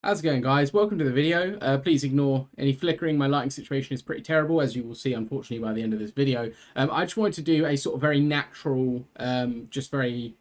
How's it going, guys? Welcome to the video. Please ignore any flickering. My lighting situation is pretty terrible, as you will see, unfortunately, by the end of this video. I just wanted to do a sort of very natural, just very,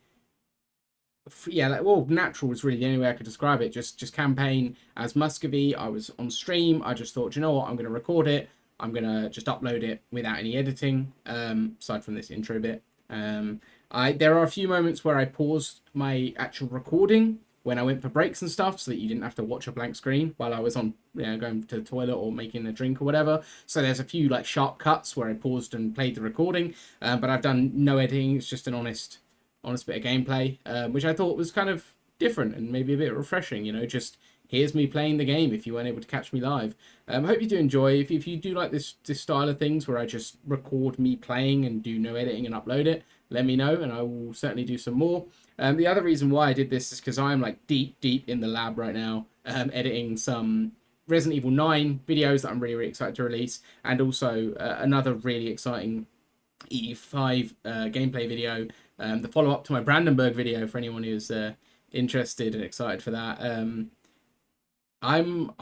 yeah, natural is really the only way I could describe it. Just campaign as Muscovy. I was on stream. I just thought, you know what, I'm going to record it. I'm going to just upload it without any editing, aside from this intro bit. There are a few moments where I paused my actual recording when I went for breaks and stuff, so that you didn't have to watch a blank screen while I was on, going to the toilet or making a drink or whatever. So there's a few like sharp cuts where I paused and played the recording, but I've done no editing. It's just an honest bit of gameplay, which I thought was kind of different and maybe a bit refreshing. Just here's me playing the game. If you weren't able to catch me live, I hope you do enjoy. If you do like this style of things where I just record me playing and do no editing and upload it, let me know, and I will certainly do some more. The other reason why I did this is because I'm like deep in the lab right now, editing some Resident Evil 9 videos that I'm really excited to release, and also another really exciting E5 gameplay video, the follow-up to my Brandenburg video for anyone who's interested and excited for that. I'm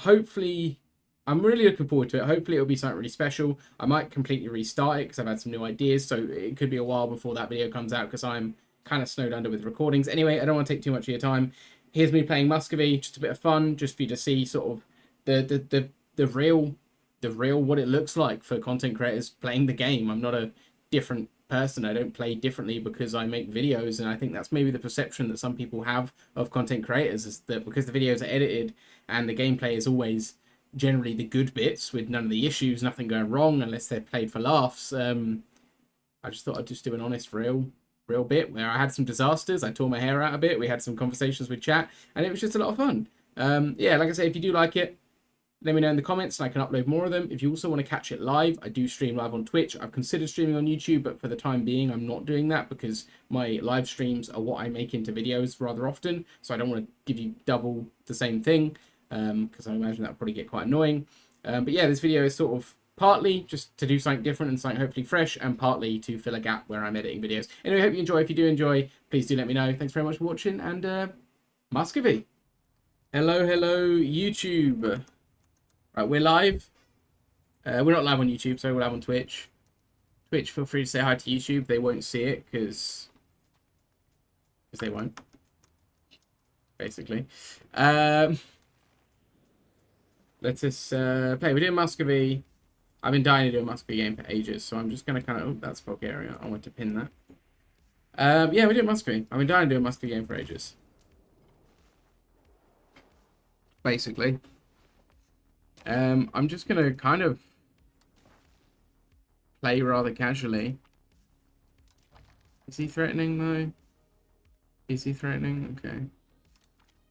really looking forward to it. Hopefully it'll be something really special. I might completely restart it because I've had some new ideas, so it could be a while before that video comes out because I'm kind of snowed under with recordings. Anyway, I don't want to take too much of your time. Here's me playing Muscovy, just a bit of fun, just for you to see sort of the real what it looks like for content creators playing the game. I'm not a different person. I don't play differently because I make videos, and I think that's maybe the perception that some people have of content creators, is that because the videos are edited and the gameplay is always generally the good bits with none of the issues, nothing going wrong unless they're played for laughs. I just thought I'd just do an honest, real bit where I had some disasters. I tore my hair out a bit. We had some conversations with chat, and it was just a lot of fun. Yeah, like I say, if you do like it, let me know in the comments and I can upload more of them. If you also want to catch it live, I do stream live on Twitch. I've considered streaming on YouTube, but for the time being, I'm not doing that because my live streams are what I make into videos rather often. So I don't want to give you double the same thing, because I imagine that would probably get quite annoying. But yeah, this video is sort of partly just to do something different and something hopefully fresh, and partly to fill a gap where I'm editing videos. Anyway, hope you enjoy. If you do enjoy, please do let me know. Thanks very much for watching, and Muscovy. Hello, YouTube. Right, we're live. We're not live on YouTube, so we're live on Twitch. Twitch, feel free to say hi to YouTube. They won't see it because they won't, basically. Let us play. We're doing Muscovy. I've been dying to do a Muscovy game for ages, so I'm just going to kind of... Oh, that's Bulgaria. I want to pin that. Yeah, we're doing Muscovy. I've been dying to do a Muscovy game for ages. Basically. I'm just going to kind of play rather casually. Is he threatening, though? Is he threatening? Okay.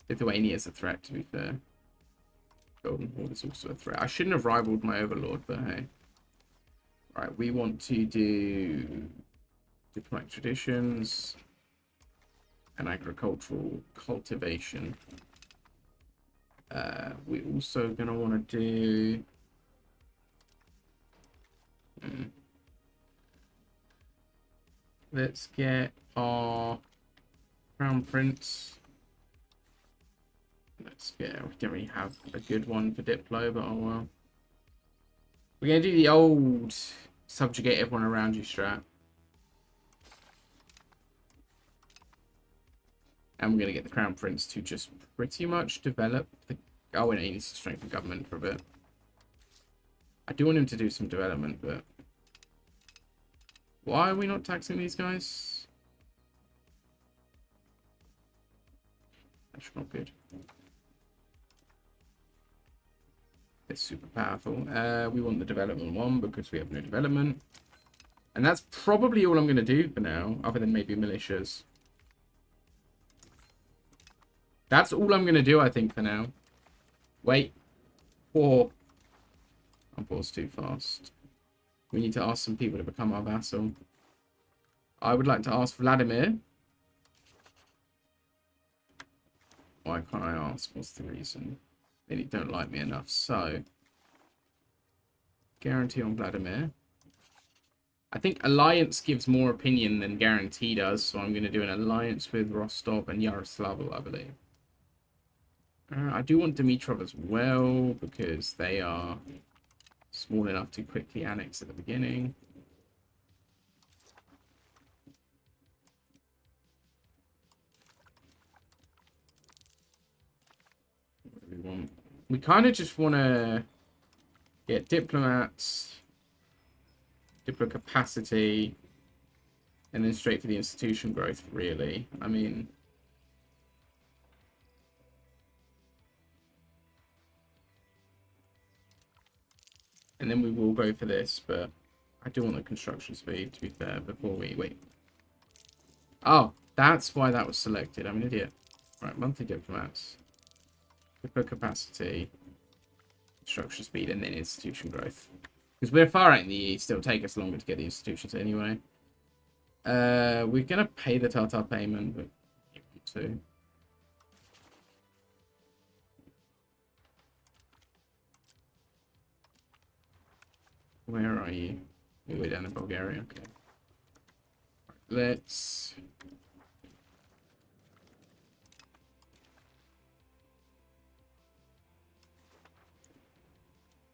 Lithuania is a threat, to be fair. Golden Horde is also a threat. I shouldn't have rivaled my Overlord, but hey. Right, we want to do diplomatic traditions and agricultural cultivation. We're also going to want to do... Let's get our Crown Prince. Let's get... We don't really have a good one for Diplo, but oh well. We're going to do the old subjugate everyone around you strat. And we're going to get the Crown Prince to just pretty much develop the... Oh, and he needs to strengthen government for a bit. I do want him to do some development, but... Why are we not taxing these guys? That's not good. They're super powerful. We want the development one because we have no development. And that's probably all I'm going to do for now, other than maybe militias. That's all I'm going to do, I think, for now. Wait. Or... I paused too fast. We need to ask some people to become our vassal. I would like to ask Vladimir. Why can't I ask? What's the reason? They don't like me enough. So, guarantee on Vladimir. I think alliance gives more opinion than guarantee does, so I'm going to do an alliance with Rostov and Yaroslavl, I believe. I do want Dimitrov as well because they are small enough to quickly annex at the beginning. What do we want? We kind of just want to get diplomats, diplo capacity, and then straight for the institution growth, really. I mean... And then we will go for this, but I do want the construction speed, to be fair, before we... Wait. Oh, that's why that was selected. I'm an idiot. Right, monthly diplomats. Diplo capacity. Construction speed, and then institution growth. Because we're far out in the east, it'll take us longer to get the institutions anyway. We're going to pay the Tartar payment, but you want to. Where are you? You're way down in Bulgaria, okay. Let's...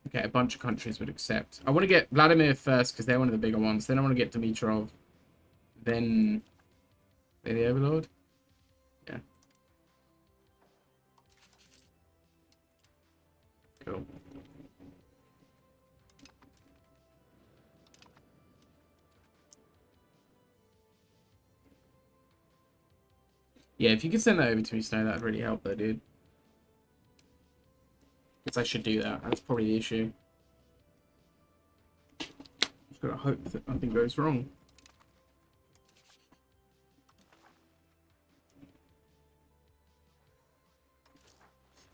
Okay, a bunch of countries would accept. I want to get Vladimir first, because they're one of the bigger ones. Then I want to get Dimitrov. Then... They're the Overlord? Yeah. Cool. Yeah, if you could send that over to me, Snow, that'd really help, though, dude. Because I should do that. That's probably the issue. Just gotta hope that nothing goes wrong.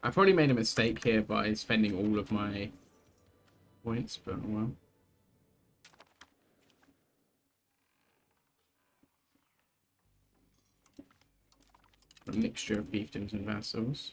I probably made a mistake here by spending all of my points, but well. A mixture of fiefdoms and vassals.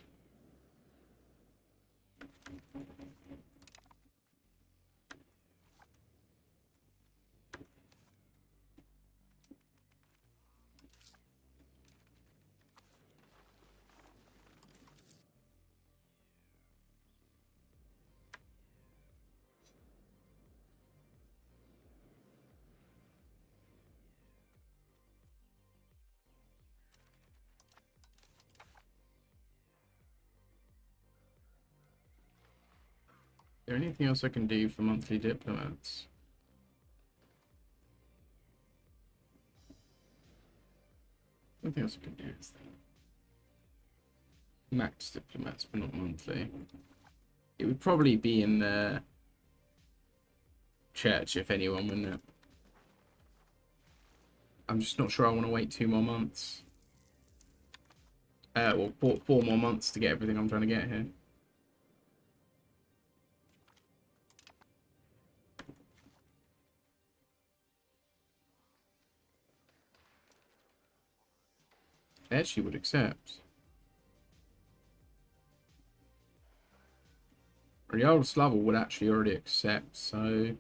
Is there anything else I can do for monthly diplomats? Nothing else I can do is max diplomats, but not monthly. It would probably be in the church, if anyone, wouldn't it? I'm just not sure I want to wait 2 more months. Well, 4 more months to get everything I'm trying to get here. They actually would accept. Yaroslav would actually already accept, so...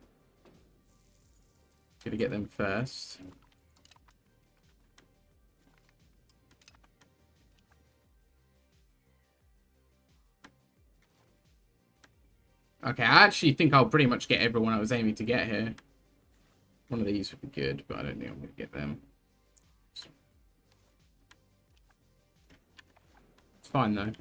Gonna get them first. Okay, I actually think I'll pretty much get everyone I was aiming to get here. One of these would be good, but I don't think I'm going to get them. It's fine, though.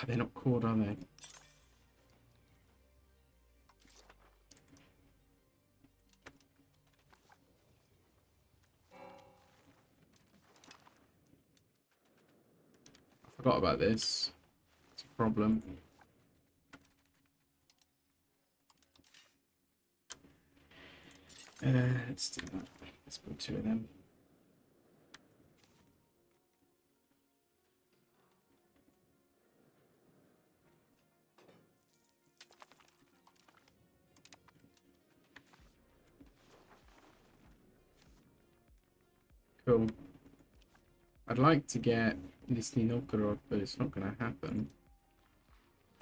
They're not called, are they? I forgot about this. It's a problem. Let's do that. Let's put 2 of them. Cool. I'd like to get Nizhny Novgorod, but it's not going to happen.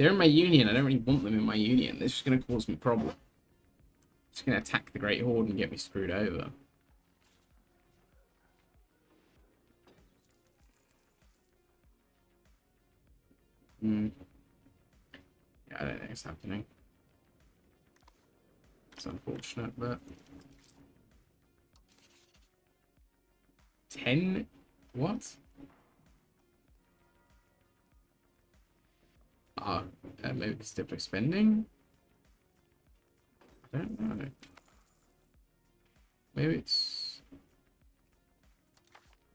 They're in my union. I don't really want them in my union. This is going to cause me problems. It's going to attack the Great Horde and get me screwed over. Yeah, I don't think it's happening. It's unfortunate, but... 10? What? Maybe it's still spending? I don't know. Maybe it's...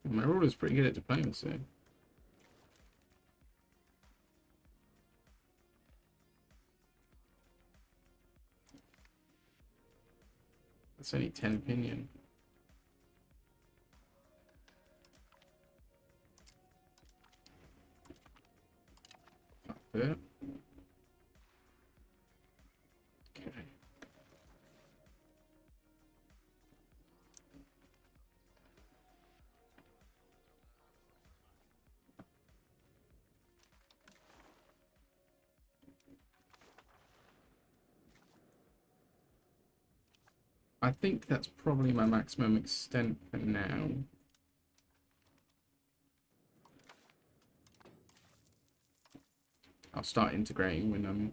My ruler's pretty good at diplomacy. That's only 10 opinion. Up there. Okay. I think that's probably my maximum extent for now. I'll start integrating when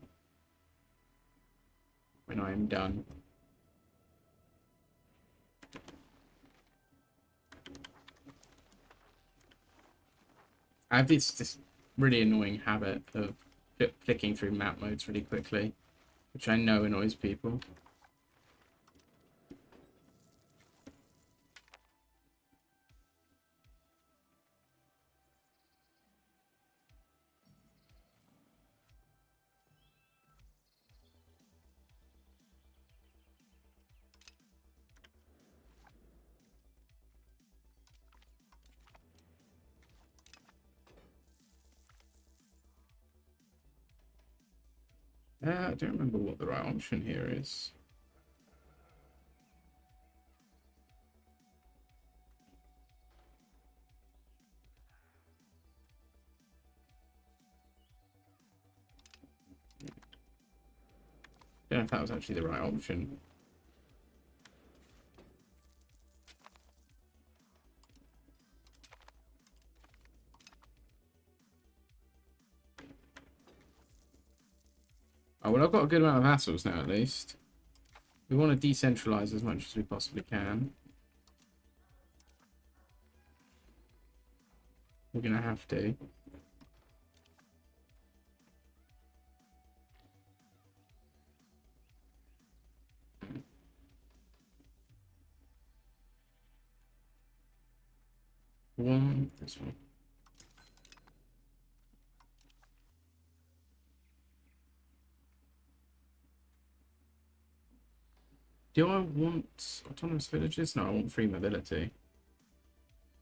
I am done. I have this really annoying habit of flicking through map modes really quickly, which I know annoys people. I don't remember what the right option here is. I don't know if that was actually the right option. Oh, well, I've got a good amount of vassals now, at least. We want to decentralize as much as we possibly can. We're going to have to. This one. Do I want autonomous villages? No, I want free mobility.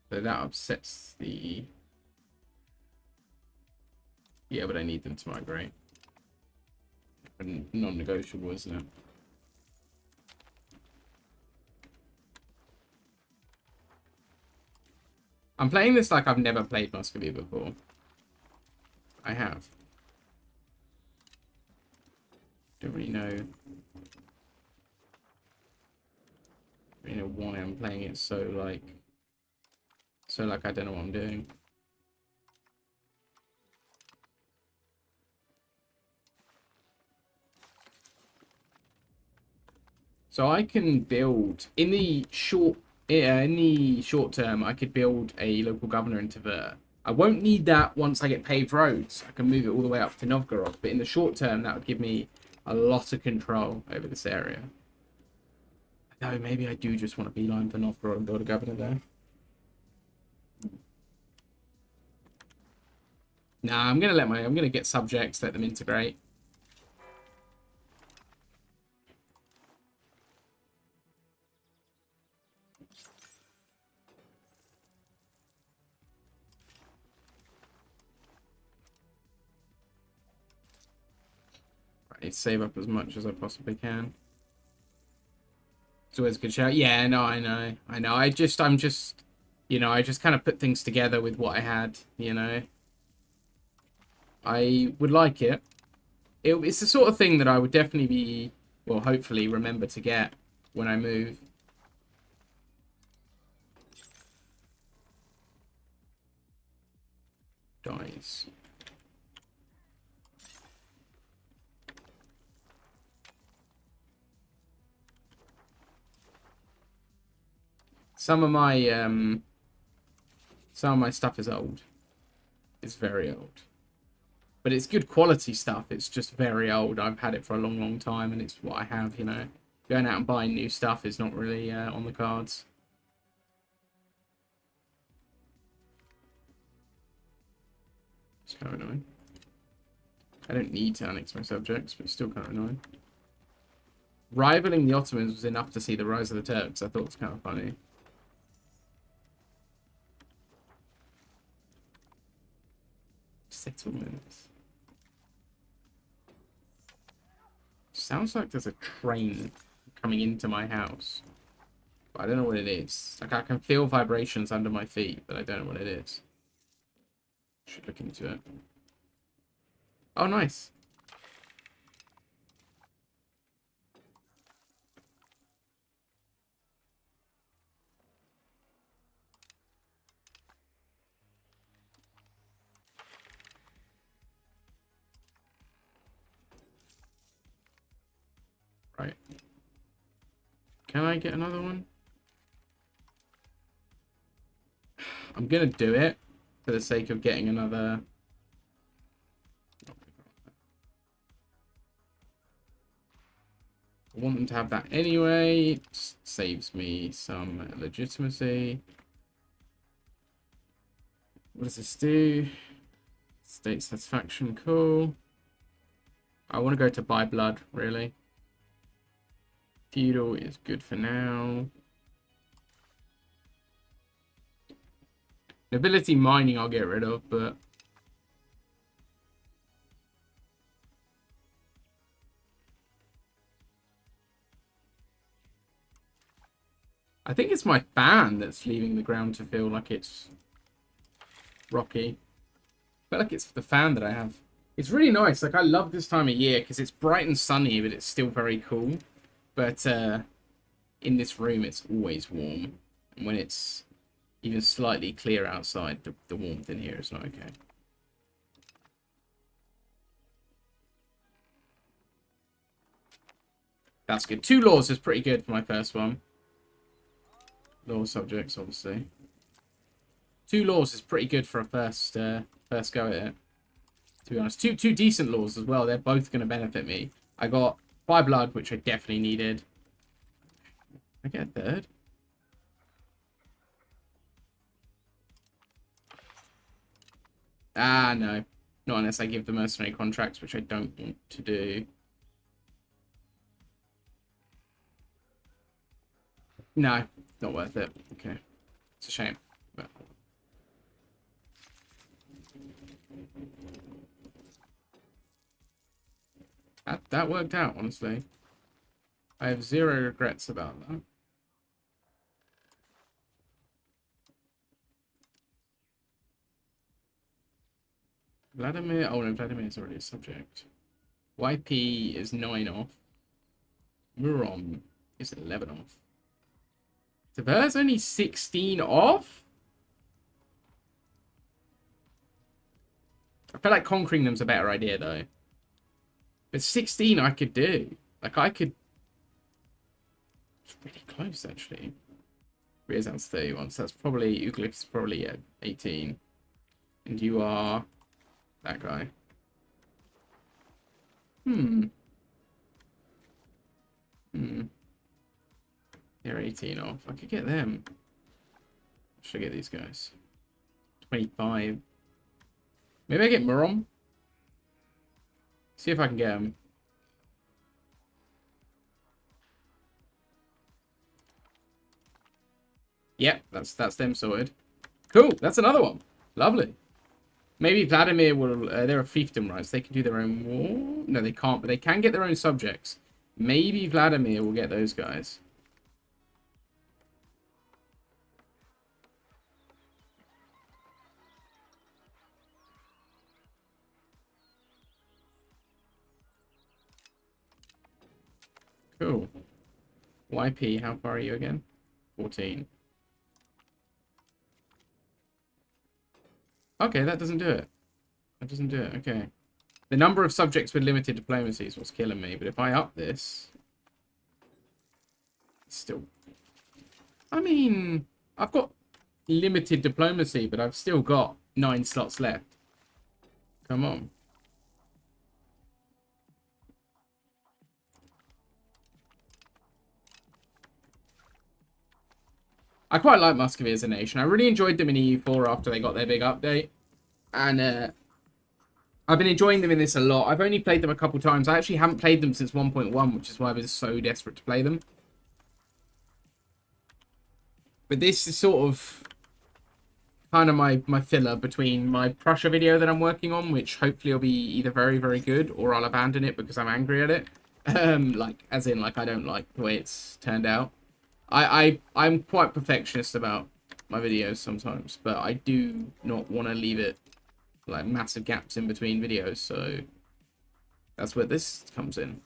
So that upsets the... Yeah, but I need them to migrate. Non-negotiable, isn't it? I'm playing this like I've never played Muscovy before. I have. Don't really know. Why I'm playing it so like I don't know what I'm doing. So I can build in the short term. I could build a local governor into Tver. I won't need that once I get paved roads. I can move it all the way up to Novgorod. But in the short term, that would give me a lot of control over this area. Though maybe I do just want to beeline for Novgorod and build a governor there. Nah, I'm gonna get subjects, let them integrate. Right, save up as much as I possibly can. It's always a good shout. Yeah, no, I know. I'm just, I just kind of put things together with what I had, I would like it It's the sort of thing that I would definitely be, well, hopefully remember to get when I move. Dice. Some of my stuff is old. It's very old. But it's good quality stuff. It's just very old. I've had it for a long, long time, and it's what I have, you know. Going out and buying new stuff is not really on the cards. It's kind of annoying. I don't need to annex my subjects, but it's still kind of annoying. Rivaling the Ottomans was enough to see the rise of the Turks. I thought it was kind of funny. Settlements. Sounds like there's a train coming into my house. But I don't know what it is. Like, I can feel vibrations under my feet, but I don't know what it is. Should look into it. Oh, nice. Right. Can I get another one? I'm gonna do it for the sake of getting another. I want them to have that anyway. It saves me some legitimacy. What does this do? State satisfaction, cool. I want to go to buy blood, really. Feudal is good for now. Nobility mining I'll get rid of, but I think it's my fan that's leaving the ground to feel like it's rocky. I feel like it's the fan that I have. It's really nice. Like, I love this time of year because it's bright and sunny, but it's still very cool. But in this room, it's always warm. And when it's even slightly clear outside, the warmth in here is not okay. That's good. 2 laws is pretty good for my first one. Law subjects, obviously. 2 laws is pretty good for a first go at it. To be honest, two decent laws as well. They're both going to benefit me. I got 5 blood, which I definitely needed. I get a 3rd. Ah, no. Not unless I give the mercenary contracts, which I don't want to do. No, not worth it. Okay. It's a shame. But... That worked out, honestly. I have 0 regrets about that. Vladimir... Oh, no, Vladimir is already a subject. YP is 9 off. Murom is 11 off. Tver's only 16 off? I feel like conquering them's a better idea, though. But 16 I could do. Like, I could... It's really close, actually. Ryazan's 31, so that's probably... Uglyph's probably at 18. And you are... that guy. They're 18 off. I could get them. Should I get these guys? 25. Maybe I get Murom. See if I can get them. Yep, that's them sorted. Cool, that's another one. Lovely. Maybe Vladimir will... they're a fiefdom, right? So they can do their own war? No, they can't, but they can get their own subjects. Maybe Vladimir will get those guys. Cool. YP, how far are you again? 14. Okay, that doesn't do it. That doesn't do it. Okay. The number of subjects with limited diplomacy is what's killing me. But if I up this, it's still... I mean, I've got limited diplomacy, but I've still got 9 slots left. Come on. I quite like Muscovy as a nation. I really enjoyed them in EU4 after they got their big update. And I've been enjoying them in this a lot. I've only played them a couple times. I actually haven't played them since 1.1, which is why I was so desperate to play them. But this is sort of kind of my filler between my Prussia video that I'm working on, which hopefully will be either very, very good or I'll abandon it because I'm angry at it. Like, as in, like, I don't like the way it's turned out. I'm quite perfectionist about my videos sometimes, but I do not want to leave it, like, massive gaps in between videos, so that's where this comes in.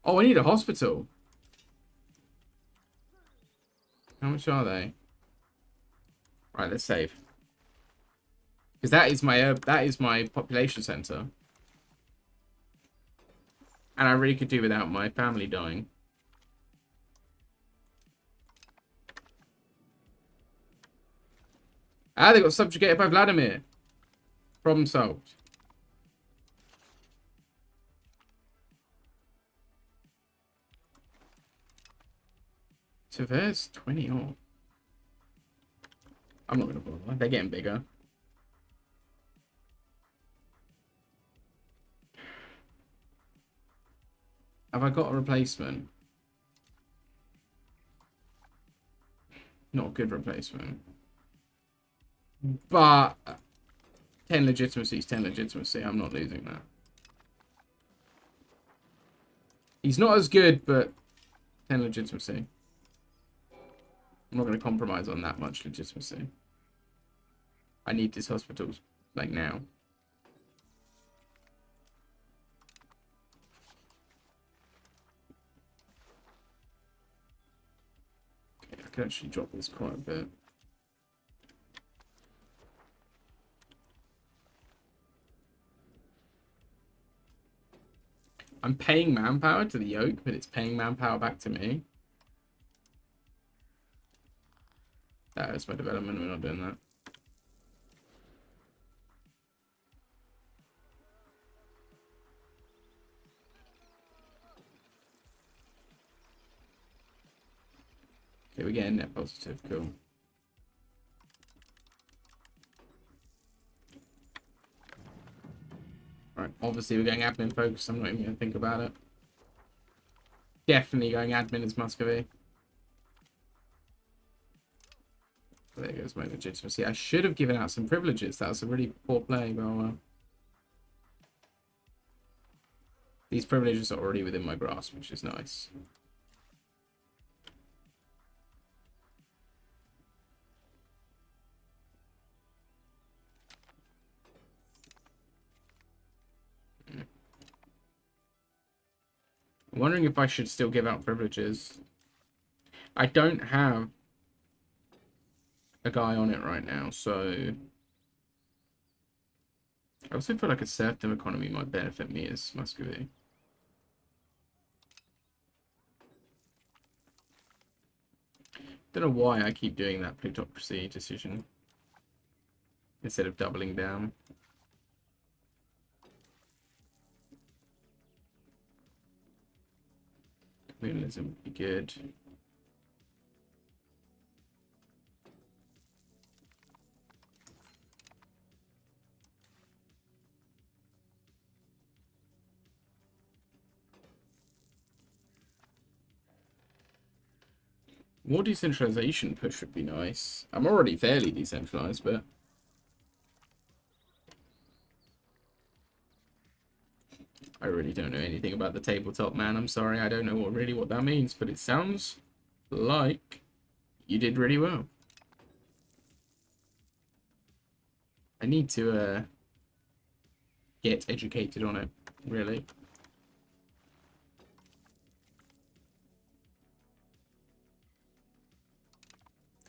Oh, I need a hospital. How much are they? Right, let's save. Because that is my population center. And I really could do without my family dying. Ah, they got subjugated by Vladimir. Problem solved. Tver's 20 off. I'm not going to bother. They're getting bigger. Have I got a replacement? Not a good replacement. But 10 legitimacy is 10 legitimacy. I'm not losing that. He's not as good, but 10 legitimacy. I'm not going to compromise on that much legitimacy. I need these hospitals, like, now. Okay, I can actually drop this quite a bit. I'm paying manpower to the yoke, but it's paying manpower back to me. That is my development. We're not doing that. Okay, we're getting net positive. Cool. Right, obviously we're going admin focus. I'm not even going to think about it. Definitely going admin as Muscovy. There goes my legitimacy. I should have given out some privileges. That was a really poor play, but these privileges are already within my grasp, which is nice. I'm wondering if I should still give out privileges. I don't have a guy on it right now, so I also feel like a serfdom economy might benefit me as Muscovy. Don't know why I keep doing that plutocracy decision instead of doubling down. Communalism would be good. More decentralization push would be nice. I'm already fairly decentralized, but I really don't know anything about the tabletop, man. I'm sorry, I don't know what that means, but it sounds like you did really well. I need to get educated on it, really.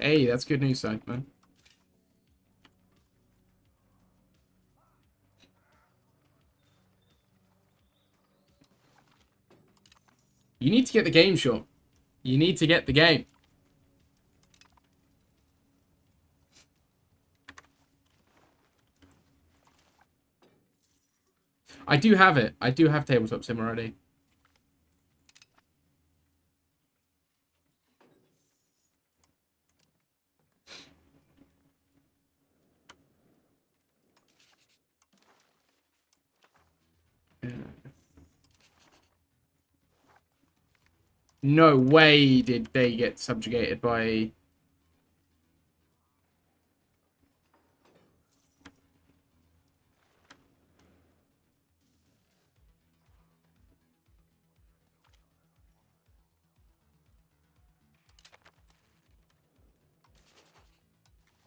Hey, that's good news, side man. You need to get the game, Sean. You need to get the game. I do have it. I do have Tabletop Sim already. Yeah. No way did they get subjugated by...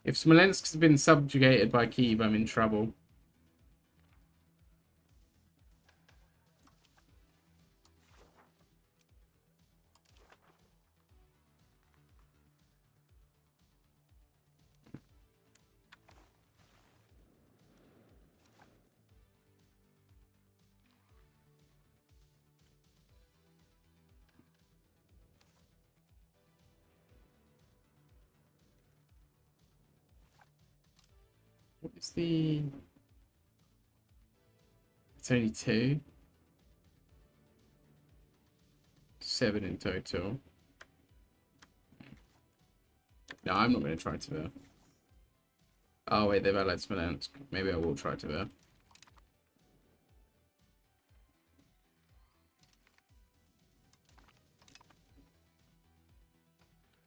If Smolensk's been subjugated by Kyiv, I'm in trouble. What is the... It's only 2. 7 in total. No, I'm not going to try Tver. Oh, wait, they've allied Smolensk. Maybe I will try Tver.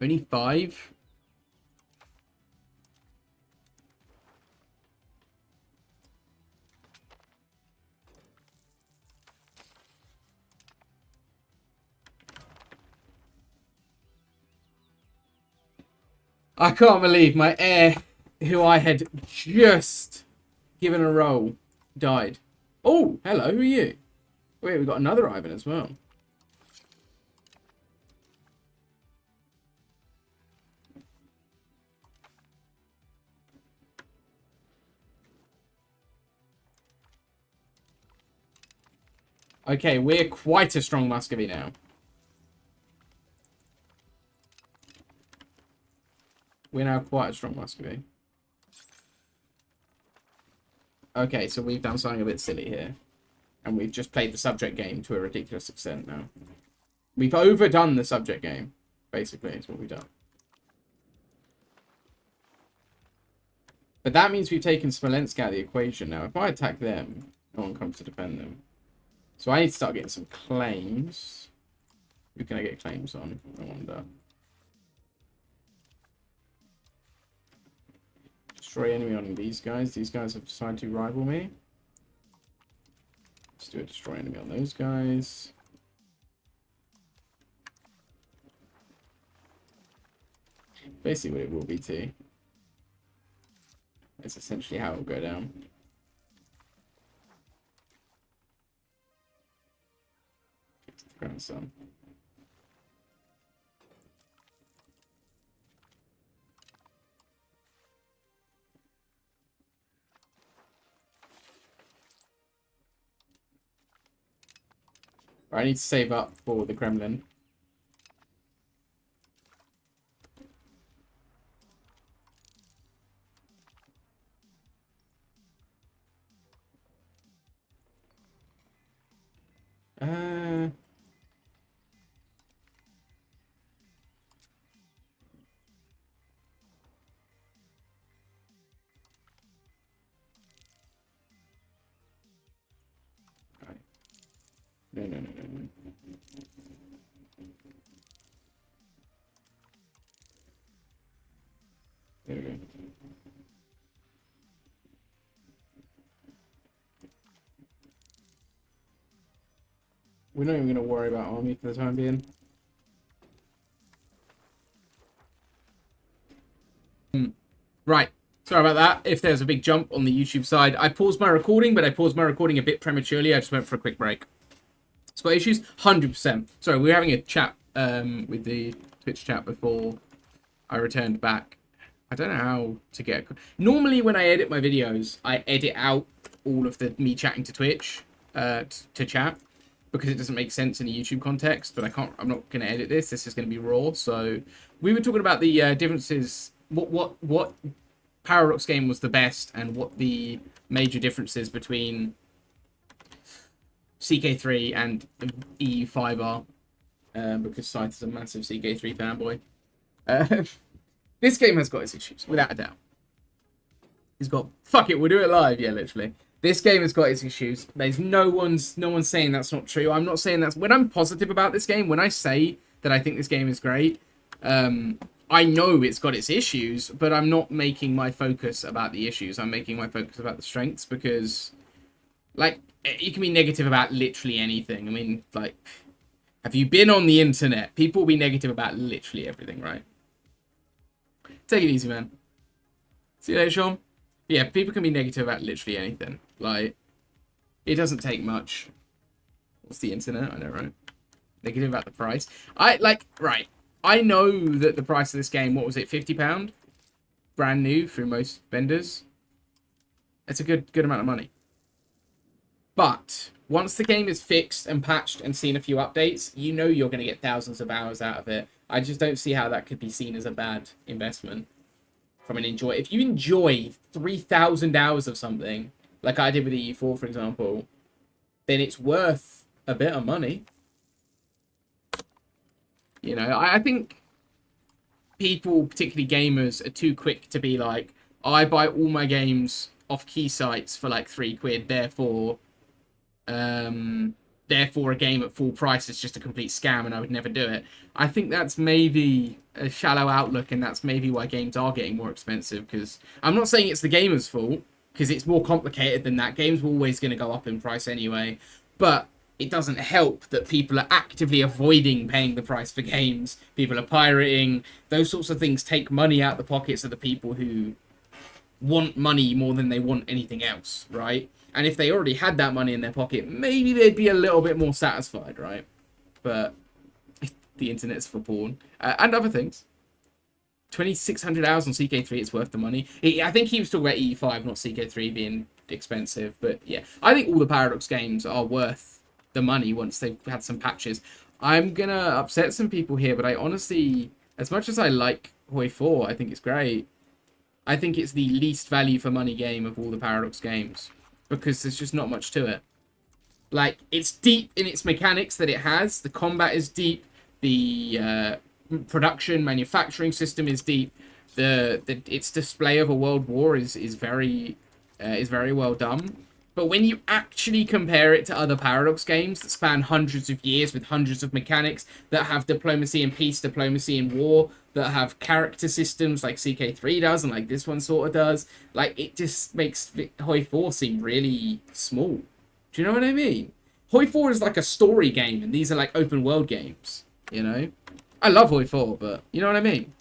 Only 5? I can't believe my heir, who I had just given a roll, died. Oh, hello, who are you? Wait, we've got another Ivan as well. Okay, we're quite a strong Muscovy now. We're now quite a strong Muscovy. Okay, so we've done something a bit silly here. And we've just played the subject game to a ridiculous extent now. We've overdone the subject game, basically, is what we've done. But that means we've taken Smolensk out of the equation now. If I attack them, no one comes to defend them. So I need to start getting some claims. Who can I get claims on? I wonder. Destroy enemy on these guys. These guys have decided to rival me. Let's do a destroy enemy on those guys. Basically what it will be too. That's essentially how it will go down. Grandson. I need to save up for the Kremlin. No. There we go. We're not even going to worry about army for the time being. Right. Sorry about that. If there's a big jump on the YouTube side, I paused my recording, but I paused my recording a bit prematurely. I just went for a quick break. It's got issues? 100%. Sorry, we were having a chat with the Twitch chat before I returned back. I don't know how to get... Normally, when I edit my videos, I edit out all of the me chatting to Twitch to chat, because it doesn't make sense in a YouTube context, but I'm not going to edit this. This is going to be raw. So we were talking about the differences, what Paradox game was the best, and what the major differences between CK3 and EU5 are, because Scythe is a massive CK3 fanboy. This game has got its issues, without a doubt. He's got, fuck it, we'll do it live. Yeah, literally. This game has got its issues. There's no one's saying that's not true. I'm not saying that's... When I'm positive about this game, when I say that I think this game is great, I know it's got its issues, but I'm not making my focus about the issues. I'm making my focus about the strengths, because, like, you can be negative about literally anything. I mean, like, have you been on the internet? People will be negative about literally everything, right? Take it easy, man. See you later, Sean. Yeah, people can be negative about literally anything. Like, it doesn't take much. What's the internet? I know, right? Negative about the price. Right. I know that the price of this game, what was it, £50? Brand new through most vendors. It's a good amount of money. But once the game is fixed and patched and seen a few updates, you know you're going to get thousands of hours out of it. I just don't see how that could be seen as a bad investment. From an enjoy. If you enjoy 3,000 hours of something, like I did with the E4, for example, then it's worth a bit of money. You know, I think people, particularly gamers, are too quick to be like, oh, I buy all my games off key sites for like £3, therefore a game at full price is just a complete scam and I would never do it. I think that's maybe a shallow outlook, and that's maybe why games are getting more expensive, because I'm not saying it's the gamer's fault, because it's more complicated than that. Games are always going to go up in price anyway, but it doesn't help that people are actively avoiding paying the price for games. People are pirating. Those sorts of things take money out the pockets of the people who want money more than they want anything else, right? And if they already had that money in their pocket, maybe they'd be a little bit more satisfied, right? But the internet's for porn. And other things. 2,600 hours on CK3, it's worth the money. I think he was talking about E5, not CK3 being expensive. But yeah, I think all the Paradox games are worth the money once they've had some patches. I'm going to upset some people here, but I honestly, as much as I like Hoi 4, I think it's great. I think it's the least value for money game of all the Paradox games, because there's just not much to it. Like, it's deep in its mechanics that it has. The combat is deep. The production, manufacturing system is deep. Its display of a world war is very well done. But when you actually compare it to other Paradox games that span hundreds of years with hundreds of mechanics, that have diplomacy and peace, diplomacy and war, that have character systems like CK3 does and like this one sort of does, like, it just makes Hoi 4 seem really small. Do you know what I mean? Hoi 4 is like a story game, and these are like open world games, you know? I love Hoi 4, but you know what I mean?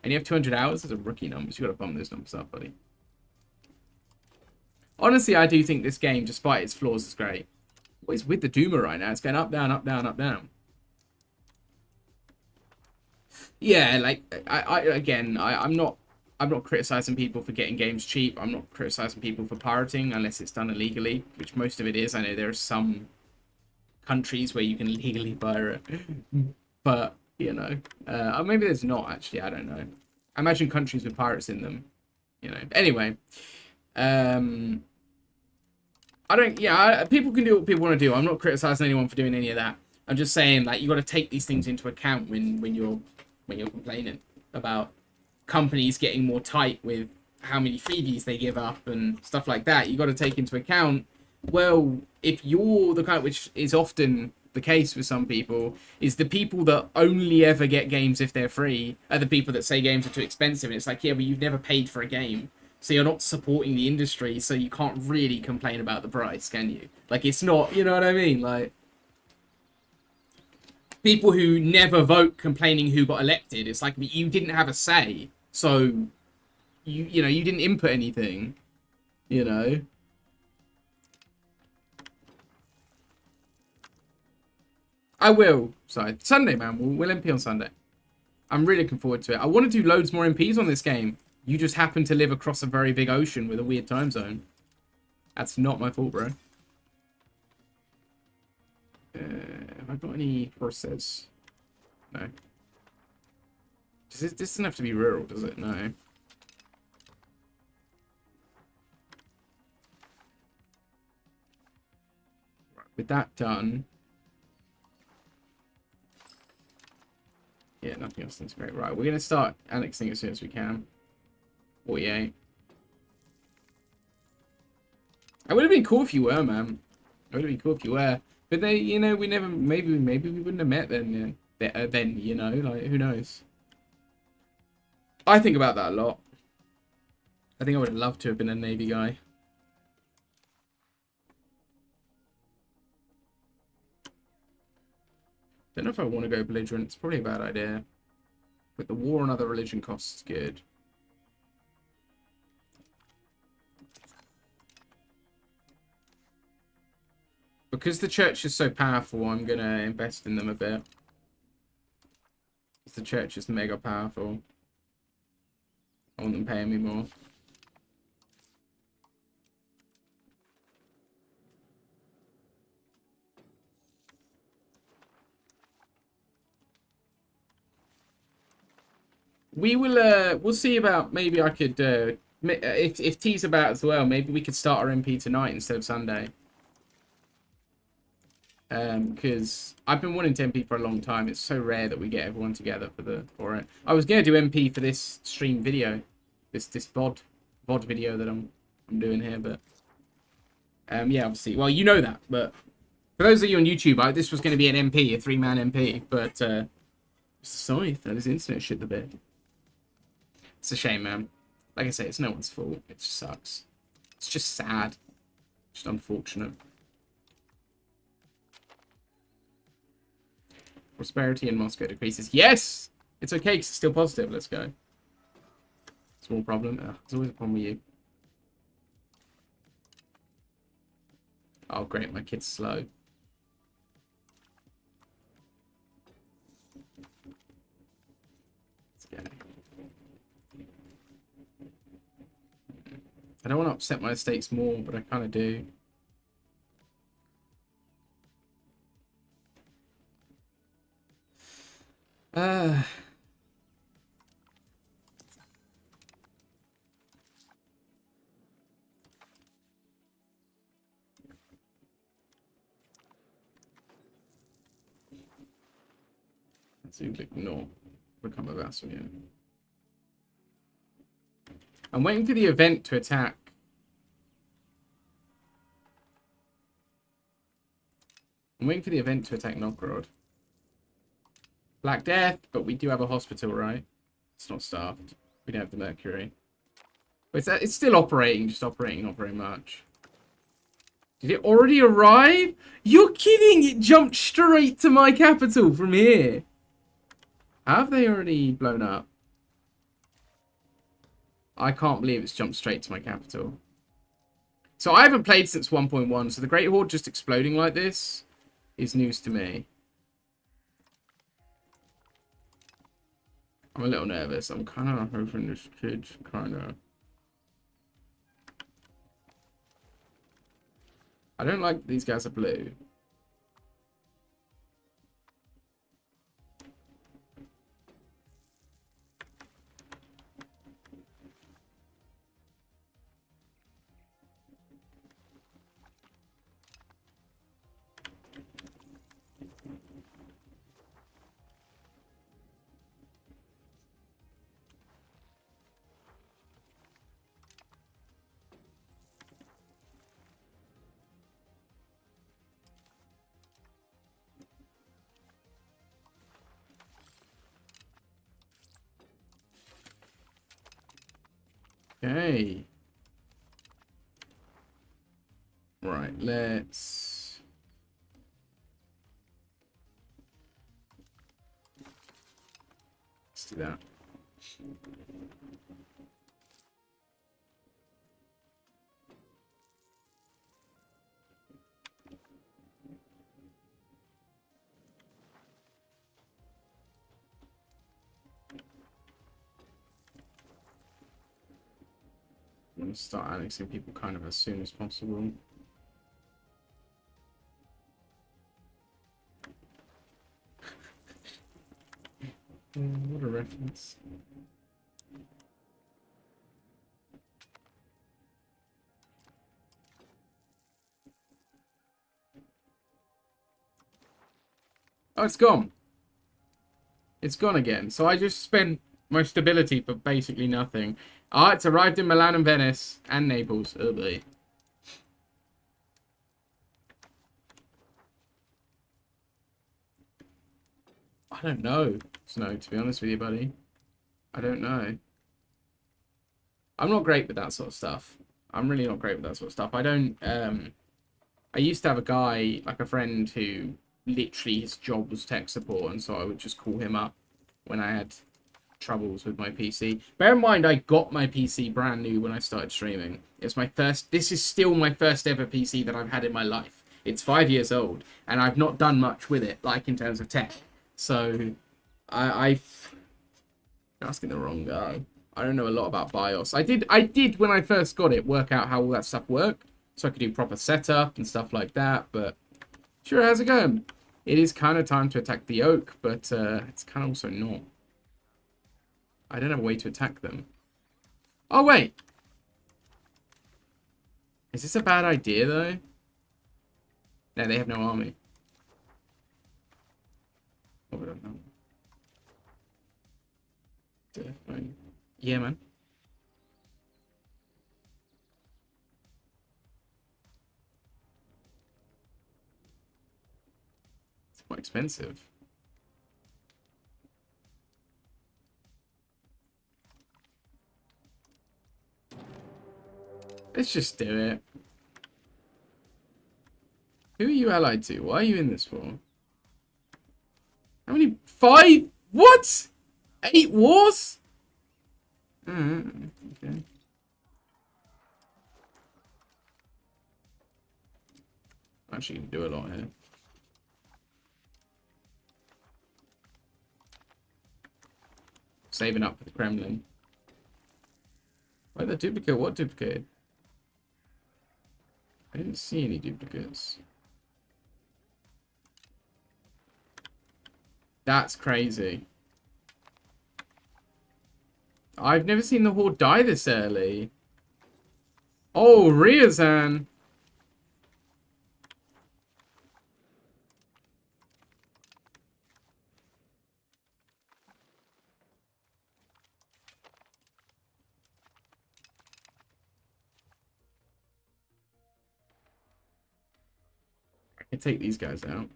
And you have 200 hours as a rookie numbers. You got to bump those numbers up, buddy. Honestly, I do think this game, despite its flaws, is great. What is with the Duma right now? It's going up, down, up, down, up, down. Yeah, like, I'm not criticizing people for getting games cheap. I'm not criticizing people for pirating unless it's done illegally, which most of it is. I know there are some countries where you can legally pirate, but, you know, maybe there's not, actually. I don't know. I imagine countries with pirates in them, you know. Anyway, people can do what people want to do. I'm not criticizing anyone for doing any of that. I'm just saying, like, you got to take these things into account when you're complaining about companies getting more tight with how many freebies they give up and stuff like that. You got to take into account, well, if you're the kind, which is often the case with some people, is the people that only ever get games if they're free are the people that say games are too expensive. And it's like, yeah, but you've never paid for a game, so you're not supporting the industry, so you can't really complain about the price, can you? Like, it's not, you know what I mean? Like, people who never vote complaining who got elected, it's like, you didn't have a say, so you know, you didn't input anything, you know. I will. So Sunday, man. We'll MP on Sunday. I'm really looking forward to it. I want to do loads more MPs on this game. You just happen to live across a very big ocean with a weird time zone. That's not my fault, bro. Have I got any horses? No. This doesn't have to be rural, does it? No. Right, with that done. Yeah, nothing else seems great. Right, we're going to start annexing as soon as we can. 48. It would have been cool if you were, man. It would have been cool if you were. But they, you know, we never, maybe we wouldn't have met then, then, you know, like, who knows? I think about that a lot. I think I would have loved to have been a Navy guy. Don't know if I want to go belligerent. It's probably a bad idea. But the war on other religion costs is good. Because the church is so powerful, I'm going to invest in them a bit. Because the church is mega powerful. I want them paying me more. We will, we'll see about, maybe I could, if T's about as well, maybe we could start our MP tonight instead of Sunday. Because I've been wanting to MP for a long time. It's so rare that we get everyone together for it. I was gonna do MP for this stream video, this VOD video that I'm doing here, but yeah, obviously. Well, you know that, but for those of you on YouTube, this was going to be an MP, a 3-man MP, but Mr. Scythe and his internet shit the bed. It's a shame, man. Like I say, it's no one's fault. It just sucks. It's just sad. Just unfortunate. Prosperity in Moscow decreases. Yes! It's okay because it's still positive. Let's go. Small problem. There's always a problem with you. Oh, great. My kid's slow. Let's go. I don't want to upset my estates more, but I kind of do. So you click no, become a vassal, yeah. I'm waiting for the event to attack. I'm waiting for the event to attack Novgorod. Black Death, but we do have a hospital, right? It's not staffed. We don't have the Mercury. But it's still operating, just operating not very much. Did it already arrive? You're kidding! It jumped straight to my capital from here. Have they already blown up? I can't believe it's jumped straight to my capital. So I haven't played since 1.1, so the Great Horde just exploding like this is news to me. I'm a little nervous. I'm kind of hoping this kid's kind of... I don't like these guys are blue. Okay. Right, let's do that. going to start annexing people kind of as soon as possible. What a reference. Oh, it's gone. It's gone again. So I just spent my stability for basically nothing. Ah, it's arrived in Milan and Venice and Naples. Oh boy. I don't know, Snow, to be honest with you, buddy. I don't know. I'm not great with that sort of stuff. I'm really not great with that sort of stuff. I don't, I used to have a guy, like a friend, who literally his job was tech support, and so I would just call him up when I had troubles with my PC. Bear in mind, I got my PC brand new when I started streaming. It's my first, this is still my first ever PC that I've had in my life. It's 5 years old, and I've not done much with it, like in terms of tech. So, I've asking the wrong guy. I don't know a lot about BIOS. I did when I first got it work out how all that stuff worked, so I could do proper setup and stuff like that. But sure, how's it going? It is kind of time to attack the oak, but it's kind of also not. I don't have a way to attack them. Oh wait, is this a bad idea though? No, they have no army. Oh, I don't know. Yeah, man. It's quite expensive. Let's just do it. Who are you allied to? Why are you in this for? How many? 5? What? 8 wars? Okay. Actually, you can do a lot here. Saving up for the Kremlin. Wait, the duplicate? What duplicate? I didn't see any duplicates. That's crazy. I've never seen the Horde die this early. Oh, Ryazan. I can take these guys out.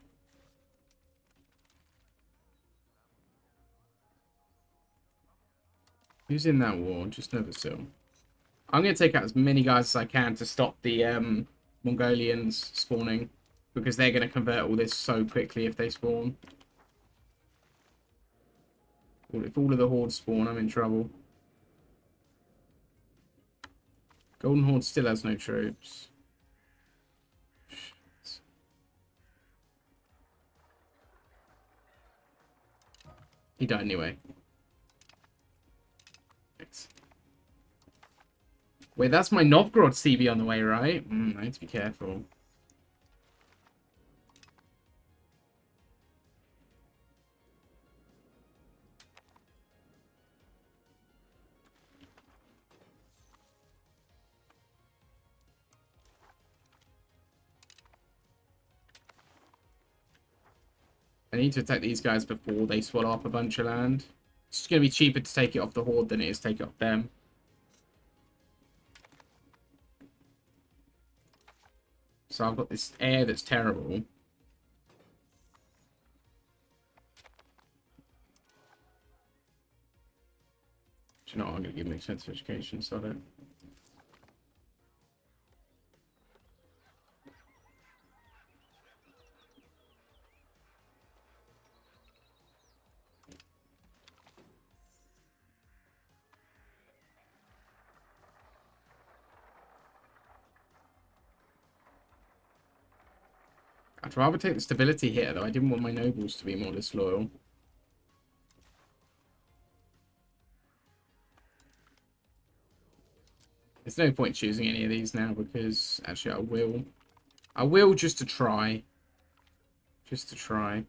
Who's in that war? Just Novasil. I'm going to take out as many guys as I can to stop the Mongolians spawning, because they're going to convert all this so quickly if they spawn. If all of the hordes spawn, I'm in trouble. Golden Horde still has no troops. Shit. He died anyway. Thanks. Wait, that's my Novgorod CB on the way, right? I need to be careful. I need to attack these guys before they swallow up a bunch of land. It's just going to be cheaper to take it off the Horde than it is to take it off them. So I've got this air that's terrible. Do you know what? I'm going to give them expensive education, so I don't. I'd rather take the stability here, though. I didn't want my nobles to be more disloyal. There's no point choosing any of these now because actually I will. I will just to try. Just to try.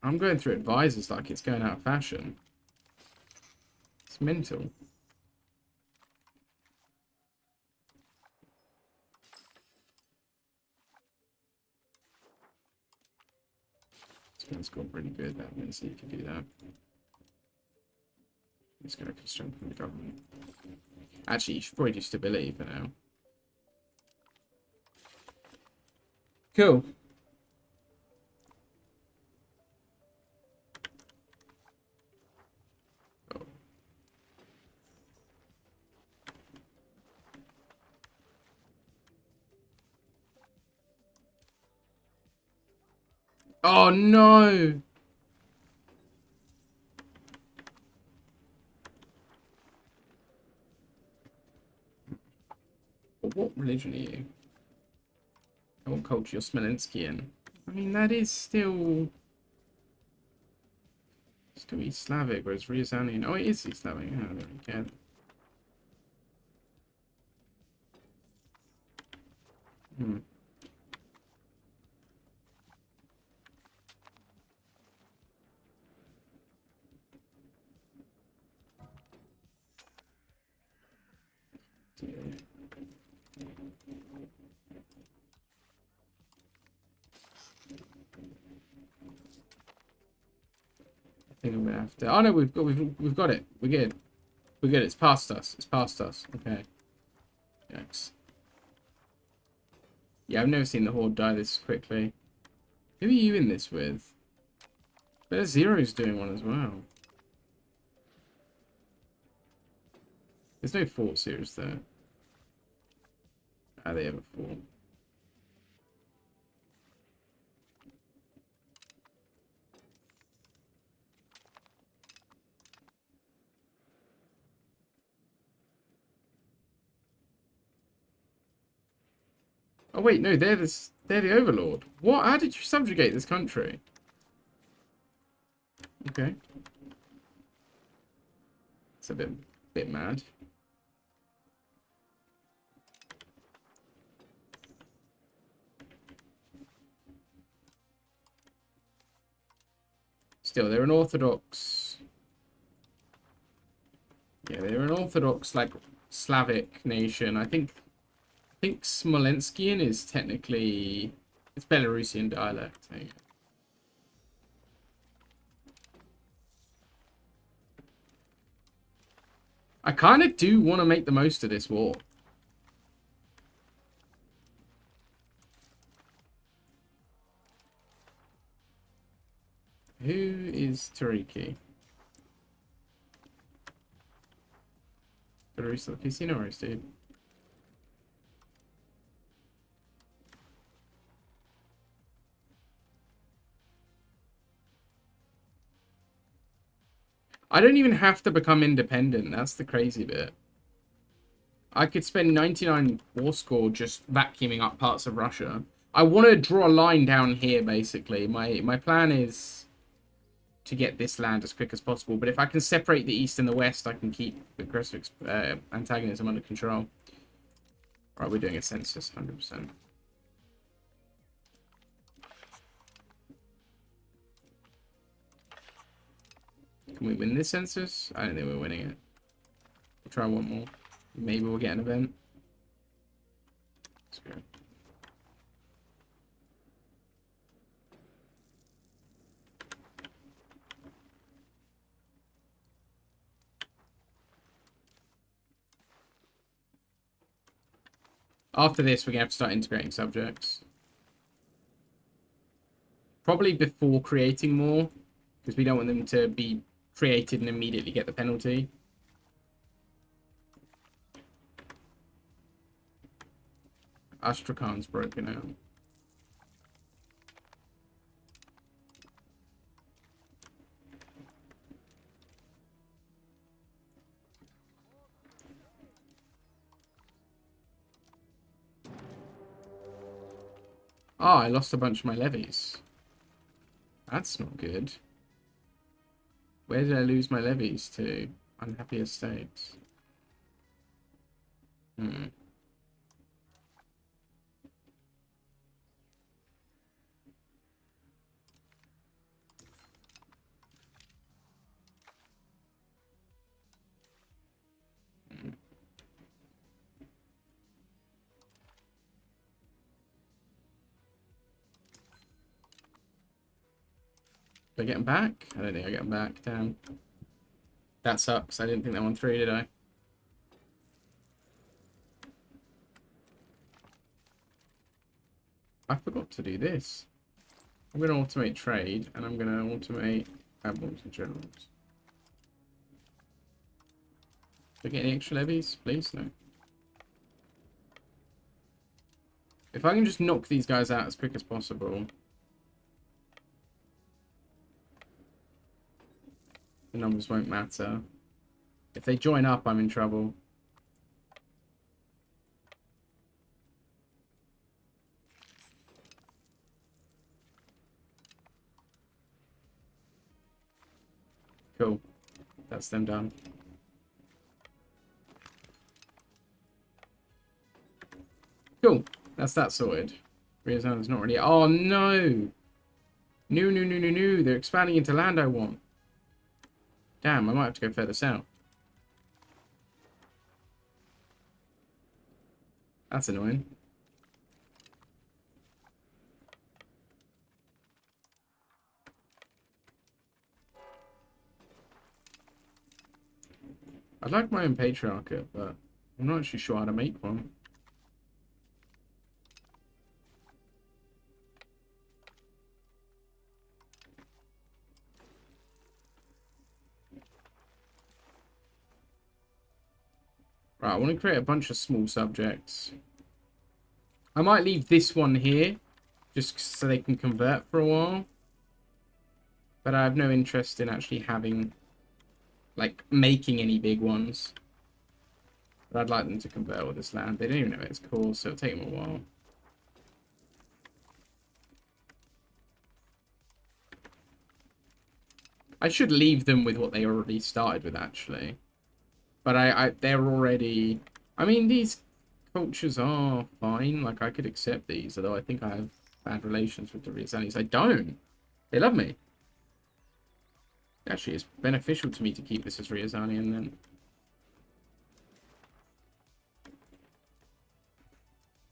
I'm going through advisors like it's going out of fashion. It's mental. It's got really good. That means you can do that. It's going to strengthen the government. Actually, you should probably do stability for now. Cool. Oh no! What religion are you? What culture you're Smolenskian? I mean, that is still East Slavic, whereas Ryazanian. Oh, it is East Slavic. Oh, there we go. Hmm. I think I'm gonna have to. Oh no, we've got it. We're good. We're good. It's past us. It's past us. Okay. Yikes. Yeah, I've never seen the Horde die this quickly. Who are you in this with? There's Zero's doing one as well. There's no fort series there. Ah, they have a fort. Oh wait, no, they're the Overlord. What? How did you subjugate this country? Okay. It's a bit mad. Still, they're an Orthodox. Yeah, they're an Orthodox, like, Slavic nation. I think Smolenskian is technically it's Belarusian dialect. I kind of do want to make the most of this war. Who is Tariki? Belarus the PC? No worries, dude. I don't even have to become independent. That's the crazy bit. I could spend 99 war score just vacuuming up parts of Russia. I want to draw a line down here, basically. My plan is to get this land as quick as possible. But if I can separate the east and the west, I can keep aggressive antagonism under control. Right, we're doing a census, 100%. Can we win this census? I don't think we're winning it. We'll try one more. Maybe we'll get an event. Let's go. After this, we're going to have to start integrating subjects. Probably before creating more, because we don't want them to be created and immediately get the penalty. Astrakhan's broken out. Oh, I lost a bunch of my levies. That's not good. Where did I lose my levies to? Unhappy estates. Hmm. Do I get them back? I don't think I get them back. Damn. That sucks. I didn't think that one through, did I? I forgot to do this. I'm going to automate trade, and I'm going to automate admirals and generals. Do I get any extra levies? Please? No. If I can just knock these guys out as quick as possible, the numbers won't matter. If they join up, I'm in trouble. Cool. That's them done. Cool. That's that sorted. Riazana's not really... Oh, no! No. They're expanding into land I want. Damn, I might have to go further south. That's annoying. I'd like my own patriarchate, but I'm not actually sure how to make one. Right, I want to create a bunch of small subjects. I might leave this one here, just so they can convert for a while. But I have no interest in actually having, like, making any big ones. But I'd like them to convert all this land. They don't even know it's called, so it'll take them a while. I should leave them with what they already started with, actually. But they're already... I mean, these cultures are fine. Like, I could accept these, although I think I have bad relations with the Riazanis. I don't. They love me. Actually, it's beneficial to me to keep this as Riazanian, then.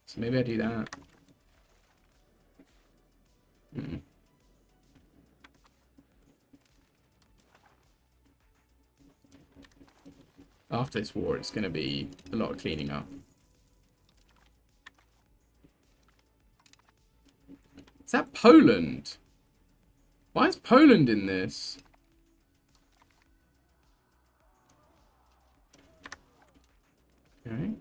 So maybe I do that. After this war, it's going to be a lot of cleaning up. Is that Poland? Why is Poland in this? Okay.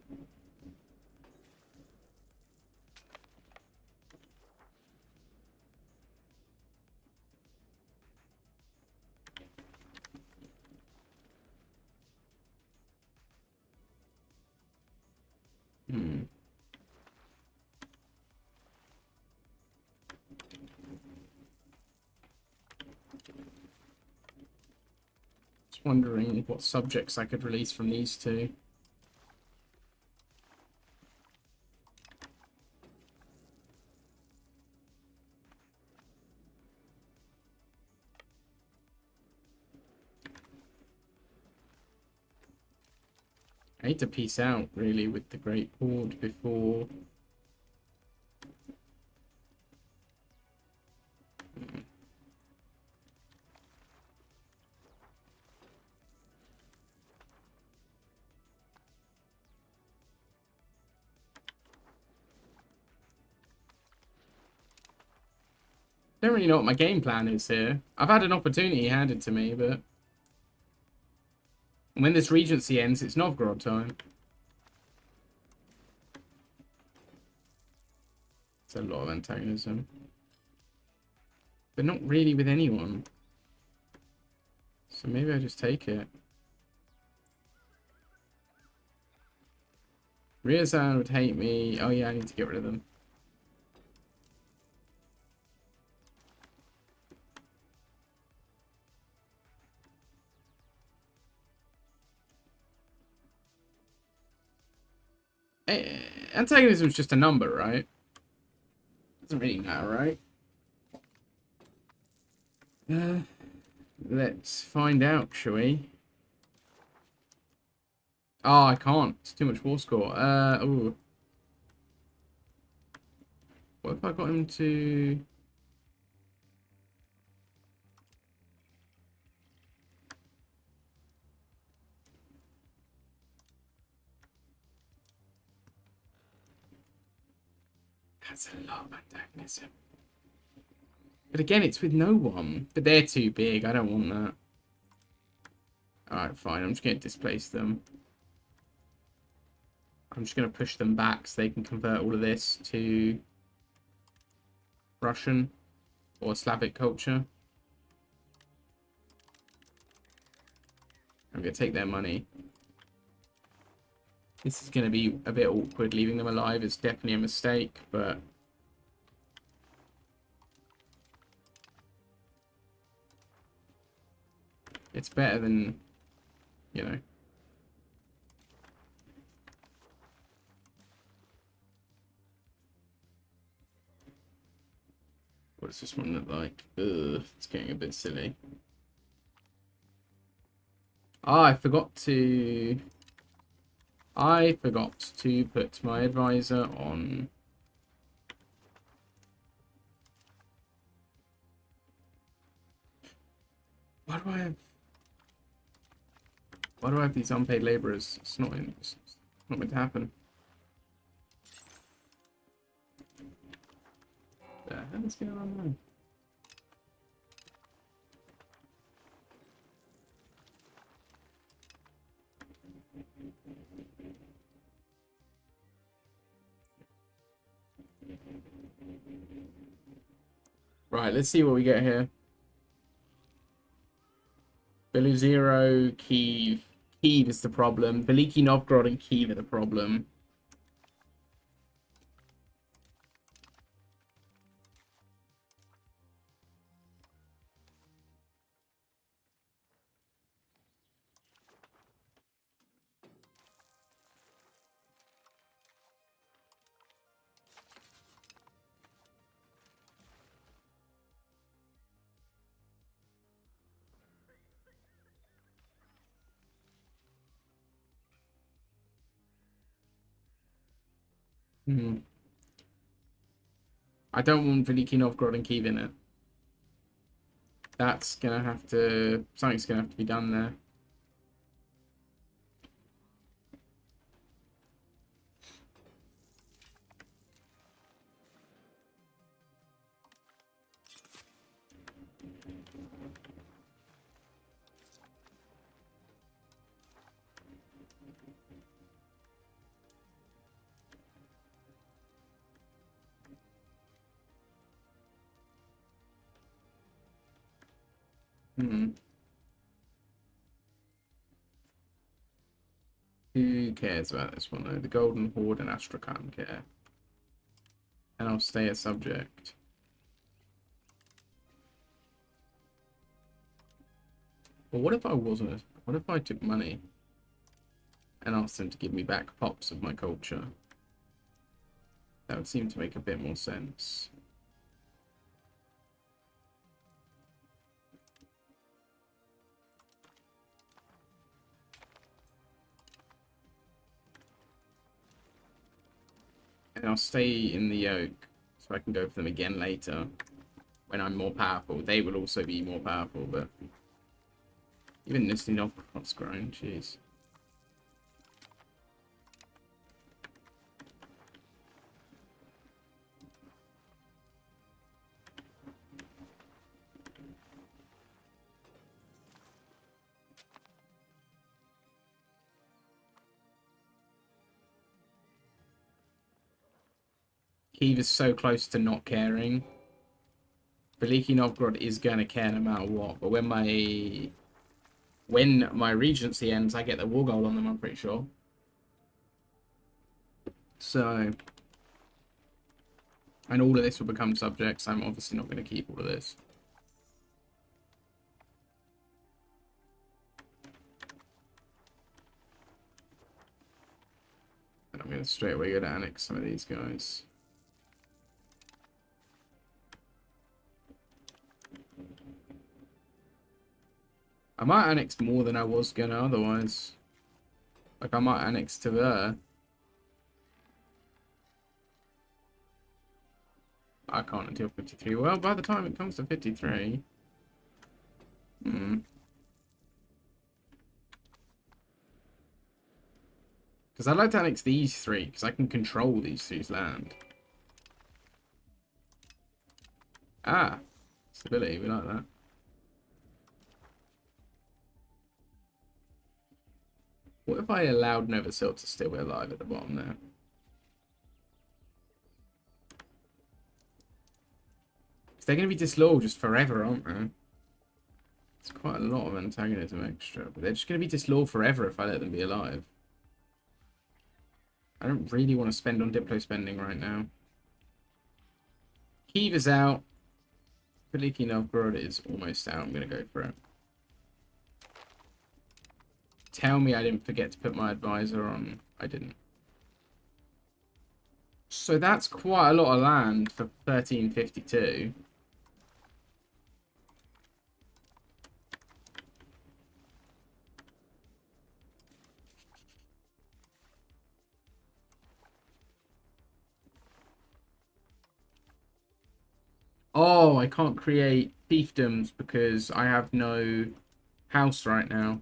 Just wondering what subjects I could release from these two. I need to peace out, really, with the Great Horde before... Don't really know what my game plan is here. I've had an opportunity handed to me, but... when this Regency ends, it's Novgorod time. It's a lot of antagonism. But not really with anyone. So maybe I just take it. Ryazan would hate me. Oh yeah, I need to get rid of them. Antagonism is just a number, right? Doesn't really matter, right? Let's find out, shall we? Oh, I can't. It's too much war score. Ooh. What if I got him to... That's a lot of antagonism. But again, it's with no one. But they're too big. I don't want that. Alright, fine. I'm just going to displace them. I'm just going to push them back so they can convert all of this to Russian or Slavic culture. I'm going to take their money. This is going to be a bit awkward. Leaving them alive is definitely a mistake, but... it's better than, you know... what does this one look like? Ugh, it's getting a bit silly. Ah, I forgot to put my advisor on. Why do I have these unpaid laborers? It's not meant to happen. The hell is going on now? Right, let's see what we get here. Beluzero, Kiev. Kiev is the problem. Veliki Novgorod and Kiev are the problem. I don't want Veliki Novgorod and Kiev in it. That's gonna have to... something's gonna have to be done there. Who cares about this one, though? The Golden Horde and Astrakhan care. And I'll stay a subject. Well, what if I wasn't? What if I took money and asked them to give me back pops of my culture? That would seem to make a bit more sense. And I'll stay in the yoke so I can go for them again later when I'm more powerful. They will also be more powerful, but even Nizhny Novgorod's grown, jeez. Kiev is so close to not caring. Veliki Novgorod is gonna care no matter what, but when my regency ends, I get the war goal on them, I'm pretty sure. So, and all of this will become subjects. I'm obviously not going to keep all of this. And I'm going Okay, straight away go to annex some of these guys. I might annex more than I was gonna otherwise. Like, I might annex to there. I can't until 53. Well, by the time it comes to 53... Because I'd like to annex these three, because I can control these three's land. Ah! Stability, we like that. What if I allowed Novasil to still be alive at the bottom there? Because they're going to be disloyal just forever, aren't they? It's quite a lot of antagonism extra, but they're just going to be disloyal forever if I let them be alive. I don't really want to spend on Diplo spending right now. Kiev is out. Veliki Novgorod is almost out. I'm going to go for it. Tell me I didn't forget to put my advisor on. I didn't. So that's quite a lot of land for 1352. Oh, I can't create fiefdoms because I have no house right now.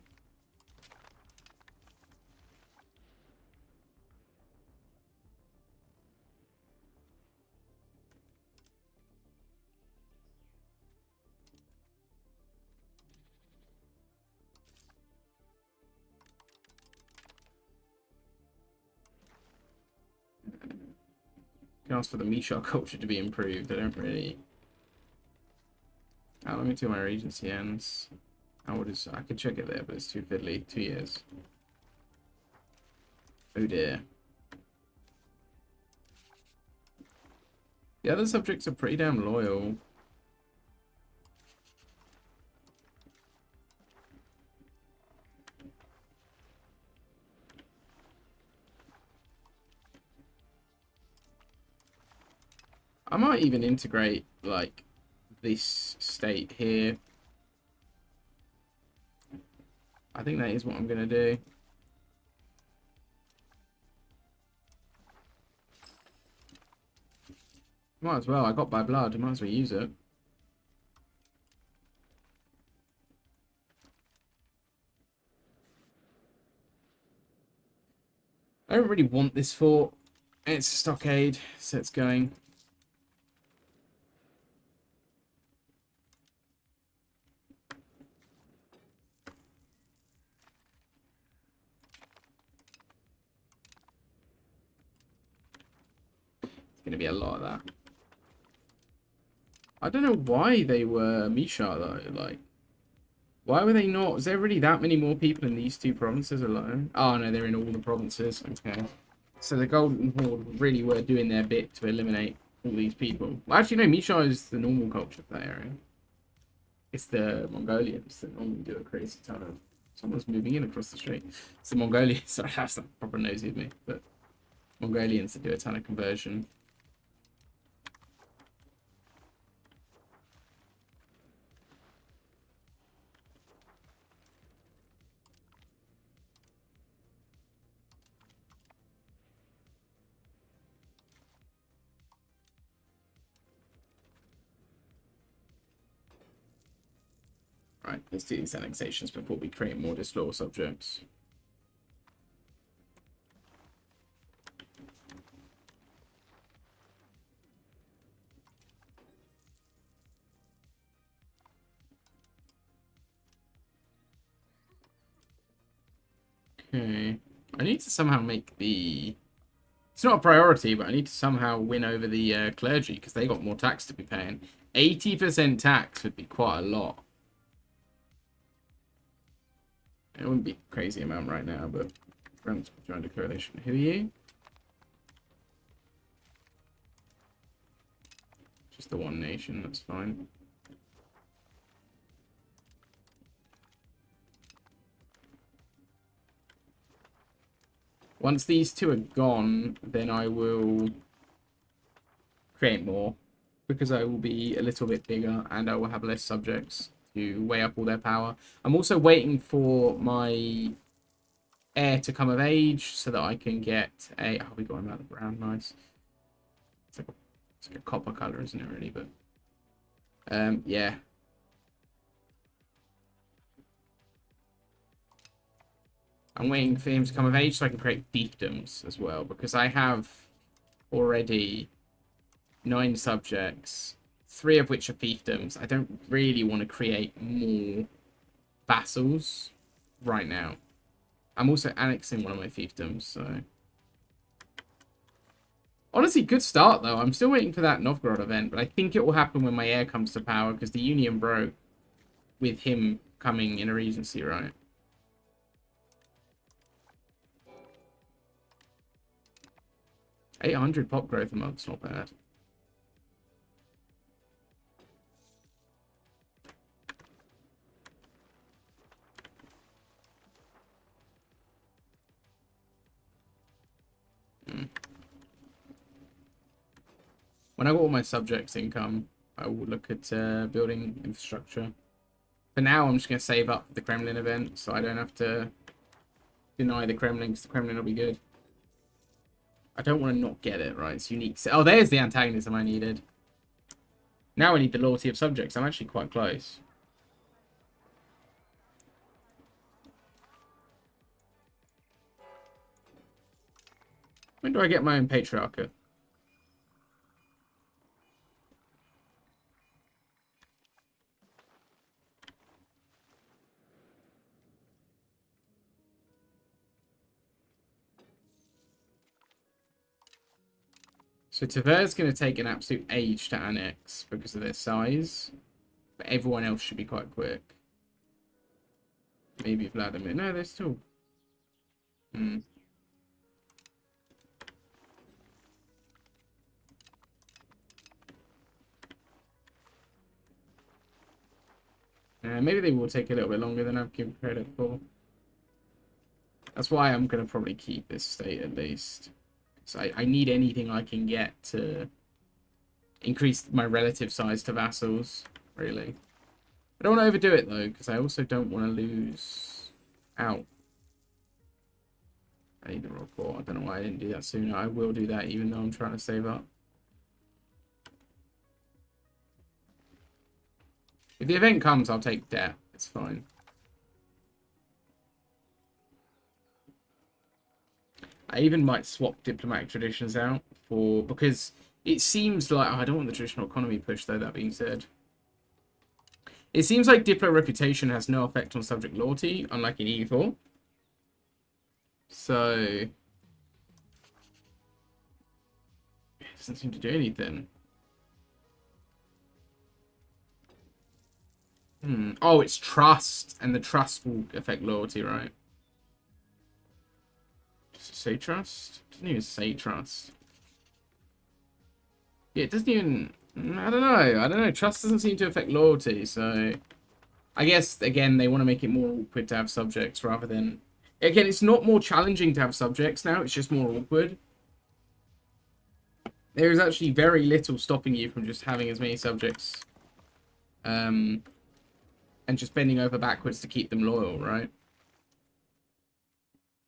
I can ask for the Mishar culture to be improved. I don't really... How long until my regency ends? How old is... I could check it there, but it's too fiddly. 2 years. Oh dear. The other subjects are pretty damn loyal. I might even integrate, like, this state here. I think that is what I'm going to do. Might as well. I got by blood. I might as well use it. I don't really want this fort. It's a stockade, so it's going. It's going to be a lot of that. I don't know why they were Mishar though. Like, why were they not? Is there really that many more people in these two provinces alone? Oh no, they're in all the provinces. Okay. So the Golden Horde really were doing their bit to eliminate all these people. Well, actually, no, Mishar is the normal culture of that area. It's the Mongolians that normally do a crazy ton of... Someone's moving in across the street. It's the Mongolians. Sorry, that's not proper nosy of me. But Mongolians that do a ton of conversion. Right, let's do these annexations before we create more disloyal subjects. Okay. I need to somehow make the... It's not a priority, but I need to somehow win over the clergy because they got more tax to be paying. 80% tax would be quite a lot. It wouldn't be a crazy amount right now, but France joined a coalition. Who are you? Just the one nation, that's fine. Once these two are gone, then I will create more, because I will be a little bit bigger and I will have less subjects to weigh up all their power. I'm also waiting for my heir to come of age so that I can get a... Oh, we got another brown, nice. It's like a copper color, isn't it, really? But yeah. I'm waiting for him to come of age so I can create fiefdoms as well, because I have already 9 subjects, 3 of which are fiefdoms. I don't really want to create more vassals right now. I'm also annexing one of my fiefdoms, so... Honestly, good start, though. I'm still waiting for that Novgorod event, but I think it will happen when my heir comes to power, because the Union broke with him coming in a regency, right? $800 pop growth a month's not bad. When I got all my subjects income, I will look at building infrastructure. For now, I'm just going to save up for the Kremlin event, so I don't have to deny the Kremlin, because the Kremlin will be good. I don't want to not get it, right? It's unique. Oh, there's the antagonism I needed. Now I need the loyalty of subjects. I'm actually quite close. When do I get my own patriarchate? So Tver's going to take an absolute age to annex because of their size. But everyone else should be quite quick. Maybe Vladimir. No, they're still... Maybe they will take a little bit longer than I've given credit for. That's why I'm going to probably keep this state at least. So I need anything I can get to increase my relative size to vassals, really. I don't want to overdo it, though, because I also don't want to lose out. I need the report. I don't know why I didn't do that sooner. I will do that, even though I'm trying to save up. If the event comes, I'll take debt. It's fine. I even might swap diplomatic traditions out for... Because it seems like... Oh, I don't want the traditional economy push, though, that being said. It seems like Diplo reputation has no effect on subject loyalty, unlike in E4. So... It doesn't seem to do anything. Oh, it's trust, and the trust will affect loyalty, right? Does it say trust? It doesn't even say trust. Yeah, it doesn't even... I don't know. Trust doesn't seem to affect loyalty, so... I guess, again, they want to make it more awkward to have subjects rather than... Again, it's not more challenging to have subjects now, it's just more awkward. There is actually very little stopping you from just having as many subjects. And just bending over backwards to keep them loyal, right?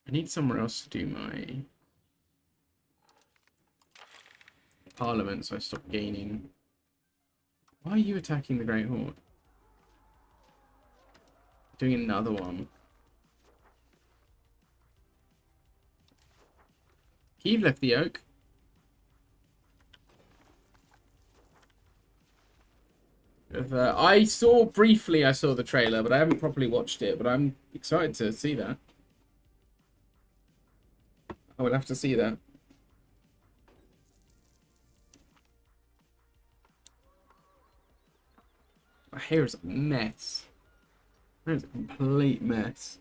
I need somewhere else to do my parliament, so I stop gaining. Why are you attacking the Great Horde? Doing another one. Kiev left the oak. I saw the trailer, but I haven't properly watched it. But I'm excited to see that. I would have to see that. My hair is a mess. My hair is a complete mess.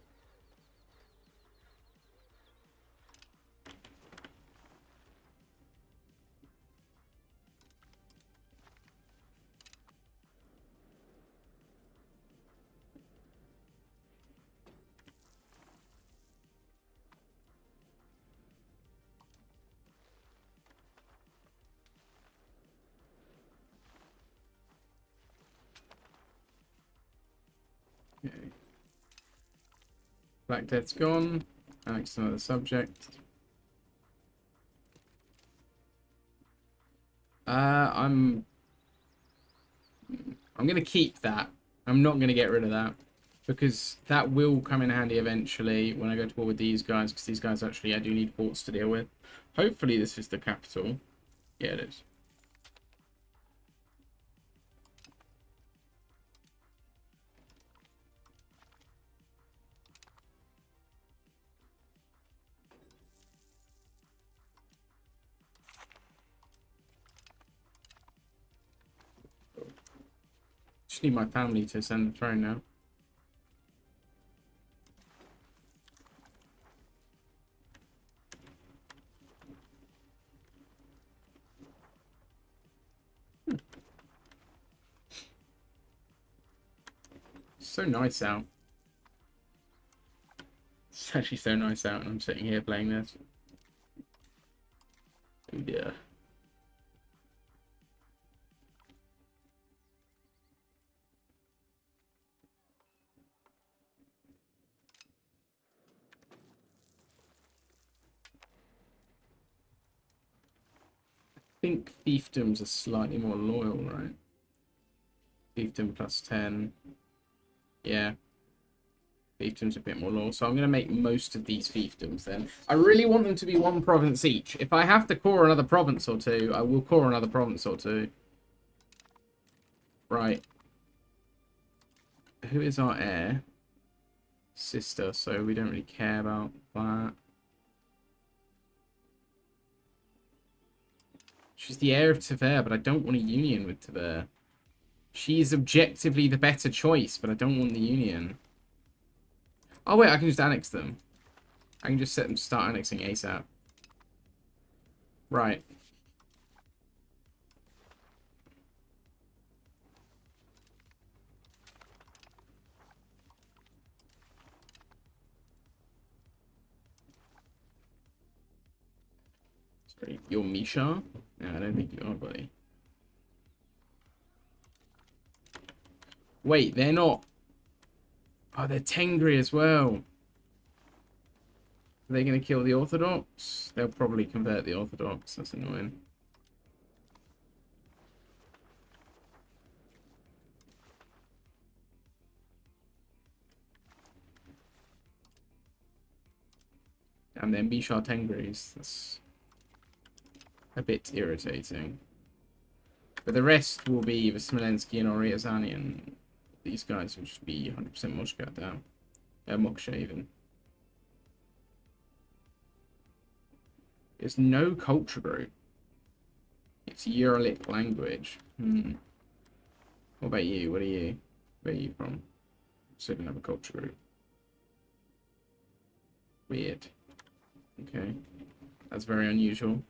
Black Death's gone. Annex another subject. I'm gonna keep that. I'm not gonna get rid of that because that will come in handy eventually when I go to war with these guys, because these guys actually I do need ports to deal with. Hopefully this is the capital. Yeah, it is. Just need my family to send the throne now. So nice out. It's actually so nice out, and I'm sitting here playing this. Oh dear. I think fiefdoms are slightly more loyal, right? Fiefdom plus 10. Yeah. Fiefdoms a bit more loyal. So I'm going to make most of these fiefdoms then. I really want them to be one province each. If I have to core another province or two, I will core another province or two. Right. Who is our heir? Sister, so we don't really care about that. She's the heir of Tver, but I don't want a union with Tver. She's objectively the better choice, but I don't want the union. Oh wait, I can just annex them. I can just set them to start annexing ASAP. Right. Sorry, you're Misha? No, I don't think you are, buddy. Wait, they're not. Oh, they're Tengri as well. Are they going to kill the Orthodox? They'll probably convert the Orthodox. That's annoying. And then Bishar Tengris. That's a bit irritating. But the rest will be either Smolensky and Oriazani, and these guys will just be 100% Moshka down. Moksha even. There's no culture group. It's Uralic language. What about you? What are you? Where are you from? So don't have a culture group. Weird. Okay. That's very unusual.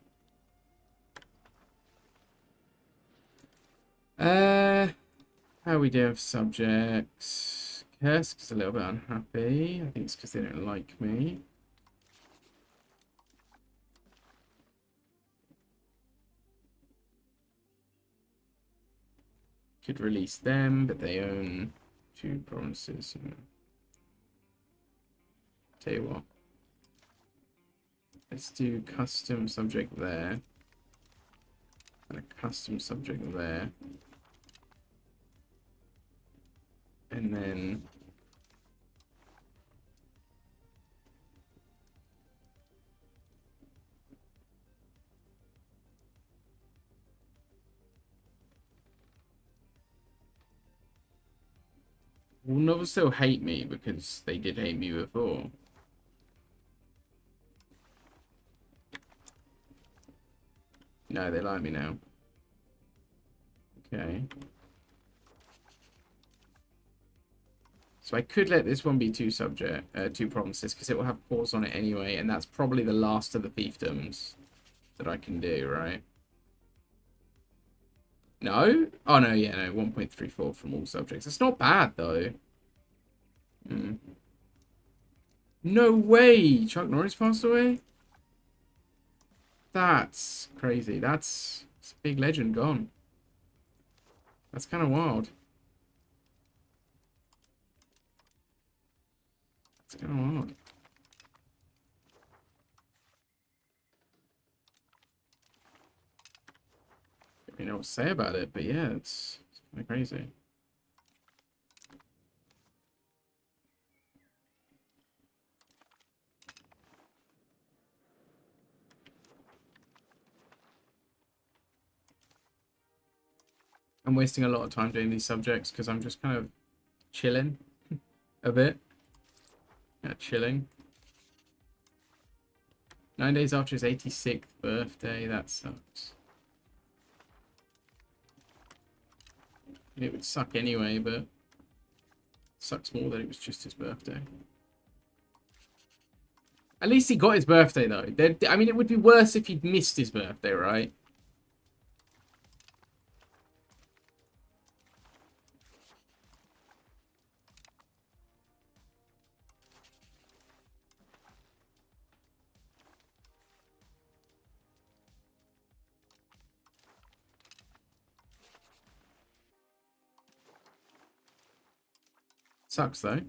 How are we doing for subjects? Kursk is a little bit unhappy. I think it's because they don't like me. Could release them, but they own 2 provinces. Tell you what. Let's do custom subject there. And a custom subject there. And then will Nova still hate me because they did hate me before. No, they like me now. Okay. So I could let this one be 2 provinces, because it will have pause on it anyway, and that's probably the last of the fiefdoms that I can do, right? No? Oh, no, yeah, no. 1.34 from all subjects. It's not bad, though. No way! Chuck Norris passed away? That's crazy. That's a big legend gone. That's kind of wild. What's going on? I don't know what to say about it, but yeah, it's kind of crazy. I'm wasting a lot of time doing these subjects because I'm just kind of chilling a bit. Yeah, chilling. 9 days after his 86th birthday, that sucks. It would suck anyway, but it sucks more that it was just his birthday. At least he got his birthday, though. I mean, it would be worse if he'd missed his birthday, right? Sucks, though.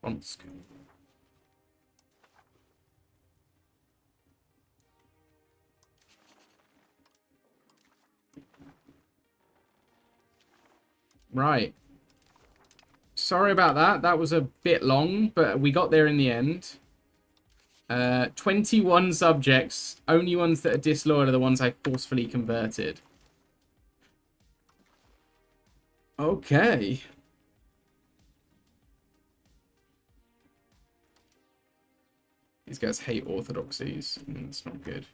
Muscovy. Right. Sorry about that. That was a bit long, but we got there in the end. 21 subjects. Only ones that are disloyal are the ones I forcefully converted. Okay. These guys hate orthodoxies. That's not good.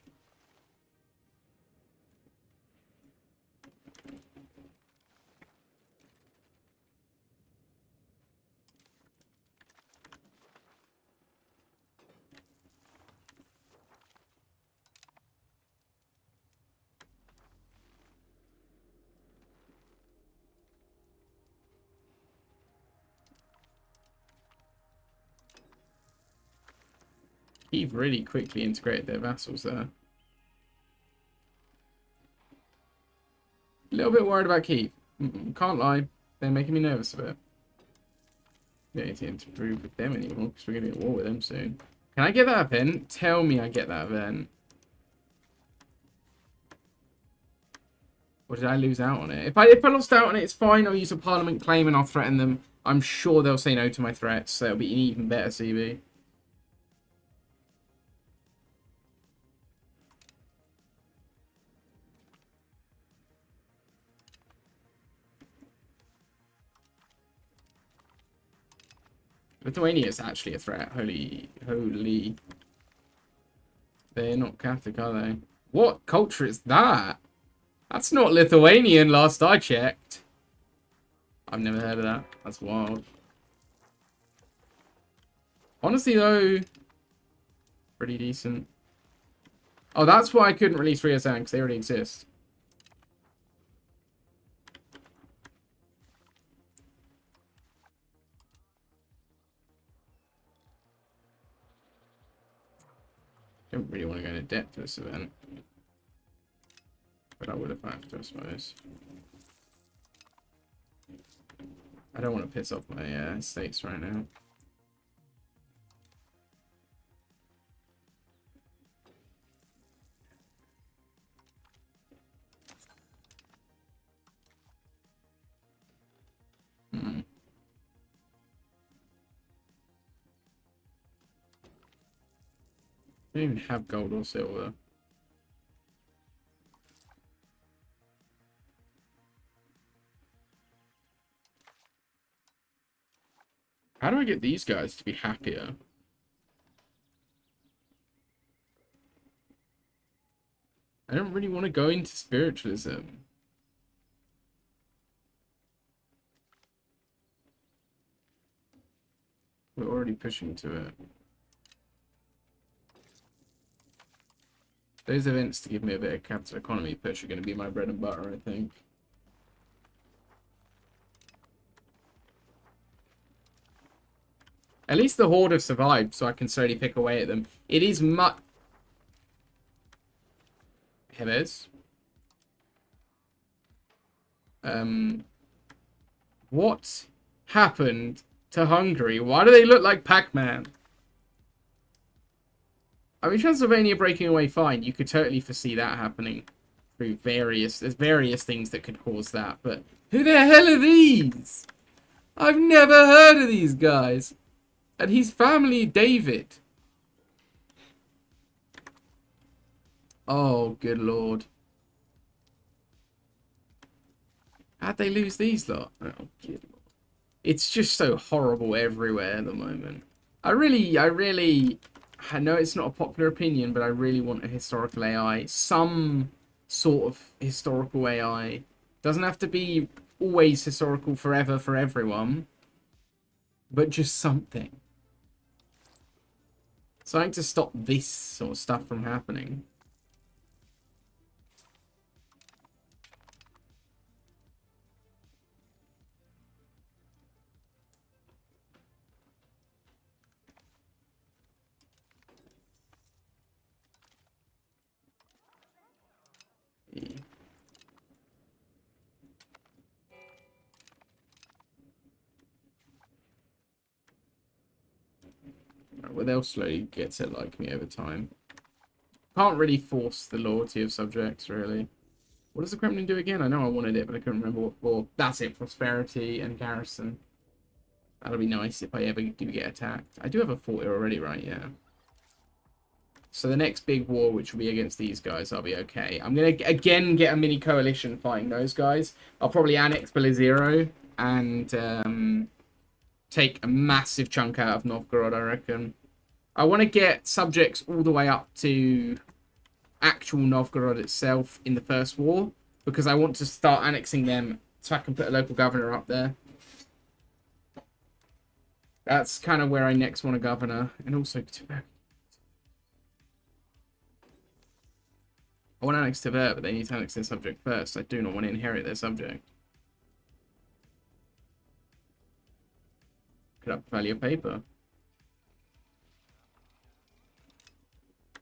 Kiev really quickly integrated their vassals there. A little bit worried about Kiev. Can't lie. They're making me nervous a bit. Don't need to improve with them anymore because we're going to be at war with them soon. Can I get that event? Tell me I get that event. Or did I lose out on it? If I lost out on it, it's fine. I'll use a parliament claim and I'll threaten them. I'm sure they'll say no to my threats, so it'll be an even better CB. Lithuania is actually a threat. Holy. They're not Catholic, are they? What culture is that? That's not Lithuanian, last I checked. I've never heard of that. That's wild. Honestly, though, pretty decent. Oh, that's why I couldn't release Ryazan, because they already exist. Don't really want to go into debt for this event. But I would have had to, I suppose. I don't want to piss off my states right now. I don't even have gold or silver. How do I get these guys to be happier? I don't really want to go into spiritualism. We're already pushing to it. Those events to give me a bit of capital economy push are going to be my bread and butter, I think. At least the Horde have survived, so I can slowly pick away at them. It is much... Hebes. What happened to Hungary? Why do they look like Pac-Man? I mean, Transylvania breaking away fine. You could totally foresee that happening through there's various things that could cause that. But who the hell are these? I've never heard of these guys. And his family, David. Oh, good lord. How'd they lose these lot? Oh, good lord. It's just so horrible everywhere at the moment. I know it's not a popular opinion, but I really want a historical AI. Some sort of historical AI. Doesn't have to be always historical forever for everyone, but just something. Something to stop this sort of stuff from happening. Well, they'll slowly get to like me over time. Can't really force the loyalty of subjects, really. What does the Kremlin do again? I know I wanted it, but I couldn't remember what for. That's it, prosperity and garrison. That'll be nice if I ever do get attacked. I do have a fort here already, right? Yeah. So the next big war, which will be against these guys, I'll be okay. I'm going to, again, get a mini coalition fighting those guys. I'll probably annex Belizero and take a massive chunk out of Novgorod, I reckon. I want to get subjects all the way up to actual Novgorod itself in the first war, because I want to start annexing them so I can put a local governor up there. That's kind of where I next want a governor. And also, I want to annex Tver, but they need to annex their subject first. I do not want to inherit their subject. Could up the value of paper.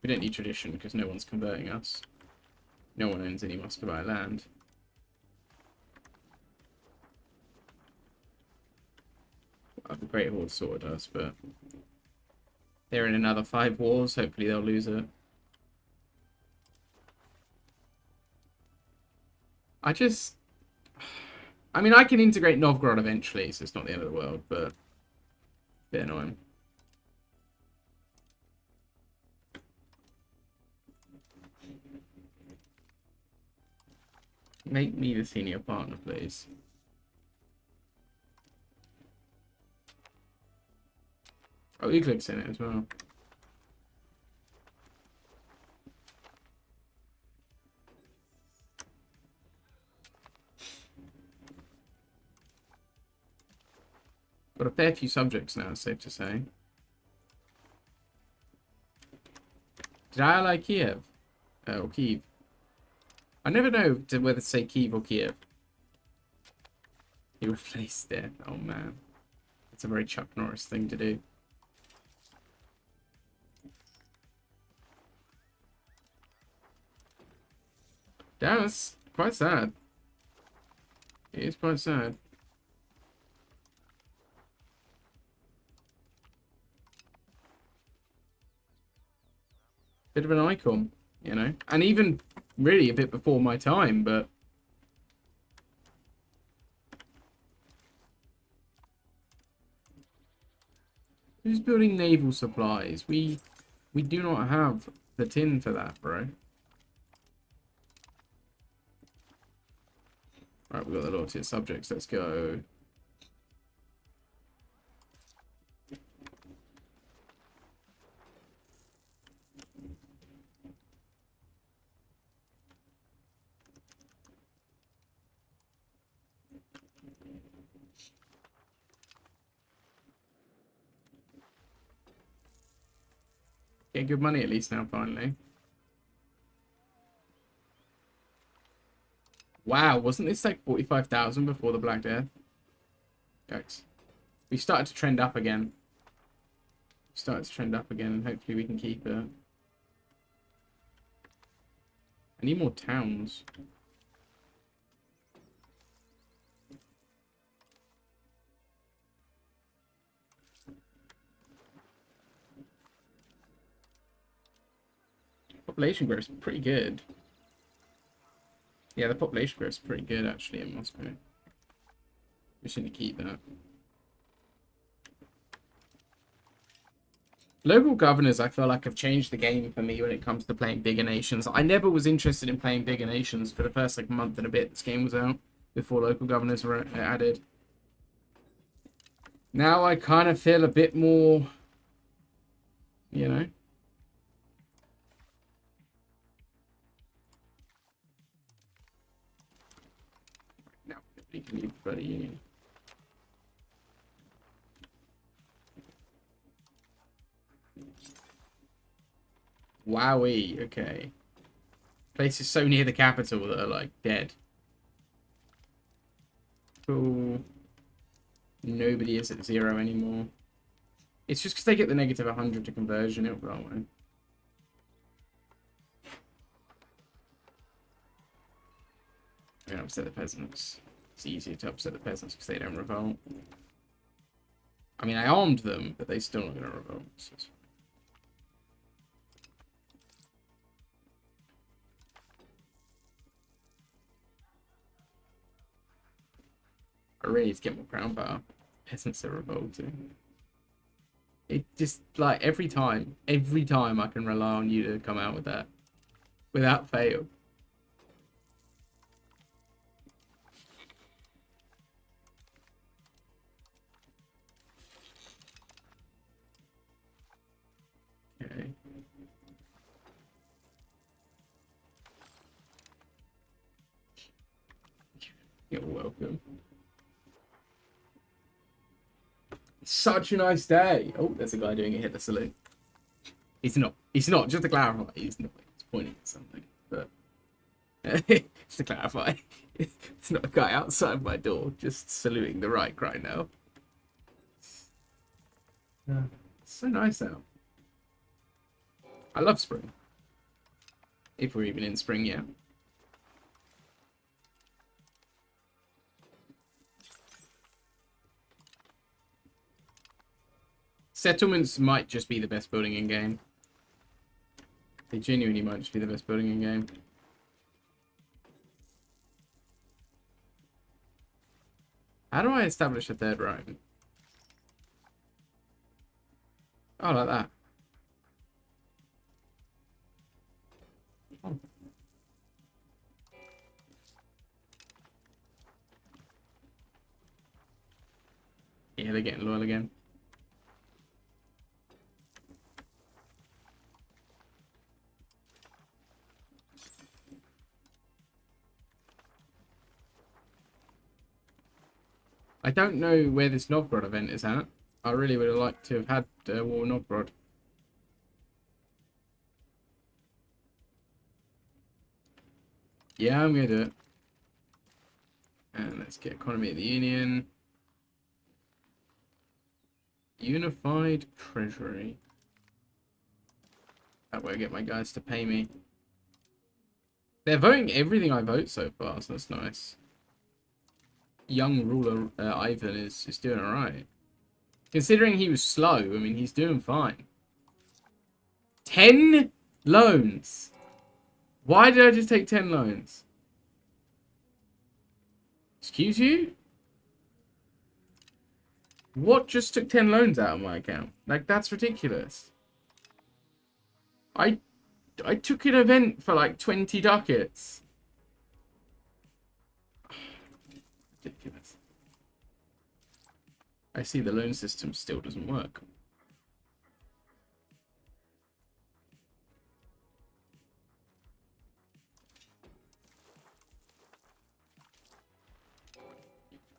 We don't need tradition because no one's converting us. No one owns any Muscovy land. Well, the Great Horde sort of does, but they're in another 5 wars. Hopefully they'll lose it. I mean, I can integrate Novgorod eventually, so it's not the end of the world, but a bit annoying. Make me the senior partner, please. Oh, Eclipse in it as well. Got a fair few subjects now, it's safe to say. Did I like Kiev? Or Kiev? I never know whether to say Kiev or Kiev. He replaced it. Oh man. It's a very Chuck Norris thing to do. That's quite sad. It is quite sad. Bit of an icon, you know? And even really a bit before my time, but... Who's building naval supplies? We do not have the tin for that, bro. Alright, we've got the loyalty of subjects. Let's go. Get good money at least now, finally. Wow, wasn't this like 45,000 before the Black Death? Yikes. We started to trend up again. And hopefully we can keep it. I need more towns. Population growth is pretty good. Yeah, the population growth is pretty good, actually, in Moscow. We should keep that. Local governors, I feel like, have changed the game for me when it comes to playing bigger nations. I never was interested in playing bigger nations for the first, like, month and a bit this game was out, before local governors were added. Now I kind of feel a bit more, you know. Now, we can leave the bloody union. Wowee, okay. Places so near the capital that are, like, dead. Cool. Nobody is at 0 anymore. It's just because they get the negative 100 to conversion, it'll go away. I'm going to upset the peasants. It's easier to upset the peasants because they don't revolt. I mean, I armed them, but they still not going to revolt. So I really need to get more crown power. Peasants are revolting. It just, like, every time I can rely on you to come out with that. Without fail. Okay. You're welcome. Such a nice day. Oh, there's a guy doing a Hitler salute. He's not. He's not. Just to clarify, he's not. He's pointing at something. But just to clarify, it's not a guy outside my door just saluting the Reich right now. Yeah. It's so nice out. I love spring. If we're even in spring yet. Settlements might just be the best building in game. They genuinely might just be the best building in game. How do I establish a third Rome? Oh, like that. Oh. Yeah, they're getting loyal again. I don't know where this Novgorod event is at. I really would have liked to have had War Novgorod. Yeah, I'm going to do it. And let's get Economy of the Union. Unified Treasury. That way I get my guys to pay me. They're voting everything I vote so far, so that's nice. Young ruler Ivan is doing alright. Considering he was slow, I mean, he's doing fine. 10 loans. Why did I just take 10 loans? Excuse you? What just took 10 loans out of my account? Like, that's ridiculous. I took an event for like 20 ducats. Ridiculous. I see the loan system still doesn't work.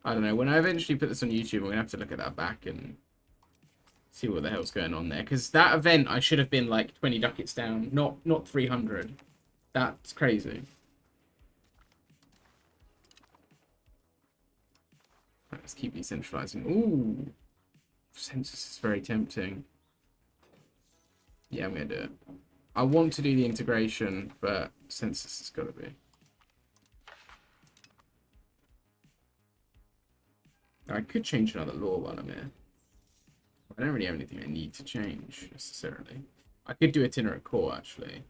I don't know. When I eventually put this on YouTube, I'm going to have to look at that back and see what the hell's going on there. Because that event, I should have been like 20 ducats down, not 300. That's crazy. Right, let's keep decentralizing. Ooh. Census is very tempting. Yeah, I'm going to do it. I want to do the integration, but census has got to be. I could change another law while I'm here. I don't really have anything I need to change, necessarily. I could do itinerant core, actually.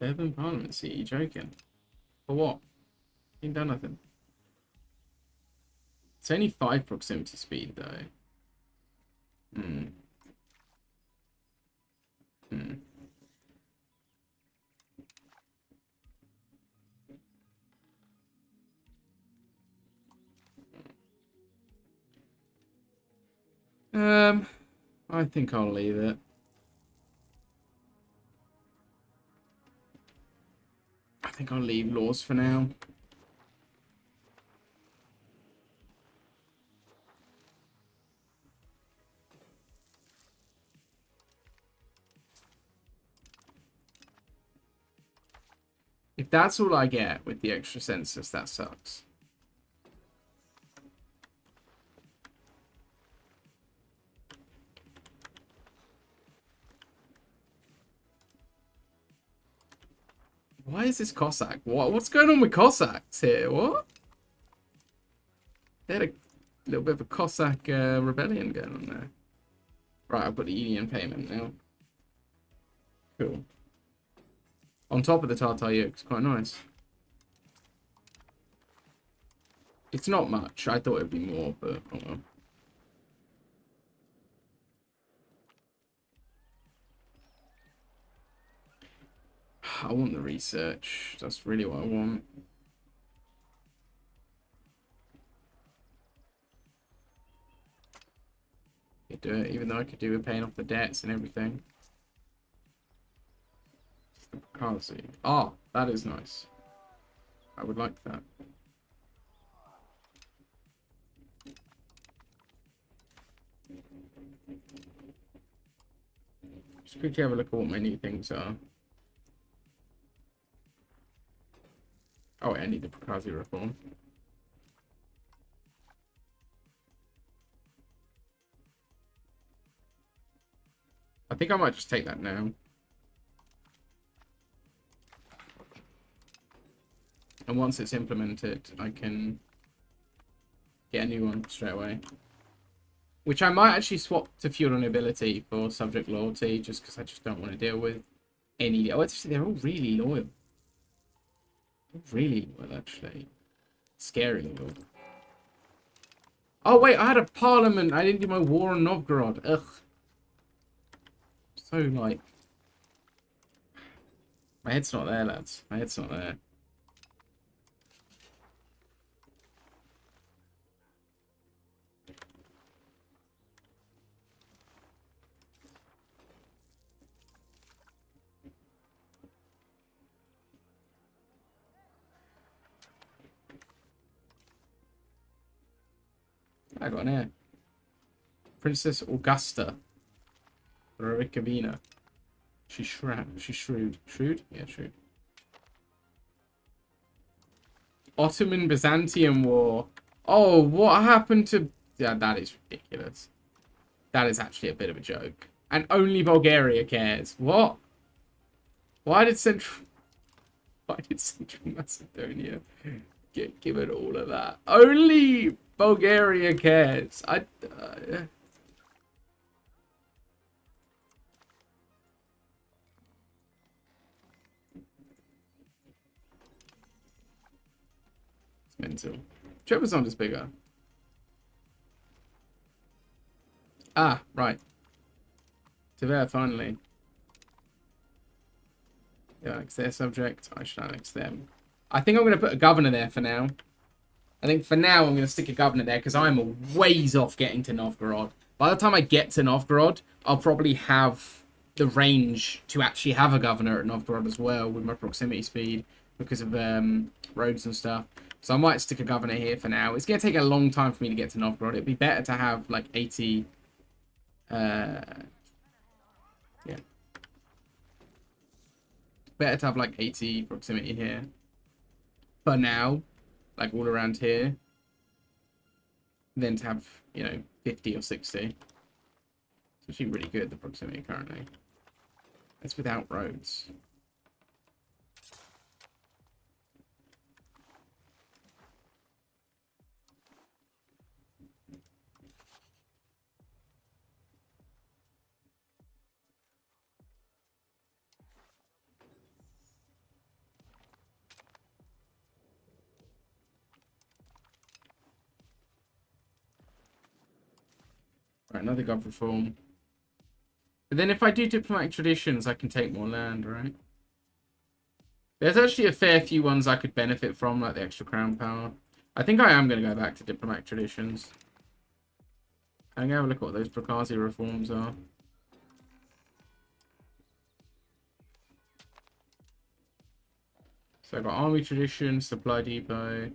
Urban Parliament seat, you joking? For what? Ain't done nothing. It's only 5 proximity speed though. Hmm. Hmm. I think I'll leave it. I think I'll leave laws for now. If that's all I get with the extra census, that sucks. Why is this Cossack? What's going on with Cossacks here? What? They had a little bit of a Cossack rebellion going on there. Right, I've got the union payment now. Cool. On top of the Tartar yoke, it's quite nice. It's not much. I thought it'd be more, but oh well. I want the research. That's really what I want. You do it, even though I could do with paying off the debts and everything. Can't see. Ah, that is nice. I would like that. Just quickly have a look at what my new things are. Oh, I need the Prakazi reform. I think I might just take that now. And once it's implemented, I can get a new one straight away. Which I might actually swap to feudal nobility for subject loyalty, just because I just don't want to deal with any... Oh, actually, they're all really loyal. Really loyal, actually. Scary loyal. Oh, wait, I had a parliament. I didn't do my war on Novgorod. Ugh. So, like... My head's not there, lads. My head's not there. I got an heir. Princess Augusta. Rurikavina. She's shrewd. Shrewd? Yeah, shrewd. Ottoman Byzantium War. Oh, what happened to... Yeah, that is ridiculous. That is actually a bit of a joke. And only Bulgaria cares. What? Why did Central... Why did Central Macedonia get given all of that? Only Bulgaria cares. It's mental. Trebizond is bigger. Ah, right. Tver, finally. Yeah, annex their subject. I should annex them. I think I'm going to put a governor there for now. I think for now I'm going to stick a governor there because I'm a ways off getting to Novgorod. By the time I get to Novgorod, I'll probably have the range to actually have a governor at Novgorod as well with my proximity speed because of roads and stuff. So I might stick a governor here for now. It's going to take a long time for me to get to Novgorod. It'd be better to have like 80... yeah. Better to have like 80 proximity here. For now, like all around here. Than to have, you know, 50 or 60. It's actually really good, the proximity currently. It's without roads. Right, another god reform. But then if I do diplomatic traditions, I can take more land, right? There's actually a fair few ones I could benefit from, like the extra crown power. I think I am going to go back to diplomatic traditions. I'm going to have a look at what those Prakazi reforms are. So I've got army tradition, supply depot,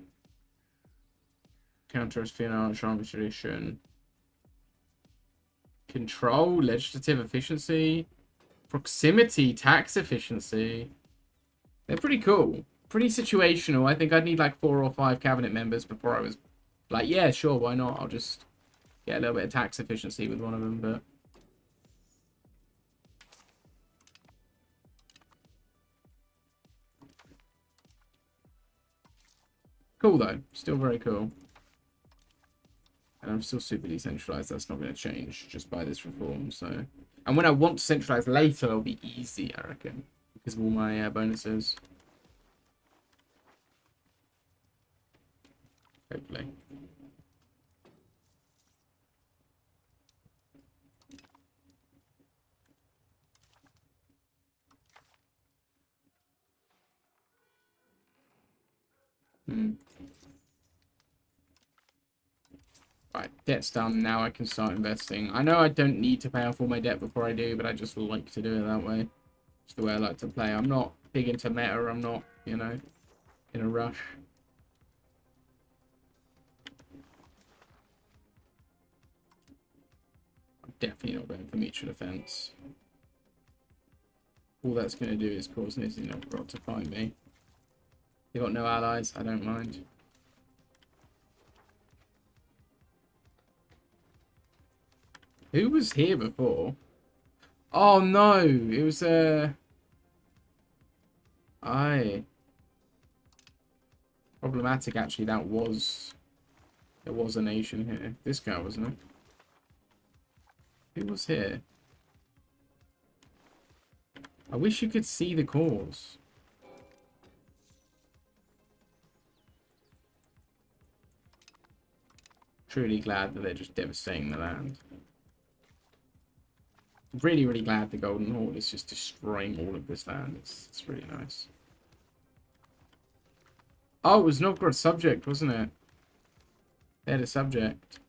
counter-espionage, army tradition, control, legislative efficiency, proximity, tax efficiency. They're pretty cool. Pretty situational. I think I'd need like 4 or 5 cabinet members before I was like, yeah, sure, why not? I'll just get a little bit of tax efficiency with one of them, but... Cool, though. Still very cool. And I'm still super decentralized. That's not going to change just by this reform, so... And when I want to centralize later, it'll be easy, I reckon. Because of all my bonuses. Hopefully. Right, debt's done. Now I can start investing. I know I don't need to pay off all my debt before I do, but I just like to do it that way. It's the way I like to play. I'm not big into meta. I'm not, you know, in a rush. I'm definitely not going for mutual defense. All that's going to do is cause Nizhny Novgorod to find me. They got no allies. I don't mind. Who was here before? Oh no! It was problematic actually. There was a nation here. This guy wasn't it? Who was here? I wish you could see the cause. Truly glad that they're just devastating the land. Really, really glad the Golden Horde is just destroying all of this land. It's really nice. Oh, it was Novgorod subject, wasn't it? They had a subject.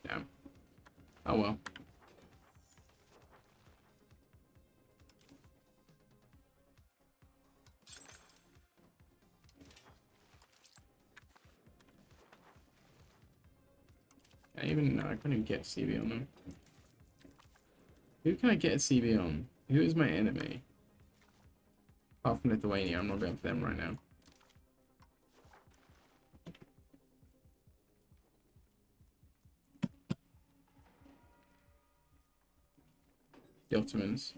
Yeah. Oh well. I couldn't even get a CB on them. Who can I get a CB on? Who is my enemy? Apart from Lithuania, I'm not going for them right now. The Ottomans.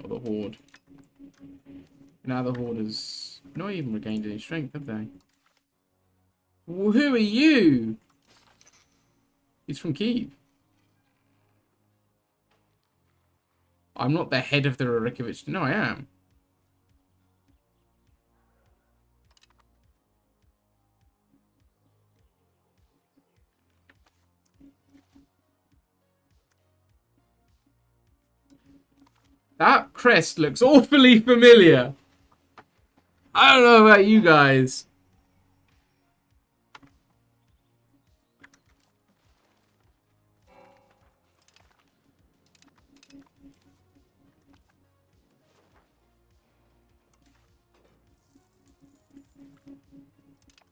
Or the Horde. Now the Horde has not even regained any strength, have they? Well, who are you? He's from Kyiv. I'm not the head of the Rurikovich. No, I am. That crest looks awfully familiar. I don't know about you guys.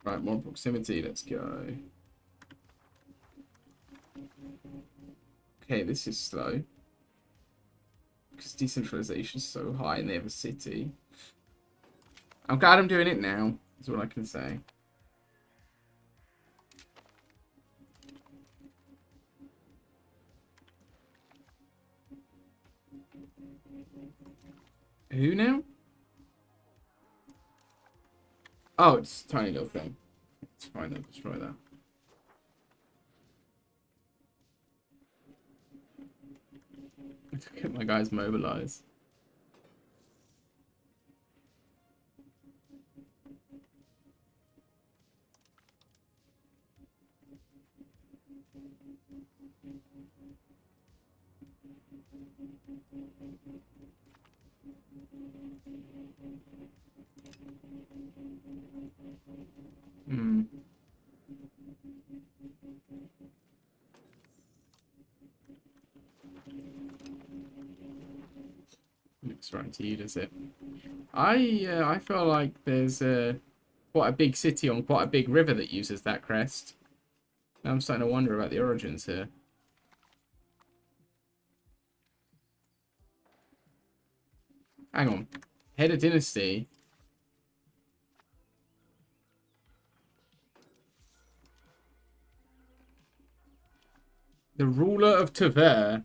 Right, more proximity. Let's go. Okay, this is slow. Because decentralization is so high in every city. I'm glad I'm doing it now. Is what I can say. Who now? Oh, it's a tiny little thing. It's fine, I'll destroy that. Get my guys mobilized. Hmm. Looks right to you, does it? I feel like there's quite a big city on quite a big river that uses that crest. Now I'm starting to wonder about the origins here. Hang on. Head of dynasty. The ruler of Tver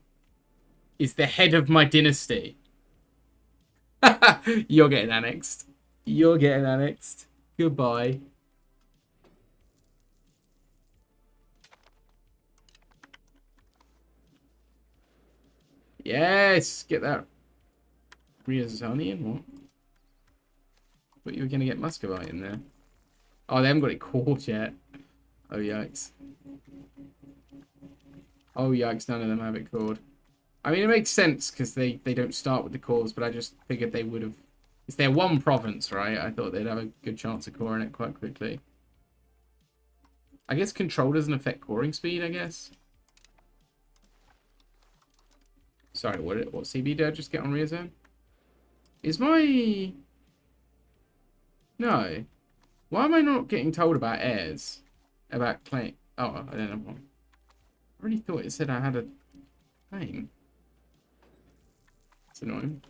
is the head of my dynasty. You're getting annexed. You're getting annexed. Goodbye. Yes, get that Ryazanian. What? Thought you were going to get Muscovy in there. Oh, they haven't got it caught yet. Oh, yikes. Oh, yikes, none of them have it caught. I mean, it makes sense because they don't start with the cores, but I just figured they would have... It's their one province, right? I thought they'd have a good chance of coring it quite quickly. I guess control doesn't affect coring speed, I guess. Sorry, what CB did I just get on Ryazan? Is my... No. Why am I not getting told about heirs? About claim? Oh, I don't know. I really thought it said I had a claim. It's annoying.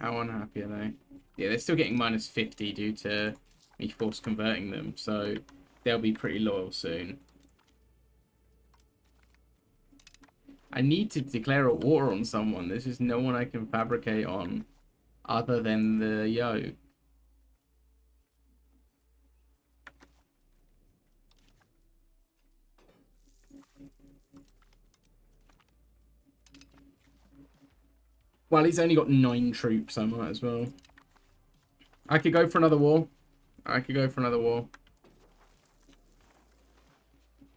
How unhappy are they? Yeah, they're still getting minus 50 due to me force converting them, so they'll be pretty loyal soon. I need to declare a war on someone. There's just no one I can fabricate on other than the Yo. Well, he's only got 9 troops, I might as well. I could go for another war. I could go for another war.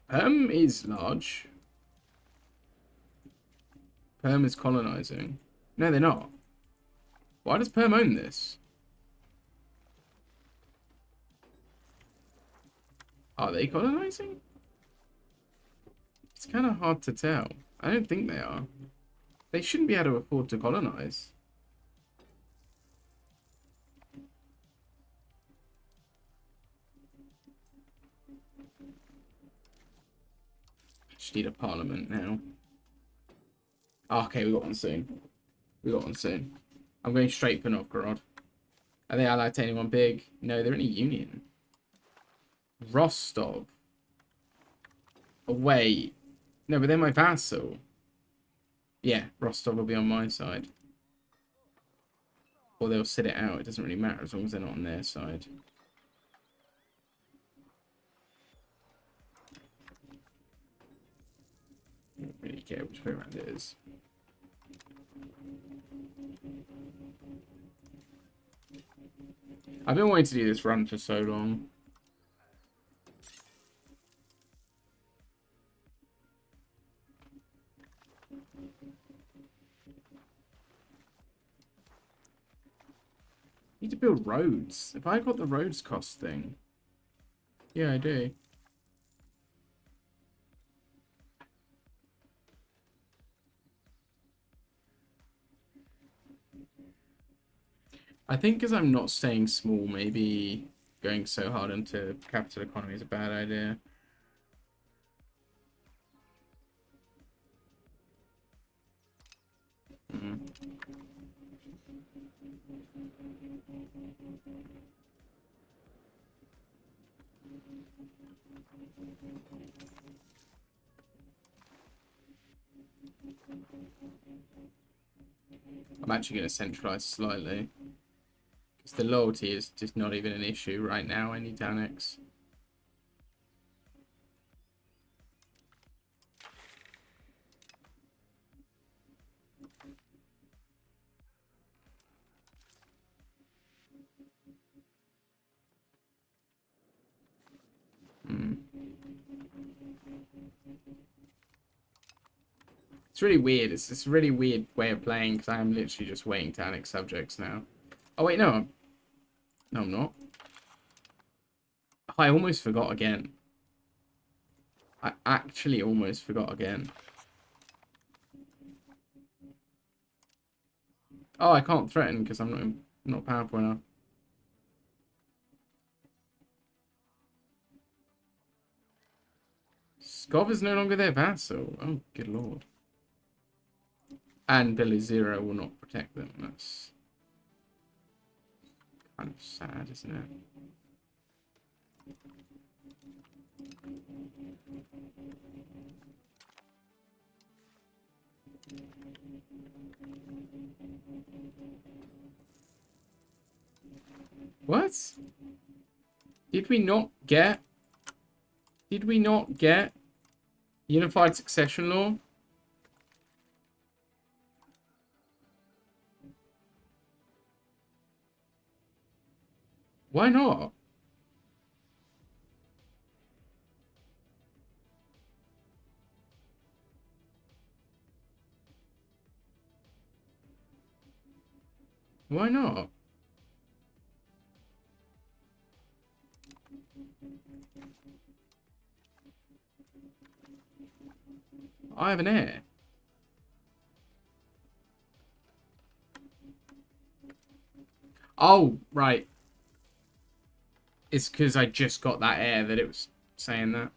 Perm is large. Perm is colonizing. No, they're not. Why does Perm own this? Are they colonizing? It's kind of hard to tell. I don't think they are. They shouldn't be able to afford to colonize. Just need a parliament now. Oh, okay, we got one soon. We got one soon. I'm going straight for Novgorod. Are they allied to anyone big? No, they're in a union. Rostov. Oh, wait. No, but they're my vassal. Yeah, Rostov will be on my side. Or they'll sit it out. It doesn't really matter as long as they're not on their side. I don't really care which way around it is. I've been wanting to do this run for so long. Need to build roads. Have I got the roads cost thing? Yeah, I do. I think because I'm not staying small, maybe going so hard into capital economy is a bad idea. Mm. I'm actually going to centralize slightly. Because the loyalty is just not even an issue right now. I need to annex. It's really weird. It's this really weird way of playing because I am literally just waiting to annex subjects now. Oh, wait, no. No, I'm not. Oh, I almost forgot again. I actually almost forgot again. Oh, I can't threaten because I'm not powerful enough. Skov is no longer their vassal. Oh, good lord. And Billy Zero will not protect them. That's kind of sad, isn't it? What? Did we not get... Did we not get unified succession law? Why not? Why not? I have an heir. Oh, right. It's because I just got that heir that it was saying that.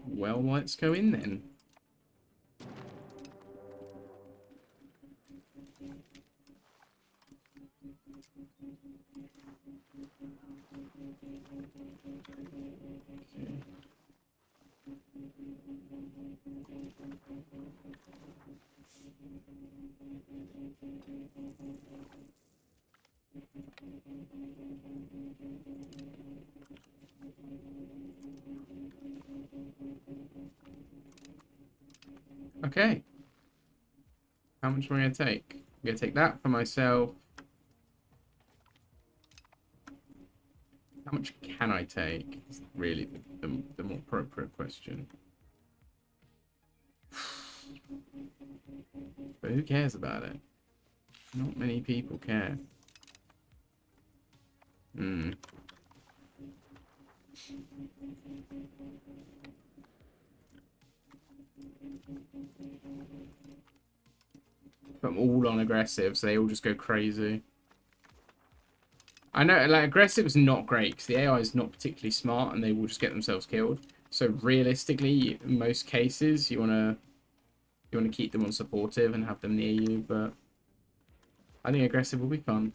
Well, let's go in then. Okay. How much am I going to take? I'm going to take that for myself. How much can I take? Is really the more appropriate question. But who cares about it? Not many people care. Hmm. But I'm all on aggressive, so they all just go crazy. I know, like, aggressive is not great, because the AI is not particularly smart, and they will just get themselves killed. So realistically, in most cases, you wanna keep them on supportive and have them near you, but I think aggressive will be fun.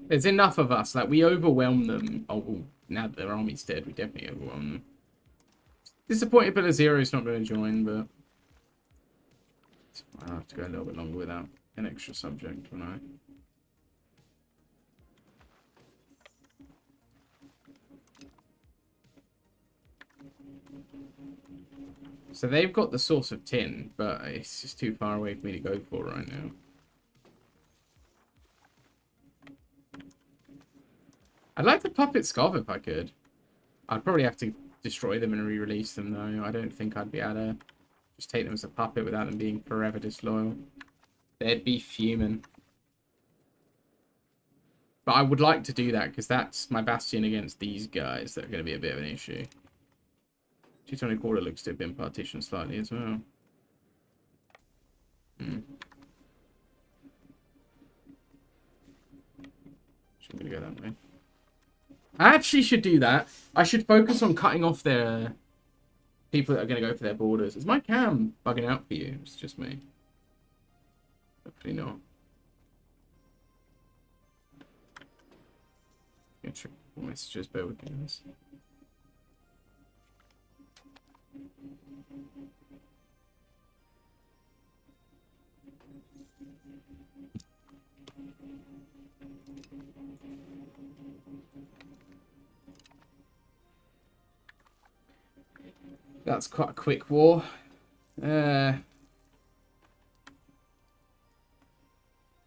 There's enough of us. Like, we overwhelm them. Oh, well, now that their army's dead, we definitely overwhelm them. Disappointed Pillar Zero's not going to join, but I'll have to go a little bit longer without an extra subject, won't I? So they've got the source of tin, but it's just too far away for me to go for right now. I'd like to puppet Skov if I could. I'd probably have to destroy them and re-release them, though. I don't think I'd be able to just take them as a puppet without them being forever disloyal. They'd be fuming. But I would like to do that, because that's my bastion against these guys that are going to be a bit of an issue. 220 quarter looks to have been partitioned slightly as well. Shouldn't really go that way. I actually should do that. I should focus on cutting off their people that are going to go for their borders. Is my cam bugging out for you? It's just me. Hopefully not. I'm going to check messages, bear with me on this. That's quite a quick war. I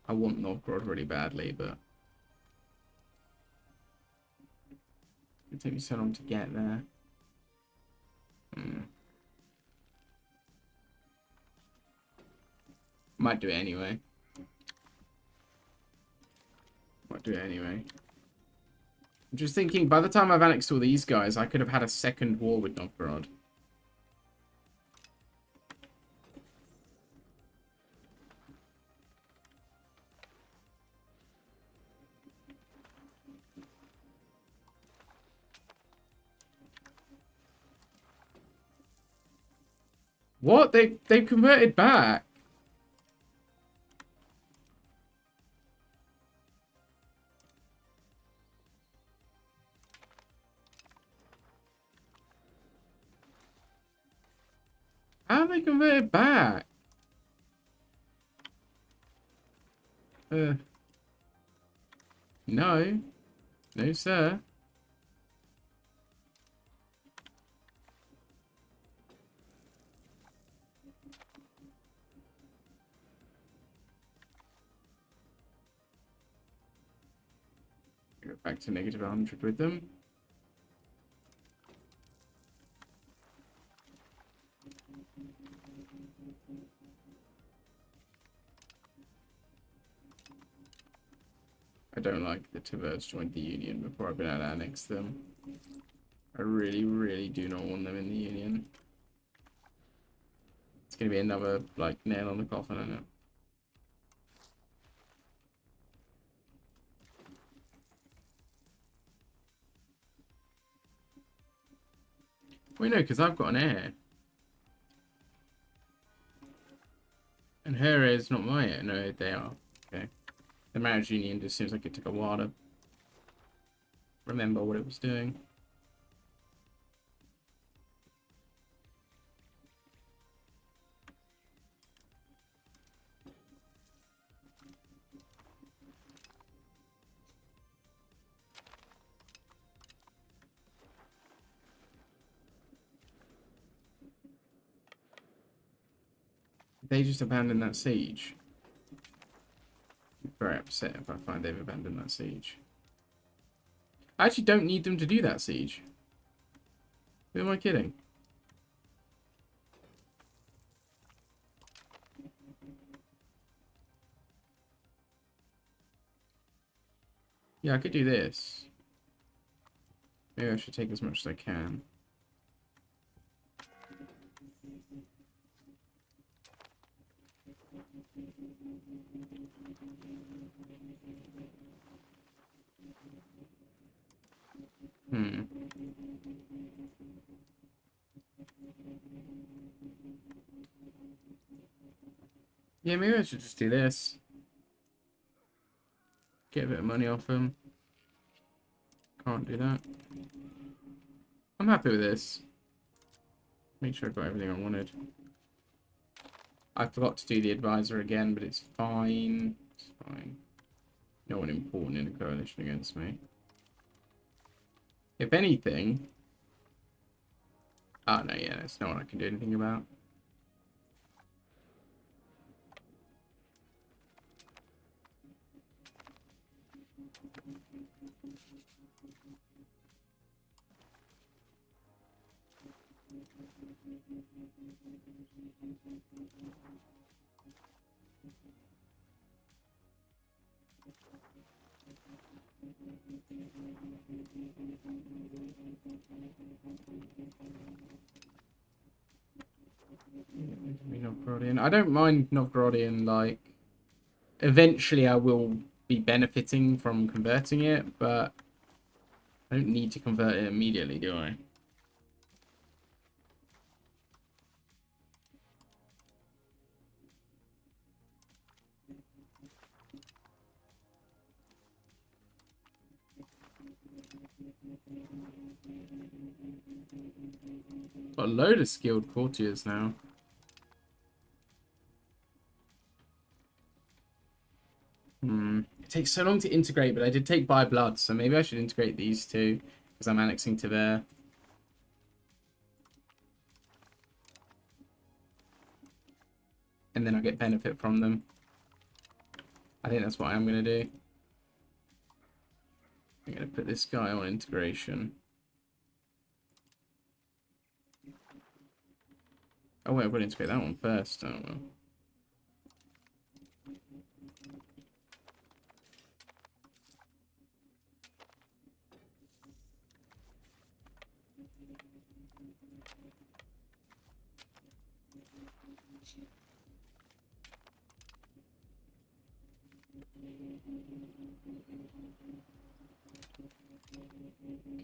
want Novgorod really badly, but it'll take me so long to get there. Might do it anyway. I'm just thinking, by the time I've annexed all these guys, I could have had a second war with Novgorod. What? They've converted back. How have they converted back? No. No, sir. Go back to negative 100 with them. I don't like the Tibets joined the Union before I've been able to annex them. I really, really do not want them in the Union. It's going to be another, like, nail on the coffin, I know. Wait, no, because I've got an heir. And her heir is not my heir. No, they are. Okay. The marriage union just seems like it took a while to remember what it was doing. They just abandoned that siege. I'm very upset if I find they've abandoned that siege. I actually don't need them to do that siege. Who am I kidding? Yeah, I could do this. Maybe I should take as much as I can. Yeah, maybe I should just do this. Get a bit of money off him. Can't do that. I'm happy with this. Make sure I got everything I wanted. I forgot to do the advisor again, but it's fine. It's fine. No one important in a coalition against me. If anything... Oh, no, yeah, there's no one I can do anything about. Novgorodian. I don't mind Novgorodian, like... Eventually I will be benefiting from converting it, but... I don't need to convert it immediately, do I? Got a load of skilled courtiers now. It takes so long to integrate, but I did take by blood, so maybe I should integrate these two because I'm annexing to there. And then I get benefit from them. I think that's what I'm going to do. I'm going to put this guy on integration. Oh wait, I've got to integrate that one first. Oh well.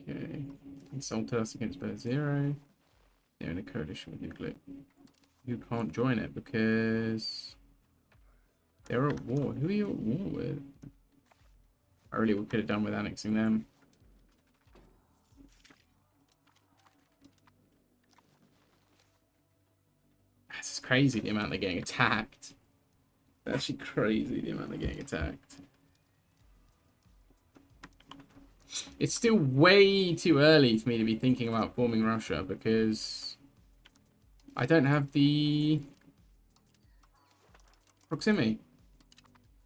Okay. Insult us against better 0. They're in a coalition with Nuclear. You can't join it because they're at war. Who are you at war with? I really could have done with annexing them. That's crazy the amount they're getting attacked. That's actually crazy the amount they're getting attacked. It's still way too early for me to be thinking about forming Russia because I don't have the proximity.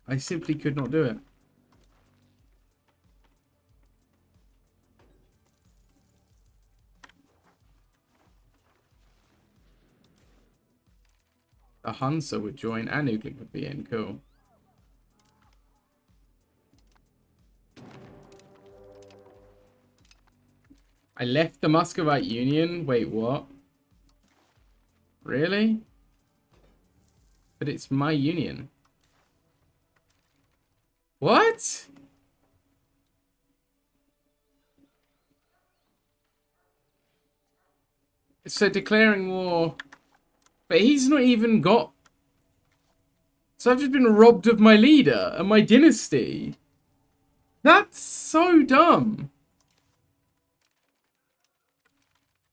I simply could not do it. A Hansa would join and Nuclear would be in. Cool. I left the Muscovite Union? Wait, what? Really? But it's my union. What? So declaring war. But he's not even got... So I've just been robbed of my leader and my dynasty. That's so dumb.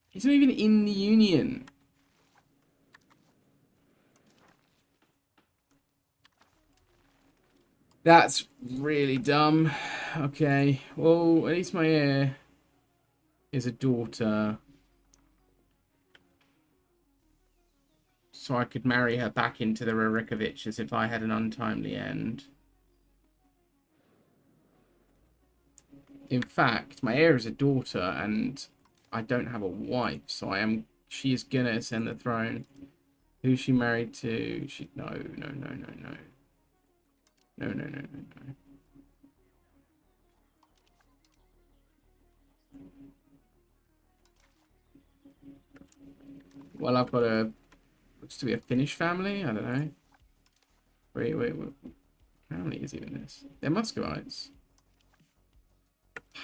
He's not even in the union. That's really dumb. Okay. Well, at least my heir is a daughter. So I could marry her back into the Rurikoviches if I had an untimely end. In fact, my heir is a daughter and I don't have a wife, so she is gonna ascend the throne. Who's she married to? No. Well, I've got looks to be a Finnish family. I don't know. Wait. What family is even this? They're Muscovites.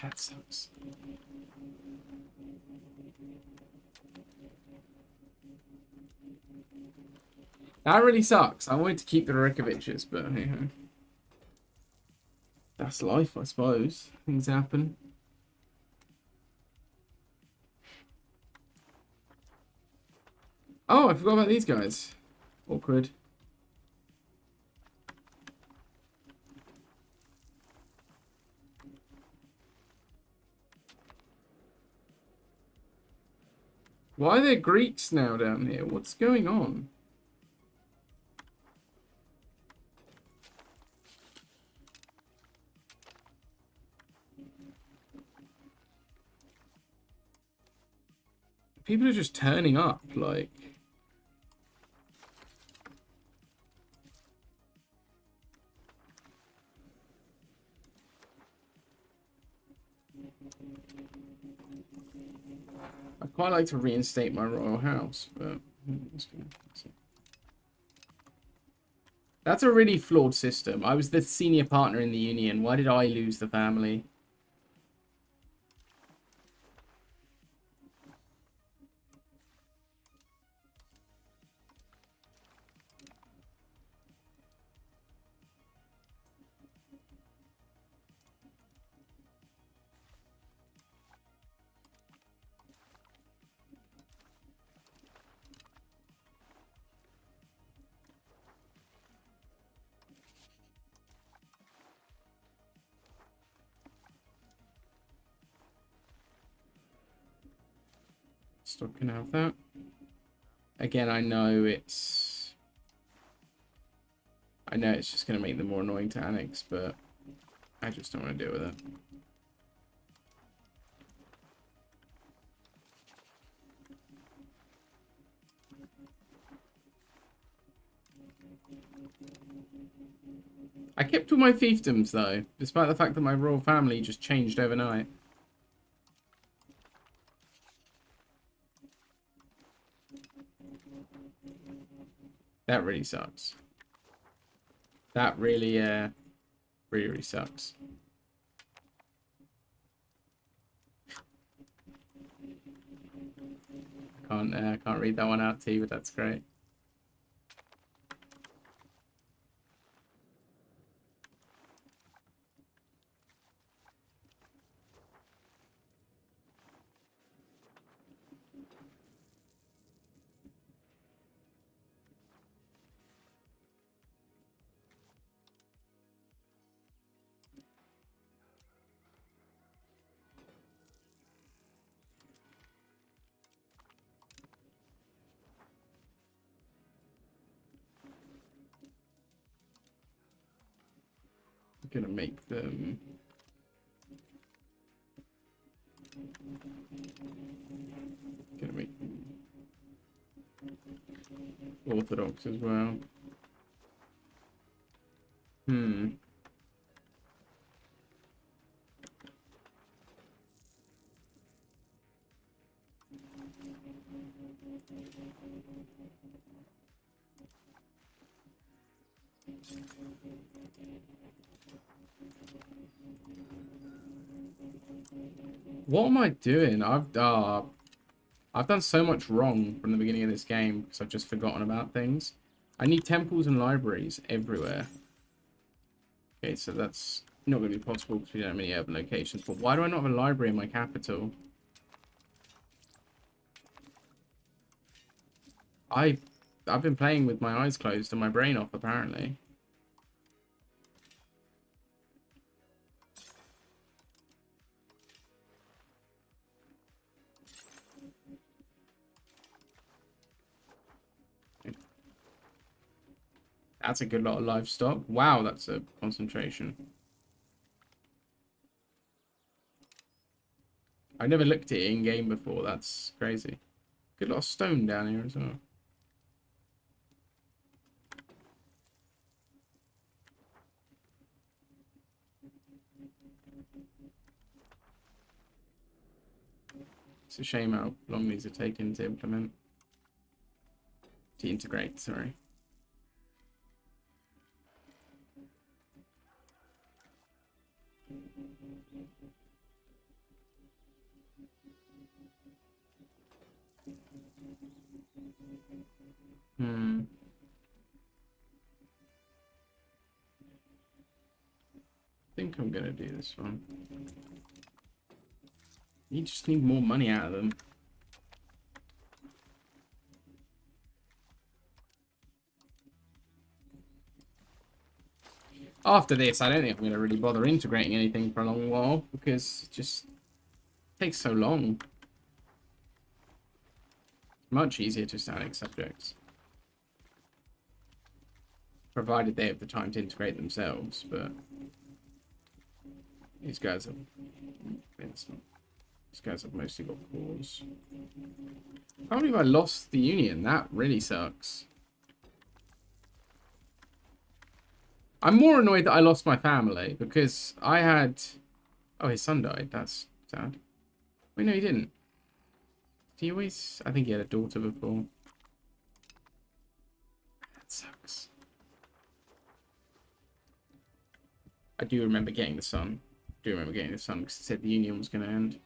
That sucks. That really sucks. I wanted to keep the Rurikoviches, but hey ho. That's life, I suppose. Things happen. Oh, I forgot about these guys. Awkward. Why are there Greeks now down here? What's going on? People are just turning up, like... I'd quite like to reinstate my royal house, but... That's a really flawed system. I was the senior partner in the union. Why did I lose the family? Stock can have that. Again, I know it's just going to make them more annoying to annex, but I just don't want to deal with it. I kept all my fiefdoms, though, despite the fact that my royal family just changed overnight. That really sucks. That really, really sucks. Can't read that one out to you, but that's great. Gonna make them orthodox as well. What am I doing? I've done so much wrong from the beginning of this game because I've just forgotten about things. I need temples and libraries everywhere. Okay, so that's not going to be possible because we don't have many urban locations. But why do I not have a library in my capital? I've been playing with my eyes closed and my brain off, apparently. That's a good lot of livestock. Wow, that's a concentration. I never looked at it in game before. That's crazy. Good lot of stone down here as well. It's a shame how long these are taking to implement. To integrate, sorry. I think I'm gonna do this one. You just need more money out of them. After this, I don't think I'm going to really bother integrating anything for a long while because it just takes so long. Much easier to static subjects. Provided they have the time to integrate themselves, but these guys have mostly got cores. I can't believe I lost the Union. That really sucks. I'm more annoyed that I lost my family because I had... Oh, his son died. That's sad. Wait, no, he didn't. Did he always... I think he had a daughter before. That sucks. I do remember getting the son. Because it said the Union was going to end.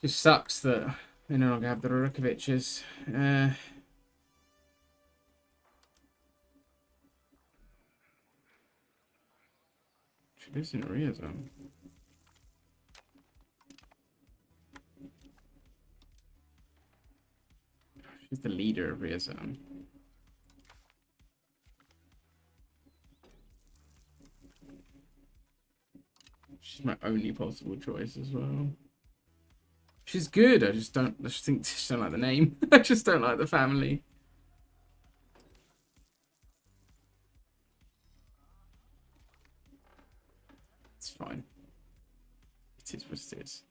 Just sucks that they no longer have the Rurikoviches. She lives in Ria zone. She's the leader of Ria zone. She's my only possible choice as well. She's good. I just don't like the name. I just don't like the family. It's fine. It is what it is.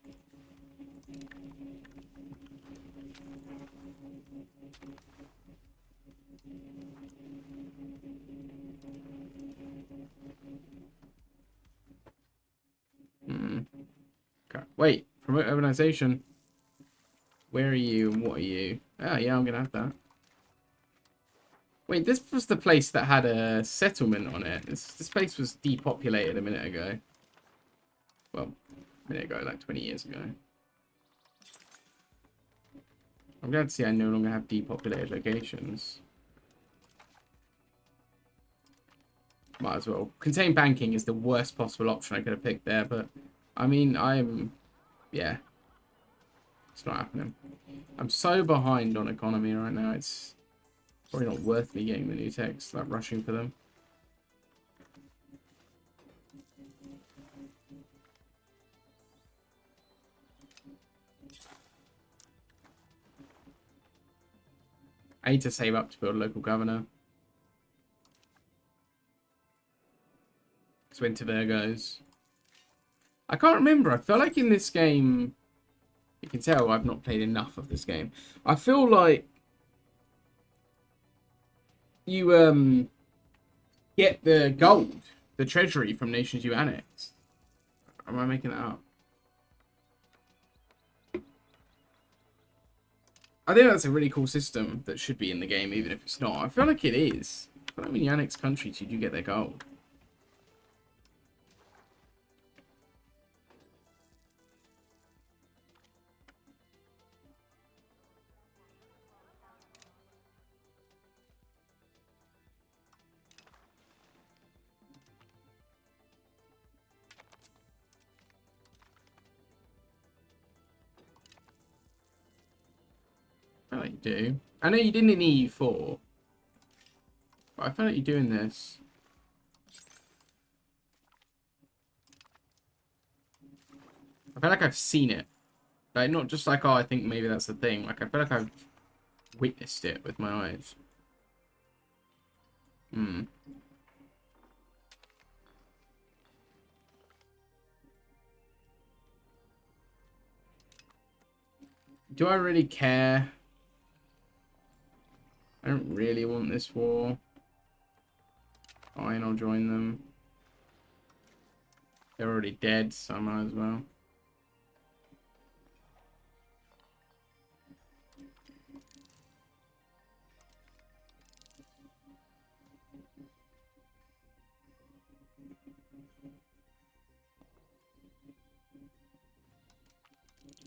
Okay. Wait. Promote urbanization. Where are you and what are you? Oh, yeah, I'm going to have that. Wait, this was the place that had a settlement on it. This place was depopulated a minute ago. Well, a minute ago, like 20 years ago. I'm glad to see I no longer have depopulated locations. Might as well. Contained banking is the worst possible option I could have picked there, but I mean, yeah. It's not happening. I'm so behind on economy right now. It's probably not worth me getting the new techs, like rushing for them. I need to save up to build a local governor. It's winter Virgos. I can't remember. I feel like in this game, you can tell I've not played enough of this game. I feel like you get the gold, the treasury from nations you annex. Am I making that up? I think that's a really cool system that should be in the game, even if it's not. I feel like it is. I feel like when you annex countries, you do get their gold. I feel like you do. I know you didn't in EU4, but I feel like you're doing this. I feel like I've seen it. Like, not just like, oh, I think maybe that's the thing. Like, I feel like I've witnessed it with my eyes. Do I really care? I don't really want this war. Fine, I'll join them. They're already dead, so I might as well.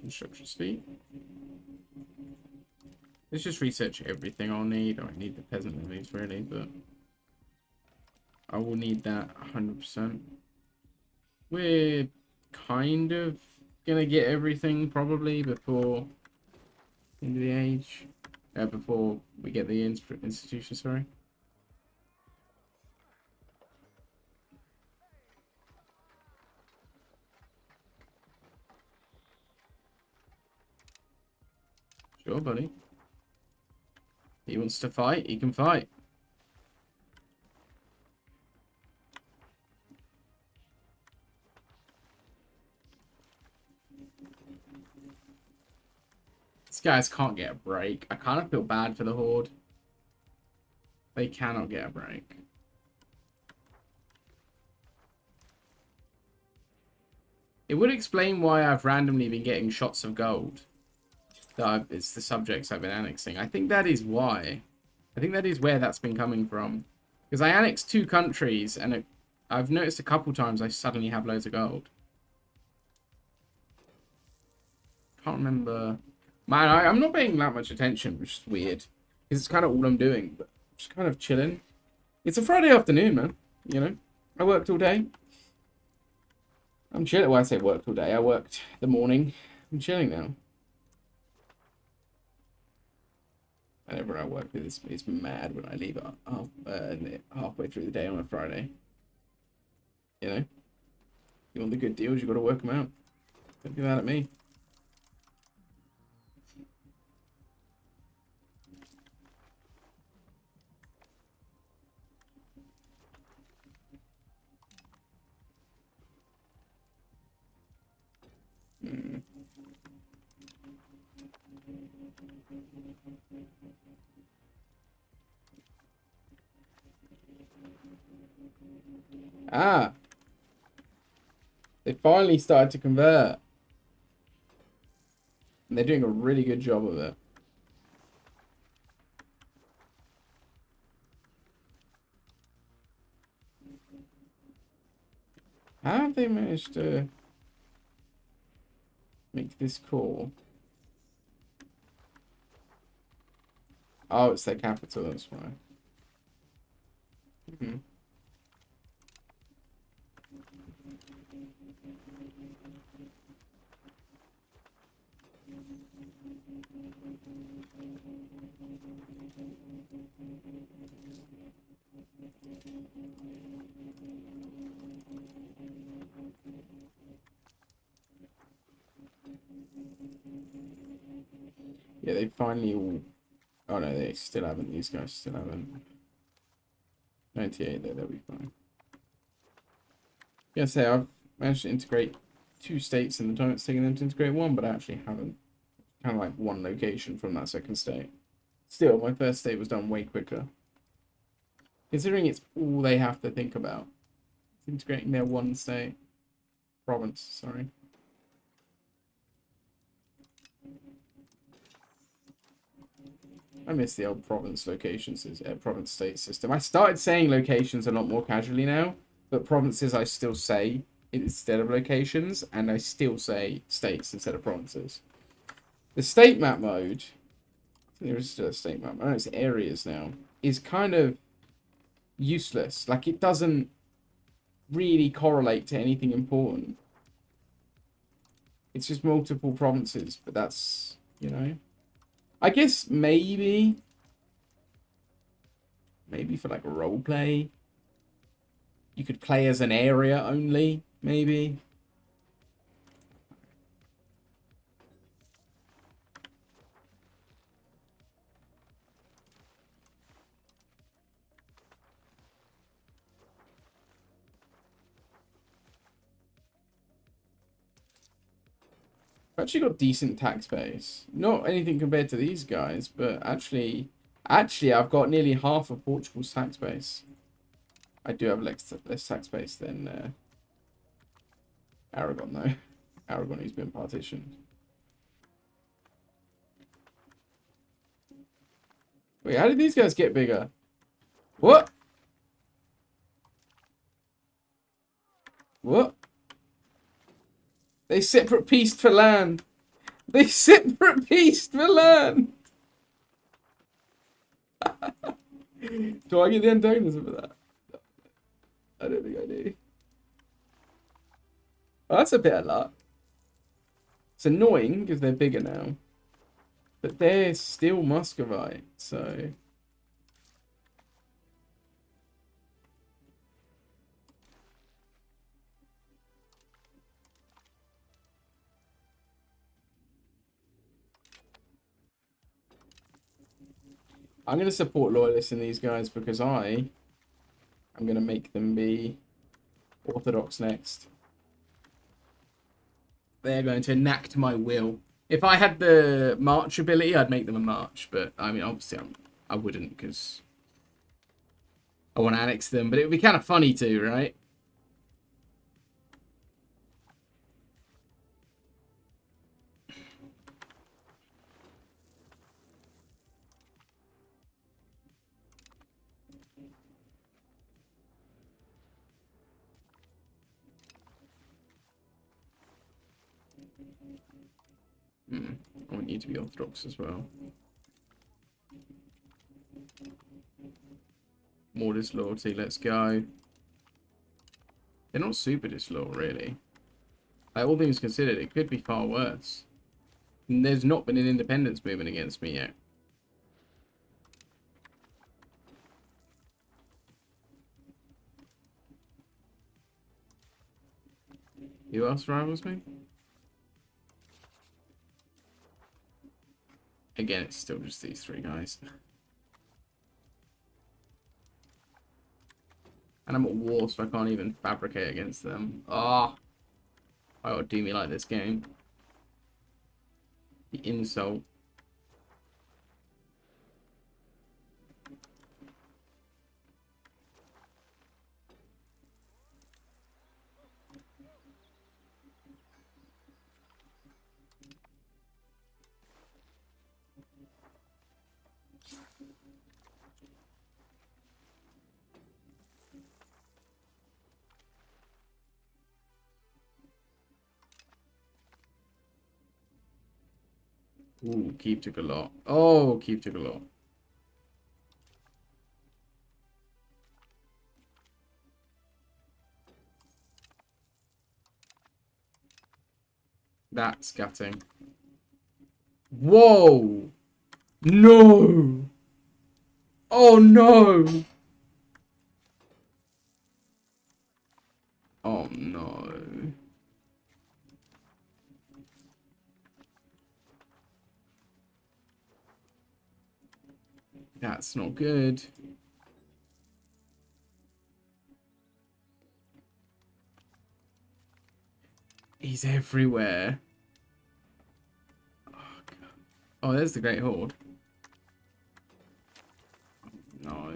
Construction speed. Let's just research everything I'll need. I don't need the peasant levies really, but I will need that 100%. We're kind of gonna get everything probably before the end of the age. Before we get the institution, sorry. Sure, buddy. He wants to fight, he can fight. These guys can't get a break. I kind of feel bad for the Horde. They cannot get a break. It would explain why I've randomly been getting shots of gold. It's the subjects I've been annexing. I think that is why. I think that is where that's been coming from. Because I annexed 2 countries, and I've noticed a couple times I suddenly have loads of gold. Can't remember. Man, I'm not paying that much attention, which is weird. Because it's kind of all I'm doing, but just kind of chilling. It's a Friday afternoon, man. You know, I worked all day. I'm chilling. Well, I say worked all day. I worked the morning. I'm chilling now. And everyone I work with is mad when I leave halfway through the day on a Friday. You know? You want the good deals, you got to work them out. Don't be mad at me. Ah, they finally started to convert. And they're doing a really good job of it. How have they managed to make this call? Oh, it's their capital, that's why. Mm-hmm. Yeah, they finally all... Oh no, they still haven't. These guys still haven't. 98 there, they'll be fine. Yeah, say I've managed to integrate 2 states in the time it's taken them to integrate 1, but I actually haven't. Kind of like 1 location from that second state. Still, my first state was done way quicker. Considering it's all they have to think about. It's integrating their 1 state. Province, sorry. I miss the old province locations, province state system. I started saying locations a lot more casually now, but provinces I still say instead of locations, and I still say states instead of provinces. The state map mode, there is still a state map, I know it's areas now, is kind of useless. Like, it doesn't really correlate to anything important. It's just multiple provinces, but that's, you know... I guess maybe for like a role play, you could play as an area only, maybe. I've actually got decent tax base. Not anything compared to these guys, but actually I've got nearly half of Portugal's tax base. I do have less tax base than Aragon, though. Aragon has been partitioned. Wait, how did these guys get bigger? What? What? They separate pieced for land. They separate pieced for land. Do I get the antagonism for that? I don't think I do. Oh, that's a bit of luck. It's annoying because they're bigger now. But they're still Muscovite, so... I'm going to support loyalists in these guys because I'm going to make them be Orthodox next. They're going to enact my will. If I had the march ability, I'd make them a march. But, I mean, obviously, I wouldn't because I want to annex them. But it would be kind of funny too, right? I want you to be Orthodox as well. More disloyalty, let's go. They're not super disloyal, really. Like, all things considered, it could be far worse. And there's not been an independence movement against me yet. Who else rivals me? Again, it's still just these 3 guys. And I'm at war, so I can't even fabricate against them. Ah! Oh, why would do me like this game? The insult. Ooh, keep took a lot. Oh, keep took a lot. That's gutting. Whoa! No! Oh no! Oh no. That's not good. He's everywhere. Oh, God. Oh, there's the Great Horde. No.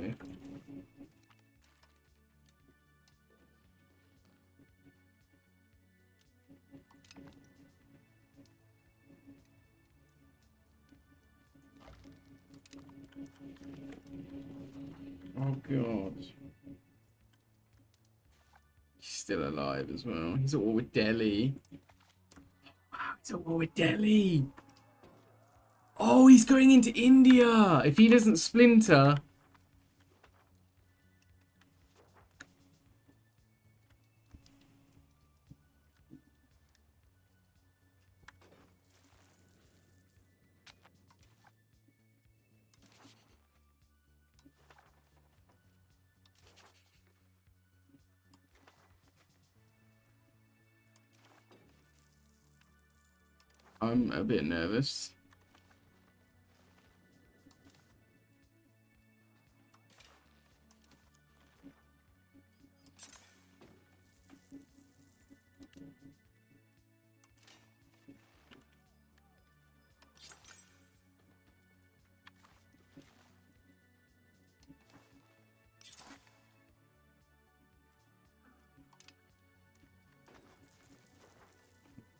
Oh, God. He's still alive as well. He's at war with Delhi. Wow, he's at war with Delhi. Oh, he's going into India. If he doesn't splinter. I'm a bit nervous.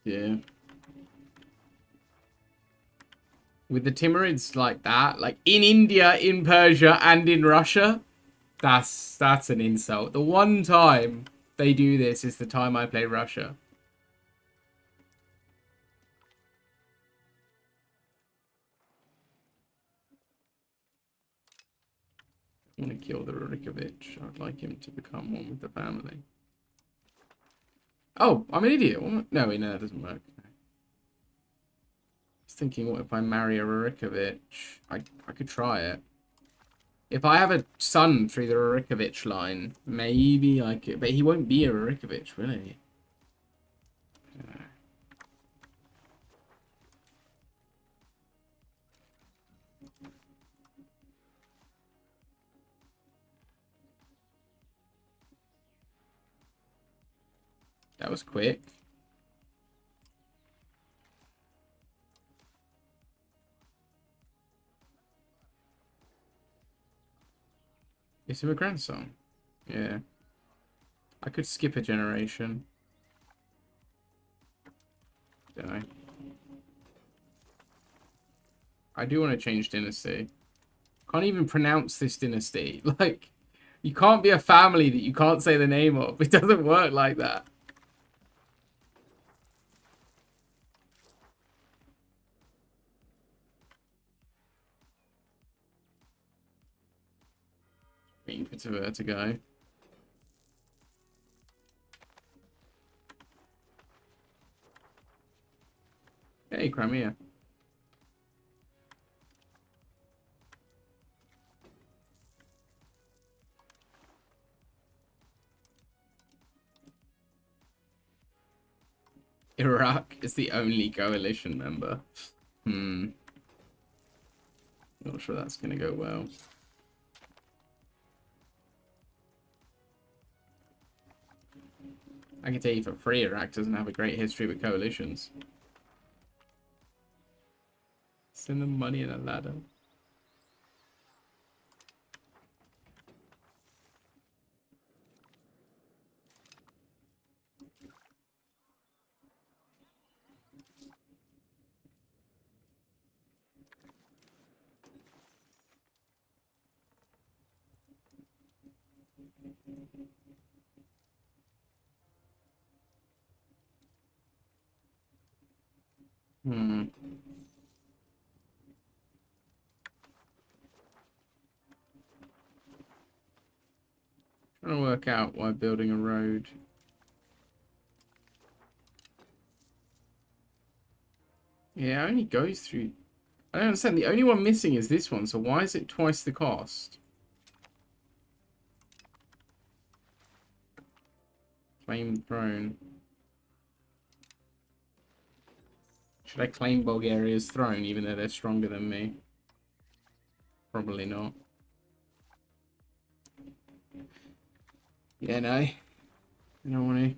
Yeah. With the Timurids like that, like in India, in Persia, and in Russia, that's an insult. The one time they do this is the time I play Russia. I want to kill the Rurikovich. I'd like him to become one with the family. Oh, I'm an idiot. What? No, that doesn't work. I was thinking, what if I marry a Rurikovich? I could try it. If I have a son through the Rurikovich line, maybe I could. But he won't be a Rurikovich, will he? That was quick. Is him a grandson? Yeah. I could skip a generation. Don't know. I do want to change dynasty. Can't even pronounce this dynasty. Like, you can't be a family that you can't say the name of. It doesn't work like that. Waiting for Tver to go. Hey, Crimea. Iraq is the only coalition member. Not sure that's going to go well. I can tell you for free, Iraq doesn't have a great history with coalitions. Send them money and a ladder. Hmm. Trying to work out why building a road. Yeah, it only goes through. I don't understand. The only one missing is this one, so why is it twice the cost? Claim throne. Should I claim Bulgaria's throne, even though they're stronger than me? Probably not. Yeah, no. I don't want to.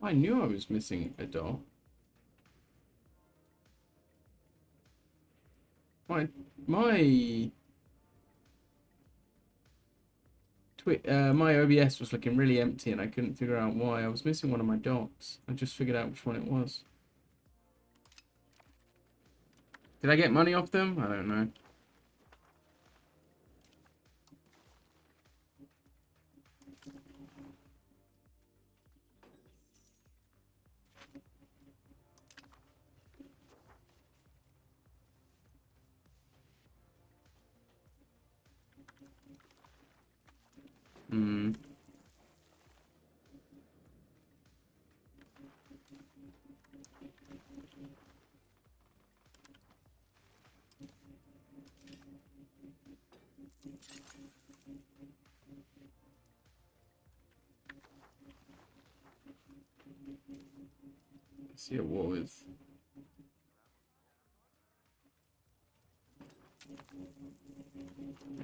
I knew I was missing a dot. My my OBS was looking really empty, and I couldn't figure out why. I was missing one of my dots. I just figured out which one it was. Did I get money off them? I don't know. Hmm. Let's see what was.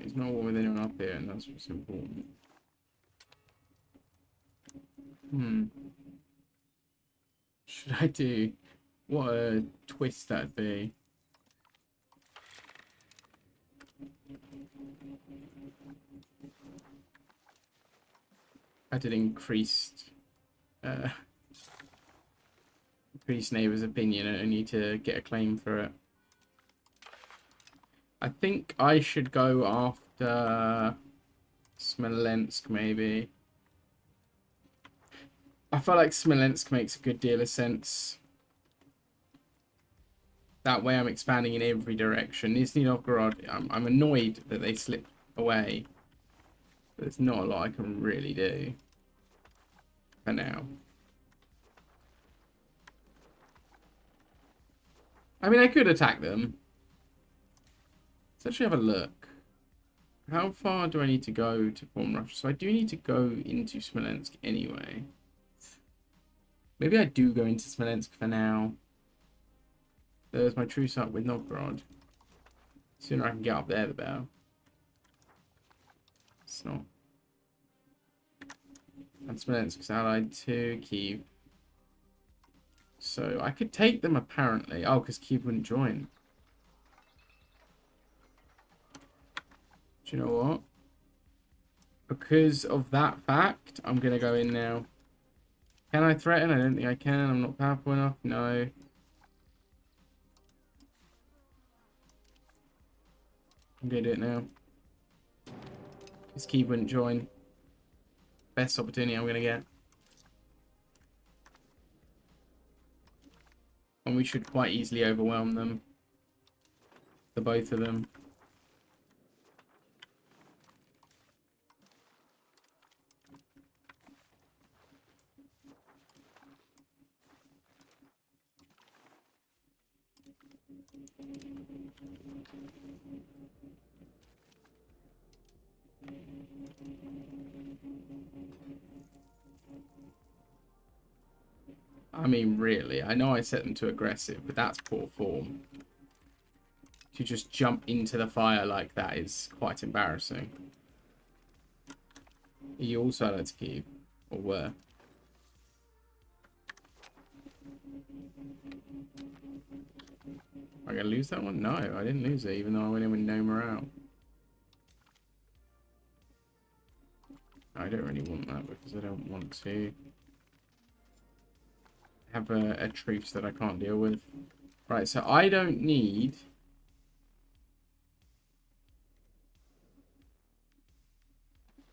He's not war with anyone up here, and that's what's important. Hmm. Should I do? What a twist that'd be. I did increased neighbor's opinion, and I need to get a claim for it. I think I should go after Smolensk, maybe. I feel like Smolensk makes a good deal of sense. That way I'm expanding in every direction. Nizhny Novgorod, I'm annoyed that they slipped away. But there's not a lot I can really do for now. I mean, I could attack them. Let's actually have a look. How far do I need to go to form Russia? So I do need to go into Smolensk anyway. Maybe I do go into Smolensk for now. There's my truce up with Novgorod. The sooner I can get up there, the better. It's not. And Smolensk is allied to Kyiv. So I could take them apparently. Oh, because Kyiv wouldn't join. Do you know what? Because of that fact, I'm going to go in now. Can I threaten? I don't think I can. I'm not powerful enough. No. I'm going to do it now. Because Kyiv wouldn't join. Best opportunity I'm going to get. And we should quite easily overwhelm them. The both of them. I mean, really, I know I set them to aggressive, but that's poor form. To just jump into the fire like that is quite embarrassing. Are you also allowed to keep? Or were? Am I going to lose that one? No, I didn't lose it, even though I went in with no morale. I don't really want that because I don't want to have a truce that I can't deal with. Right, so I don't need...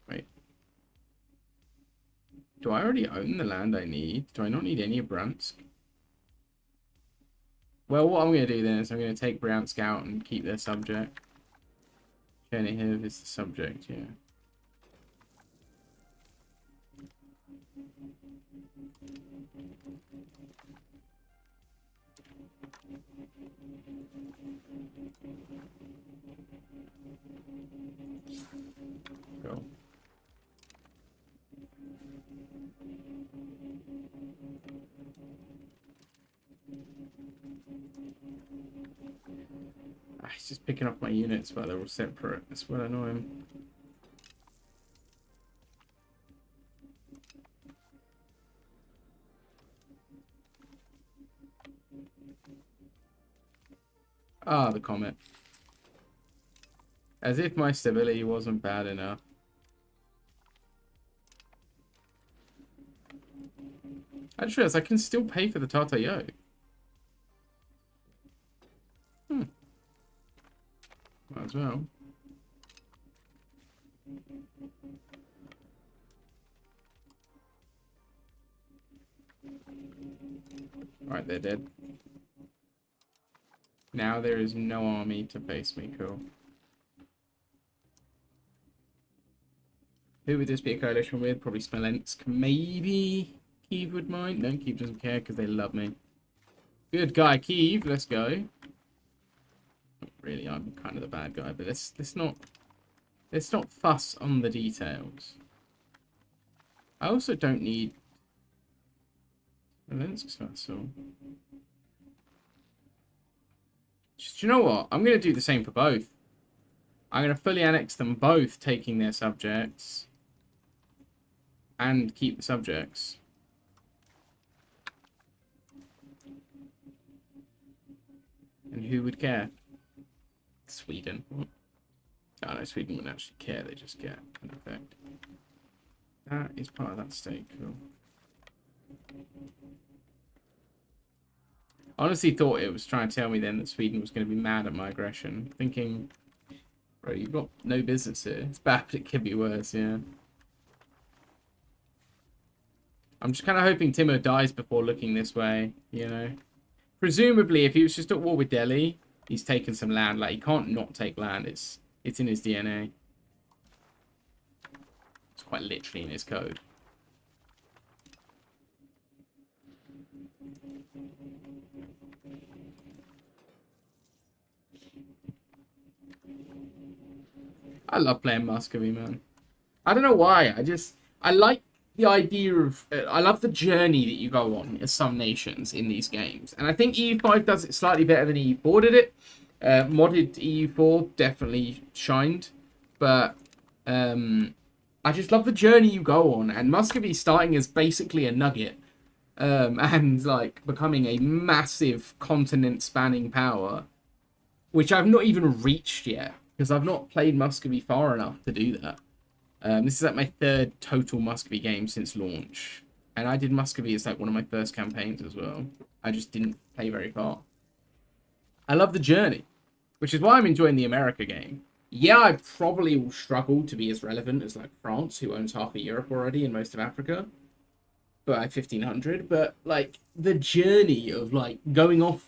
Wait. Do I already own the land I need? Do I not need any of Bryansk? Well, what I'm going to do then is I'm going to take Bryansk out and keep their subject. Chernihiv is the subject, yeah. Cool. He's just picking up my units, but they're all separate. That's what annoying. Ah, the comet. As if my stability wasn't bad enough. I just realized I can still pay for the Tartar Yoke. Might as well. Alright, they're dead. Now there is no army to face me. Cool. Who would this be a coalition with? Probably Smolensk. Maybe Kyiv would mind. No, Kyiv doesn't care because they love me. Good guy, Kyiv. Let's go. Not really, I'm kind of the bad guy, but let's not fuss on the details. I also don't need Smolensk's vassal. Do you know what? I'm going to do the same for both. I'm going to fully annex them both, taking their subjects. And keep the subjects. And who would care? Sweden. Oh no, Sweden wouldn't actually care. They just get an effect. That is part of that state. Cool. Honestly thought it was trying to tell me then that Sweden was going to be mad at my aggression. Thinking, bro, you've got no business here. It's bad, but it could be worse, yeah. I'm just kind of hoping Timur dies before looking this way, you know. Presumably, if he was just at war with Delhi, he's taken some land. Like, he can't not take land. It's in his DNA. It's quite literally in his code. I love playing Muscovy, man. I don't know why. I like the idea of... I love the journey that you go on as some nations in these games. And I think EU5 does it slightly better than EU4 did it. Modded EU4 definitely shined. But I just love the journey you go on. And Muscovy starting as basically a nugget. And like becoming a massive continent-spanning power. Which I've not even reached yet. Because I've not played Muscovy far enough to do that. This is like my third total Muscovy game since launch. And I did Muscovy as like one of my first campaigns as well. I just didn't play very far. I love the journey. Which is why I'm enjoying the America game. Yeah, I probably will struggle to be as relevant as like France, who owns half of Europe already and most of Africa. But at 1500. But like the journey of like going off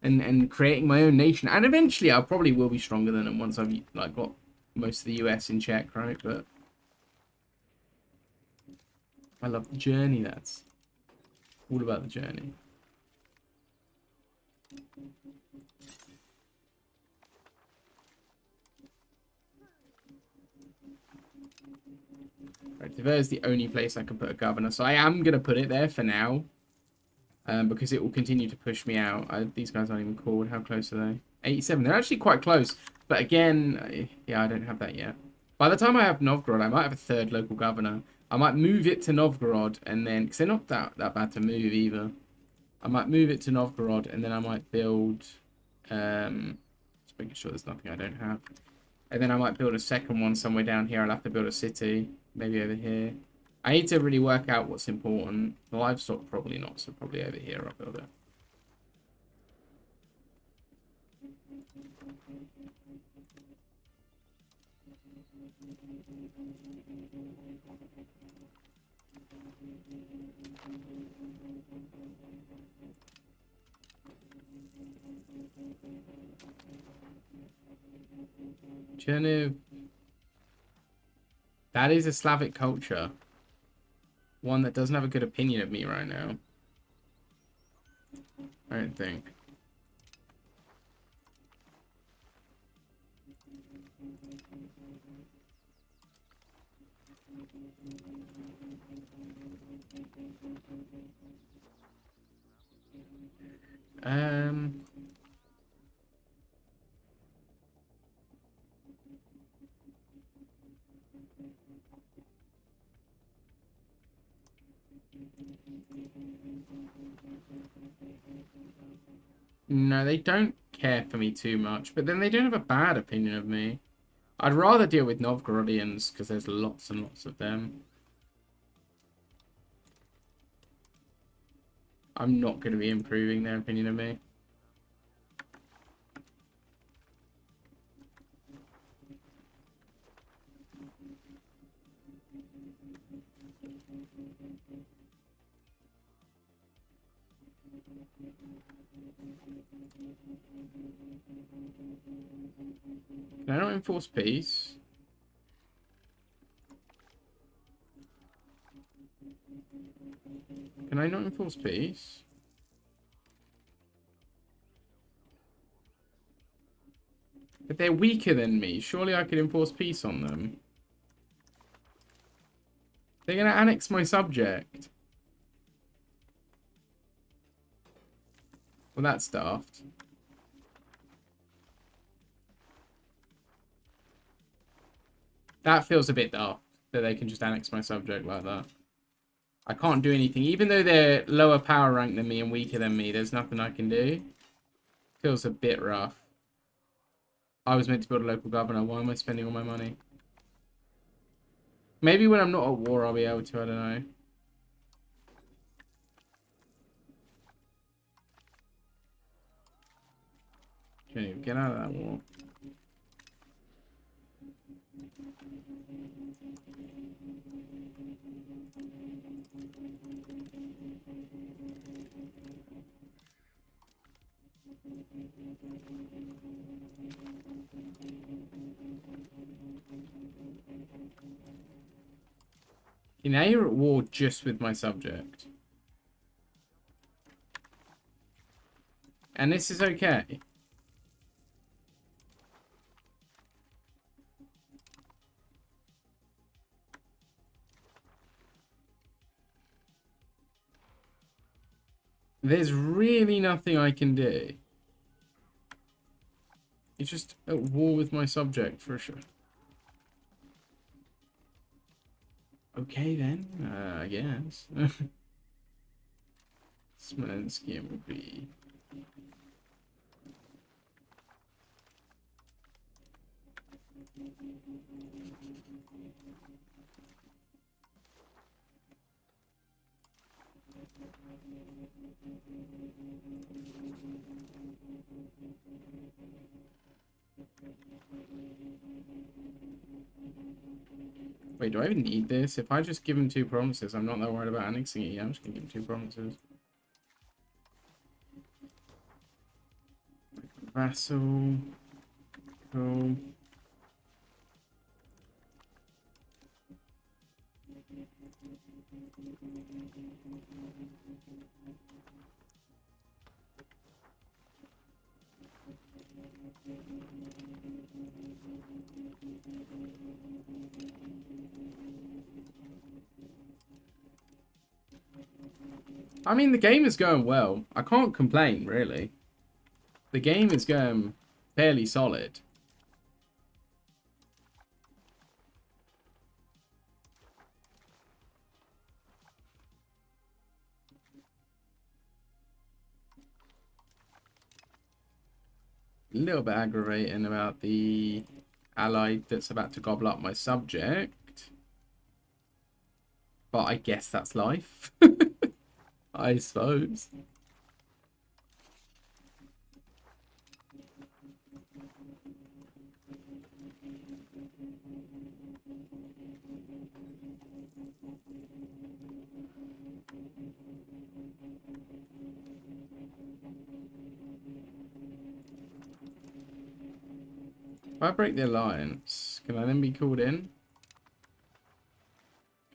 and creating my own nation. And eventually I probably will be stronger than them once I've like got most of the US in check, right? But I love the journey. That's all about the journey. Right, Tver is the only place I can put a governor. So I am going to put it there for now. Because it will continue to push me out. These guys aren't even called. How close are they? 87. They're actually quite close. But again, yeah, I don't have that yet. By the time I have Novgorod, I might have a third local governor. I might move it to Novgorod and then... Because they're not that bad to move either. I might move it to Novgorod and then I might build... just making sure there's nothing I don't have. And then I might build a second one somewhere down here. I'll have to build a city. Maybe over here. I need to really work out what's important. The livestock, probably not. So probably over here I'll build it. Cherniv. That is a Slavic culture. One that doesn't have a good opinion of me right now. I don't think. Um... No, they don't care for me too much, but then they don't have a bad opinion of me. I'd rather deal with Novgorodians, because there's lots and lots of them. I'm not going to be improving their opinion of me. Can I not enforce peace? Can I not enforce peace? But they're weaker than me. Surely I could enforce peace on them. They're going to annex my subject. Well, that's daft. That feels a bit daft, that they can just annex my subject like that. I can't do anything. Even though they're lower power rank than me and weaker than me, there's nothing I can do. Feels a bit rough. I was meant to build a local governor. Why am I spending all my money? Maybe when I'm not at war, I'll be able to. I don't know. Okay, get out of that war. Okay, now you're at war just with my subject. And this is okay. There's really nothing I can do. You're just at war with my subject for sure. Okay then, I guess. Smolensk will be... Wait, do I even need this? If I just give him 2 promises, I'm not that worried about annexing it. Yeah, I'm just gonna give him 2 promises. Vassal. Cool. I mean, the game is going well. I can't complain, really. The game is going fairly solid. A little bit aggravating about the ally that's about to gobble up my subject. But I guess that's life. I suppose. I break the alliance, can I then be called in?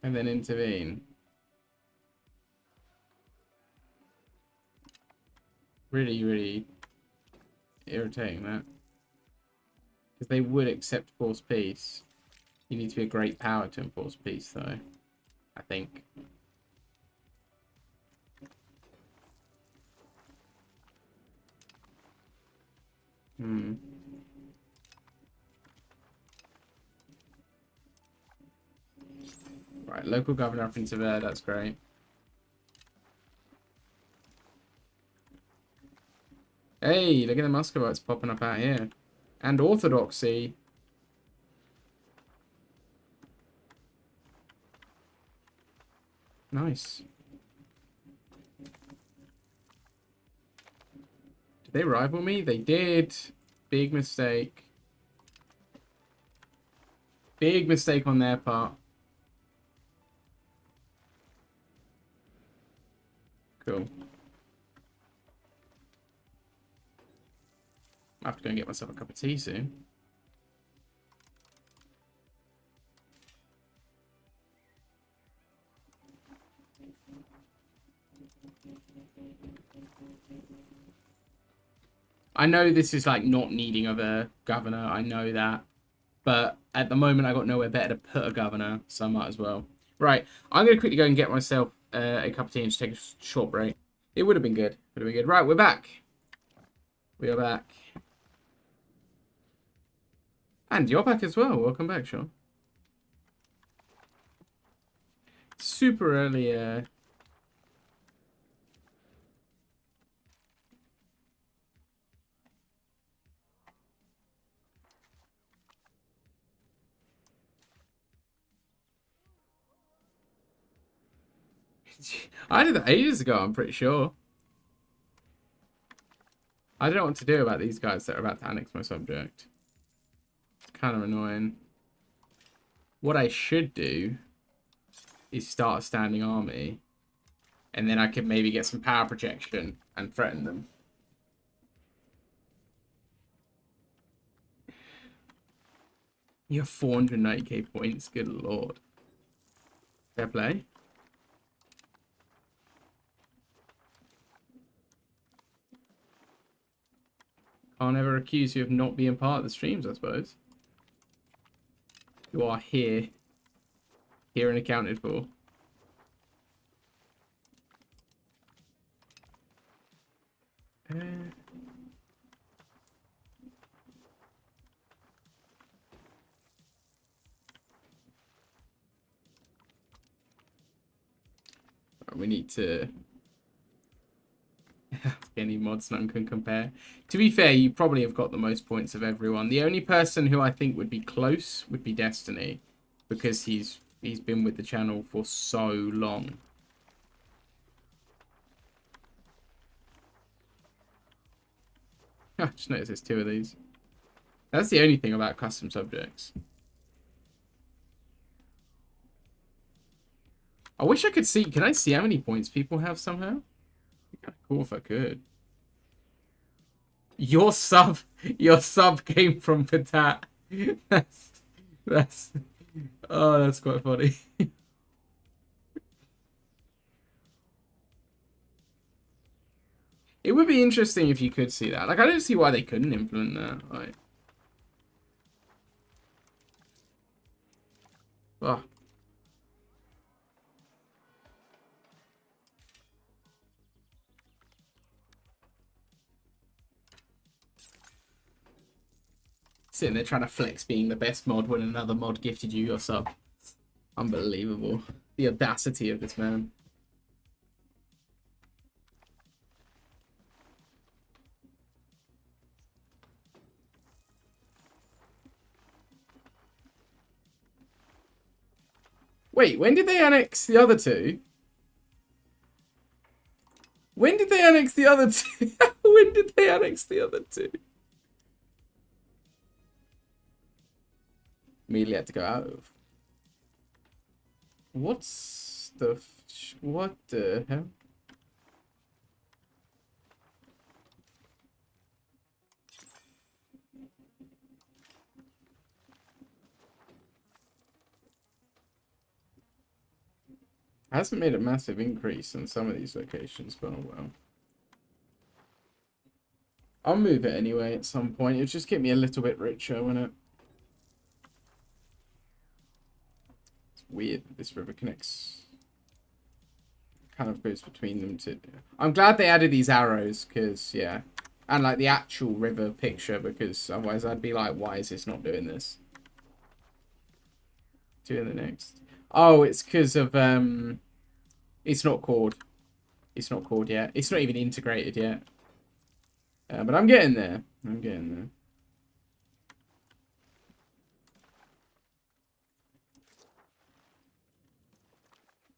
And then intervene? Really, really irritating, that. Because they would accept forced peace. You need to be a great power to enforce peace, though. I think. Hmm. Right, local governor up into there, that's great. Hey, look at the Muscovites popping up out here. And Orthodoxy. Nice. Did they rival me? They did. Big mistake. Big mistake on their part. Cool. I have to go and get myself a cup of tea soon. I know this is like not needing of a governor. I know that. But at the moment, I got nowhere better to put a governor, so I might as well. Right, I'm going to quickly go and get myself a cup of tea and just take a short break. It would have been good. Would have been good. Right, we're back. We are back. And you're back as well. Welcome back, Sean. Super early. I did that ages ago, I'm pretty sure. I don't know what to do about these guys that are about to annex my subject. It's kind of annoying. What I should do is start a standing army. And then I could maybe get some power projection and threaten them. You have 490k points, good lord. Fair play. Can't ever accuse you of not being part of the streams, I suppose. You are here. Here and accounted for. We need to... Any mods none can compare. To be fair, you probably have got the most points of everyone. The only person who I think would be close would be Destiny. Because he's been with the channel for so long. I just noticed there's 2 of these. That's the only thing about custom subjects. I wish I could see... Can I see how many points people have somehow? It'd be kind of cool if I could. Your sub came from Patat. that's oh, that's quite funny. It would be interesting if you could see that. Like, I don't see why they couldn't implement that. Like, oh. Sitting there trying to flex being the best mod when another mod gifted you your sub. Unbelievable. The audacity of this man. Wait, when did they annex the other 2? When did they annex the other 2? When did they annex the other 2? Immediately had to go out of. What the hell? Hasn't made a massive increase in some of these locations, but oh well. I'll move it anyway at some point. It'll just get me a little bit richer, won't it? It's weird that this river connects. Kind of goes between them too. I'm glad they added these arrows, because, yeah. And, like, the actual river picture, because otherwise I'd be like, why is this not doing this? Doing the next. Oh, it's because of, it's not called. It's not called yet. It's not even integrated yet. But I'm getting there. I'm getting there.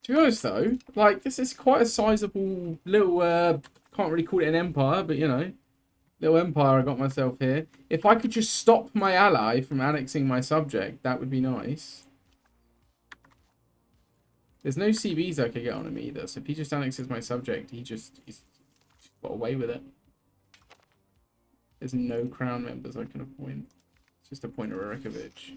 To be honest, though, like, this is quite a sizable little, can't really call it an empire, but, you know, little empire I got myself here. If I could just stop my ally from annexing my subject, that would be nice. There's no CVs I could get on him either, so if he just annexes my subject, he's got away with it. There's no crown members I can appoint. It's just appoint a Rurikovich.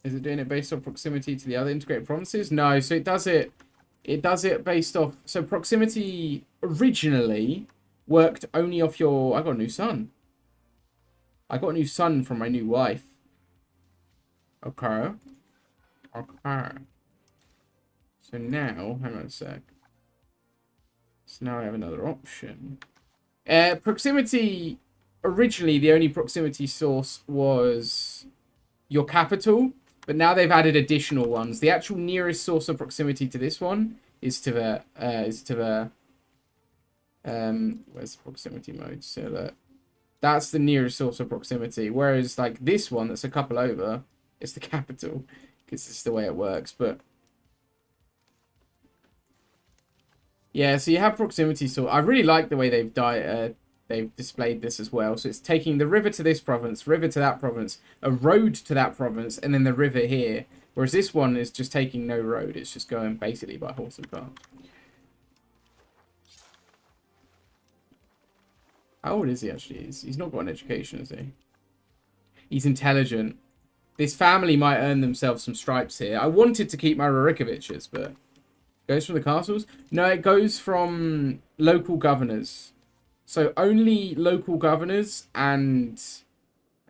Is it doing it based on proximity to the other integrated provinces? No, so it does it based off... So proximity originally worked only off your... I got a new son. I got a new son from my new wife. Okay. Okay. So now, hang on a sec. So now I have another option. Proximity, originally the only proximity source was your capital, but now they've added additional ones. The actual nearest source of proximity to this one is to the where's the proximity mode? So that's the nearest source of proximity. Whereas like this one that's a couple over, it's the capital, because it's the way it works. But yeah, so you have proximity source. I really like the way they've displayed this as well. So it's taking the river to this province, river to that province, a road to that province, and then the river here. Whereas this one is just taking no road. It's just going basically by horse and cart. How old is he actually? He's not got an education, is he? He's intelligent. This family might earn themselves some stripes here. I wanted to keep my Rurikoviches, but... Goes from the castles? No, it goes from local governors. So only local governors and...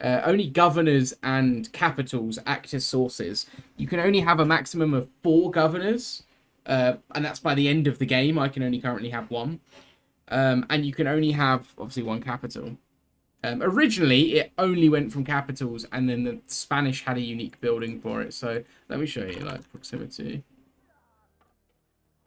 only governors and capitals act as sources. You can only have a maximum of 4 governors. And that's by the end of the game. I can only currently have 1. And you can only have, obviously, 1 capital. Originally, it only went from capitals, and then the Spanish had a unique building for it. So let me show you, like, proximity.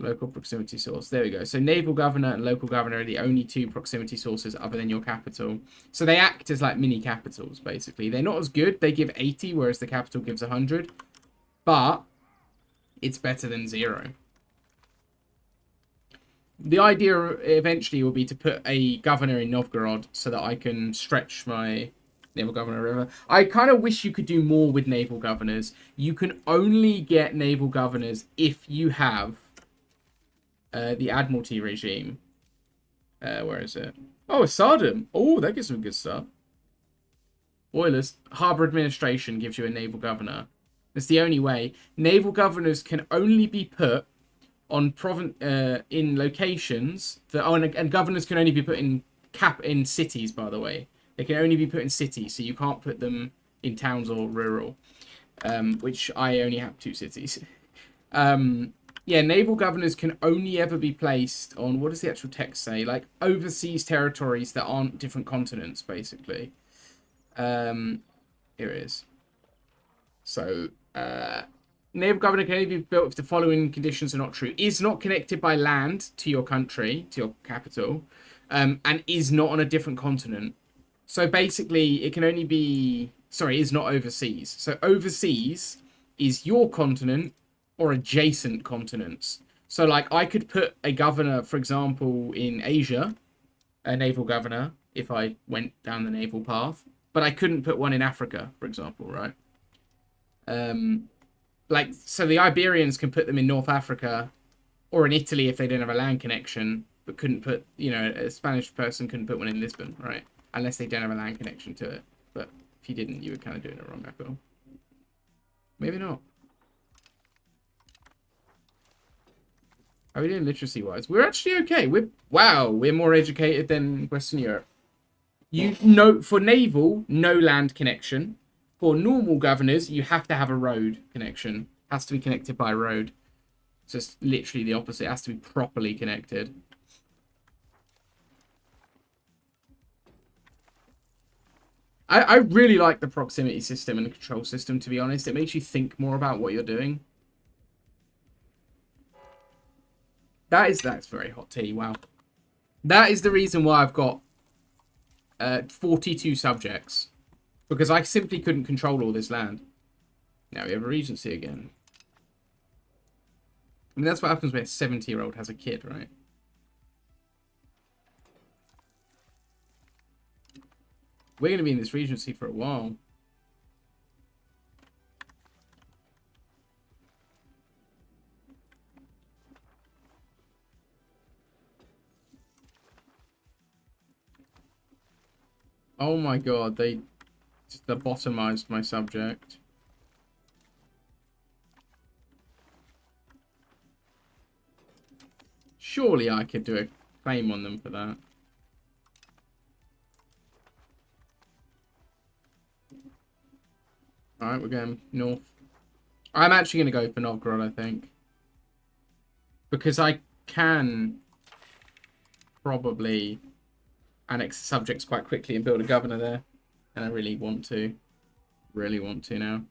Local proximity source. There we go. So naval governor and local governor are the only 2 proximity sources other than your capital. So they act as like mini capitals, basically. They're not as good. They give 80, whereas the capital gives 100. But it's better than 0. The idea eventually will be to put a governor in Novgorod so that I can stretch my naval governor river. I kind of wish you could do more with naval governors. You can only get naval governors if you have the Admiralty regime. Where is it? Oh, Sardom. Oh, that gives some good stuff. Oilers. Harbour Administration gives you a naval governor. That's the only way. Naval governors can only be put on in locations that... Oh, and governors can only be put in cities, by the way. They can only be put in cities, so you can't put them in towns or rural. Which I only have 2 cities. Yeah, naval governors can only ever be placed on, what does the actual text say? Like, overseas territories that aren't different continents, basically. Here it is. So, naval governor can only be built if the following conditions are not true. Is not connected by land to your country, to your capital, and is not on a different continent. So, basically, it can only be... Sorry, is not overseas. So, overseas is your continent, or adjacent continents. So, like, I could put a governor, for example, in Asia, a naval governor, if I went down the naval path, but I couldn't put one in Africa, for example, right? Like, so the Iberians can put them in North Africa, or in Italy if they don't have a land connection, but couldn't put, you know, a Spanish person couldn't put one in Lisbon, right? Unless they don't have a land connection to it. But if you didn't, you were kind of doing it wrong, I feel. Maybe not. How are we doing literacy-wise? We're actually okay. We're more educated than Western Europe. You know, for naval, no land connection. For normal governors, you have to have a road connection. Has to be connected by road. So it's literally the opposite. It has to be properly connected. I really like the proximity system and the control system, to be honest. It makes you think more about what you're doing. That's very hot tea, wow. That is the reason why I've got 42 subjects. Because I simply couldn't control all this land. Now we have a regency again. I mean, that's what happens when a 70-year-old has a kid, right? We're going to be in this regency for a while. Oh my god, they just lobotomized my subject. Surely I could do a claim on them for that. Alright, we're going north. I'm actually going to go for Novgorod, I think. Because I can probably annex the subjects quite quickly and build a governor there. And I really want to. Really want to now.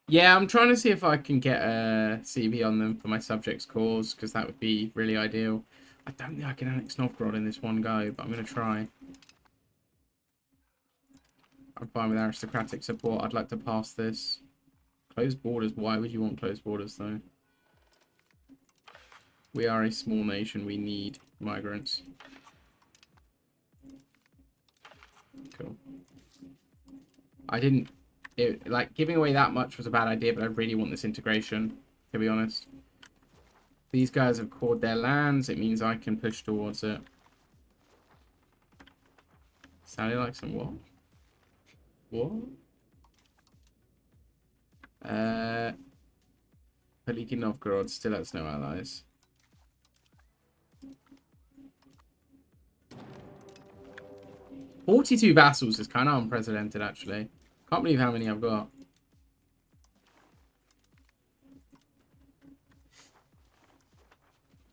Yeah, I'm trying to see if I can get a CV on them for my subjects cause, because that would be really ideal. I don't think I can annex Novgorod in this one go, but I'm going to try. I'm fine with aristocratic support. I'd like to pass this. Closed borders. Why would you want closed borders, though? We are a small nation. We need migrants. Cool. I didn't... like, giving away that much was a bad idea, but I really want this integration, to be honest. These guys have caught their lands. It means I can push towards it. Sounded like some what? What? Veliki Novgorod still has no allies. $42 vassals is kind of unprecedented, actually. Can't believe how many I've got.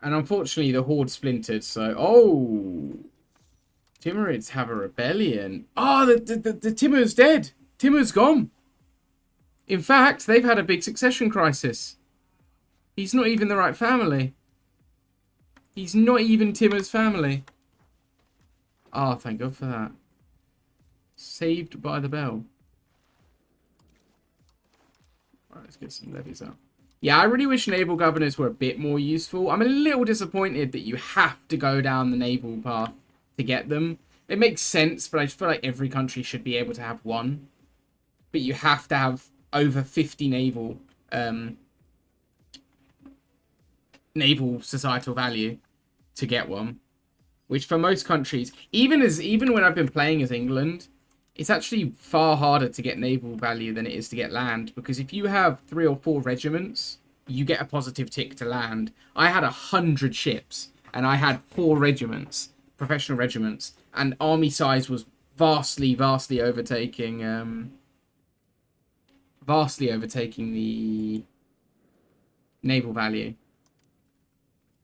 And unfortunately, the horde splintered, so... Oh! Timurids have a rebellion. Oh, the Timur's dead. Timur's gone. In fact, they've had a big succession crisis. He's not even the right family. He's not even Timur's family. Oh, thank God for that. Saved by the bell. Alright, let's get some levies out. Yeah, I really wish naval governors were a bit more useful. I'm a little disappointed that you have to go down the naval path to get them. It makes sense, but I just feel like every country should be able to have one. But you have to have over 50 naval societal value to get one. Which for most countries, even when I've been playing as England, it's actually far harder to get naval value than it is to get land. Because if you have 3 or 4 regiments, you get a positive tick to land. I had 100 ships, and I had 4 regiments, professional regiments, and army size was vastly overtaking the naval value.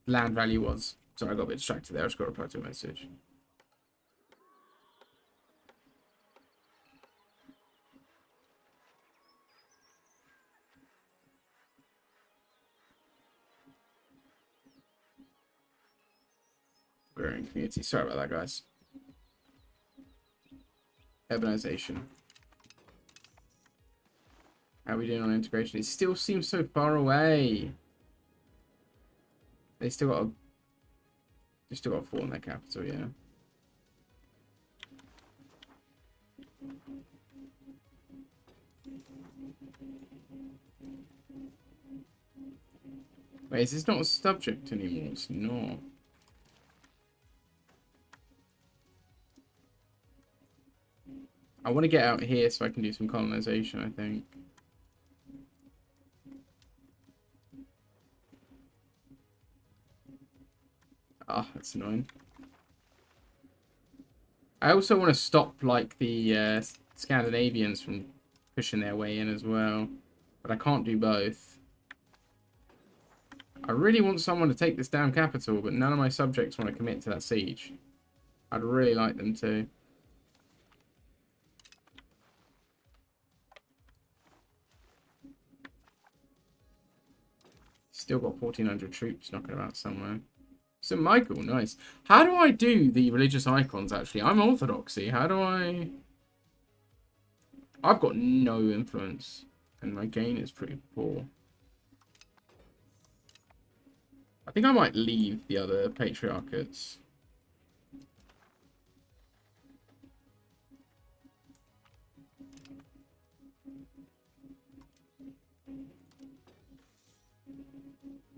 Land value was. Sorry, I got a bit distracted there. I just got to reply to a message. Growing community. Sorry about that, guys. Urbanization. How are we doing on integration? It still seems so far away. They still got a 4 in their capital, yeah. Wait, is this not a subject anymore? It's not. I want to get out here so I can do some colonization, I think. Oh, that's annoying. I also want to stop, like, the Scandinavians from pushing their way in as well. But I can't do both. I really want someone to take this damn capital, but none of my subjects want to commit to that siege. I'd really like them to. Still got 1,400 troops knocking about somewhere. St. Michael, nice. How do I do the religious icons, actually? I'm Orthodoxy. How do I... I've got no influence. And my gain is pretty poor. I think I might leave the other patriarchates.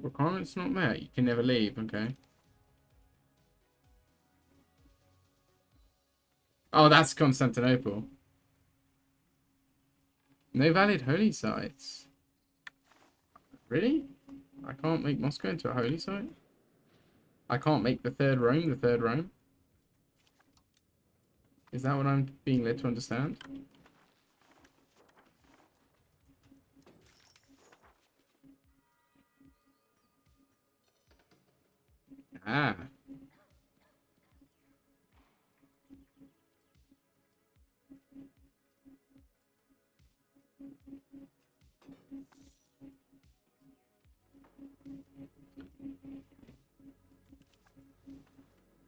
Requirements not met. You can never leave. Okay. Oh, that's Constantinople. No valid holy sites. Really? I can't make Moscow into a holy site? I can't make the third Rome the third Rome? Is that what I'm being led to understand? Ah.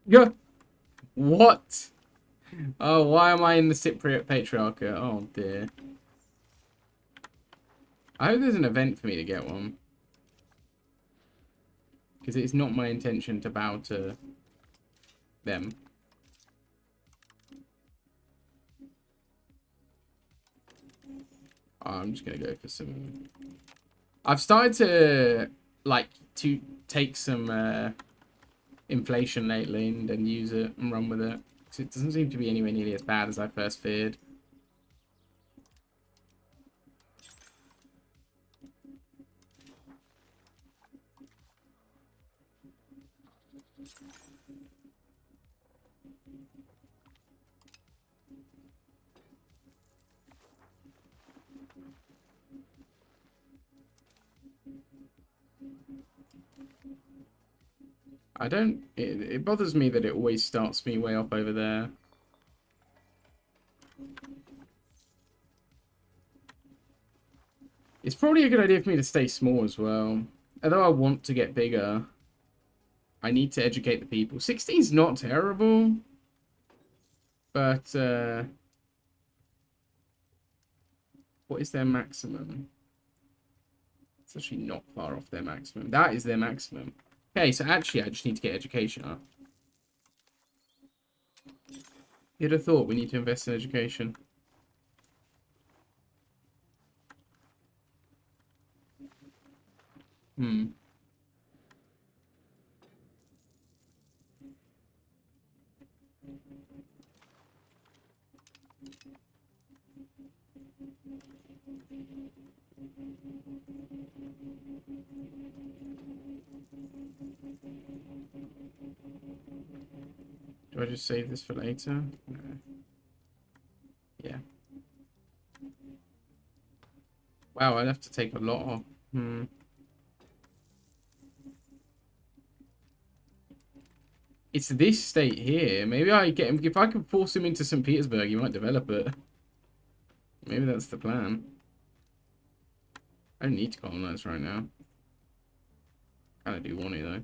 Yeah. What? Oh, why am I in the Cypriot Patriarchate? Oh, dear. I hope there's an event for me to get one. Because it's not my intention to bow to them. Oh, I'm just going to go for some... I've started to, like, to take some inflation lately and use it and run with it. Because it doesn't seem to be anywhere nearly as bad as I first feared. I don't... It bothers me that it always starts me way up over there. It's probably a good idea for me to stay small as well. Although I want to get bigger, I need to educate the people. 16's not terrible. But, what is their maximum? It's actually not far off their maximum. That is their maximum. Okay, so actually I just need to get education up. You'd have thought we need to invest in education. Hmm. Do I just save this for later? No. Yeah. Wow, I'd have to take a lot off. Hmm. It's this state here. Maybe I get him. If I can force him into St. Petersburg, he might develop it. Maybe that's the plan. I don't need to colonize right now. Kind of do want to, though.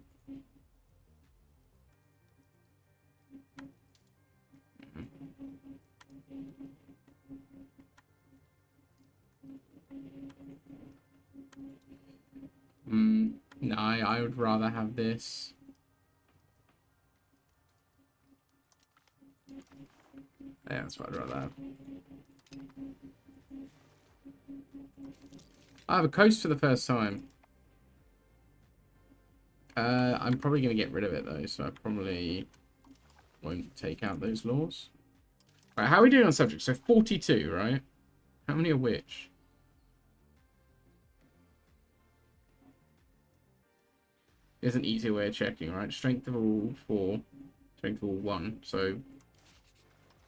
No, I would rather have this. Yeah, that's what I'd rather have. I have a coast for the first time. I'm probably going to get rid of it, though, so I probably won't take out those laws. Right, how are we doing on subjects? So 42, right? How many are which? There's an easier way of checking, right? Strength of all 4, strength of all 1. So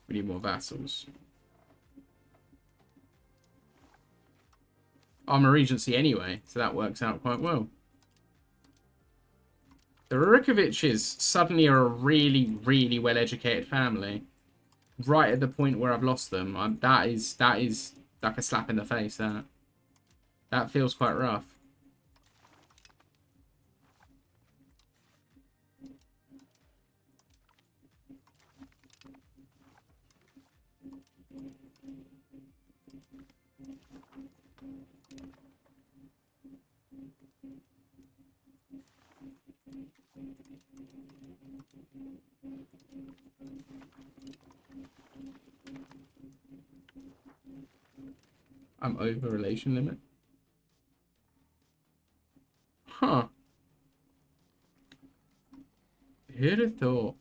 we need more vassals. I'm a regency anyway, so that works out quite well. The Rurikoviches suddenly are a really, really well-educated family. Right at the point where I've lost them, that is like a slap in the face. That feels quite rough. I'm over relation limit. Huh. Who'd have thought?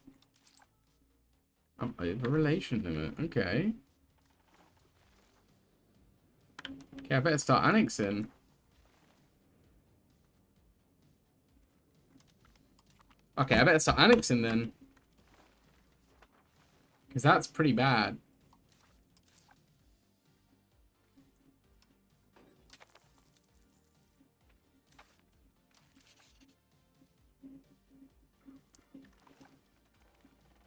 I'm over relation limit. Okay. Okay, I better start annexing. Okay, I better start annexing then. Because that's pretty bad.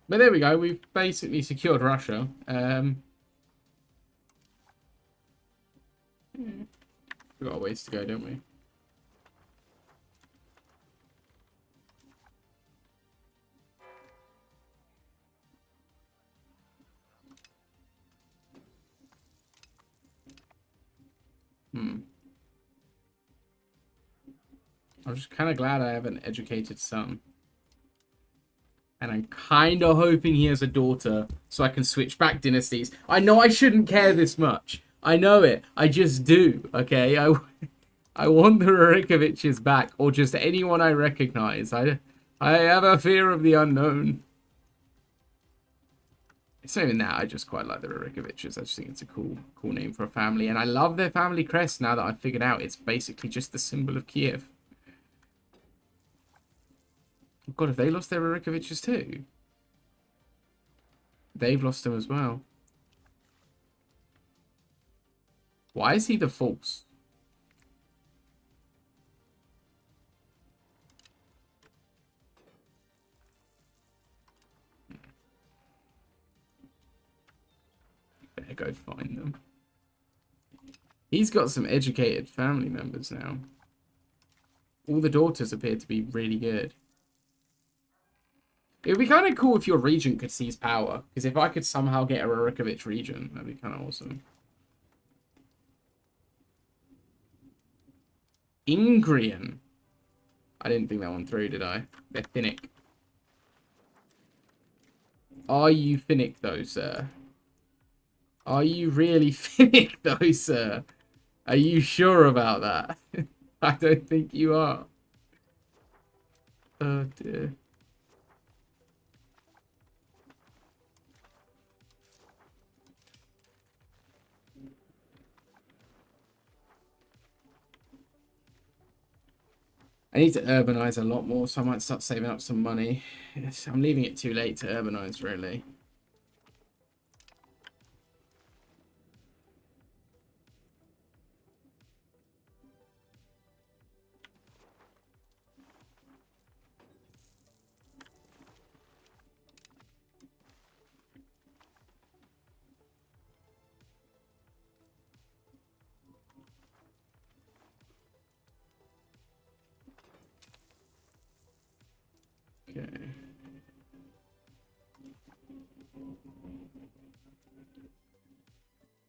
But there we go. We've basically secured Russia. We've got a ways to go, don't we? I'm just kind of glad I have an educated son. And I'm kind of hoping he has a daughter so I can switch back dynasties. I know I shouldn't care this much. I know it. I just do, okay? I want the Rurikoviches back, or just anyone I recognize. I have a fear of the unknown. It's not even that. I just quite like the Rurikoviches. I just think it's a cool name for a family. And I love their family crest now that I've figured out it's basically just the symbol of Kiev. God, have they lost their Rurikoviches too? They've lost them as well. Why is he the false? Better go find them. He's got some educated family members now. All the daughters appear to be really good. It would be kind of cool if your regent could seize power. Because if I could somehow get a Rurikovich regent, that'd be kind of awesome. Ingrian. I didn't think that one through, did I? They're Finnic. Are you Finnic, though, sir? Are you really Finnic, though, sir? Are you sure about that? I don't think you are. Oh, dear. I need to urbanize a lot more, so I might start saving up some money. Yes, I'm leaving it too late to urbanize, really. Okay.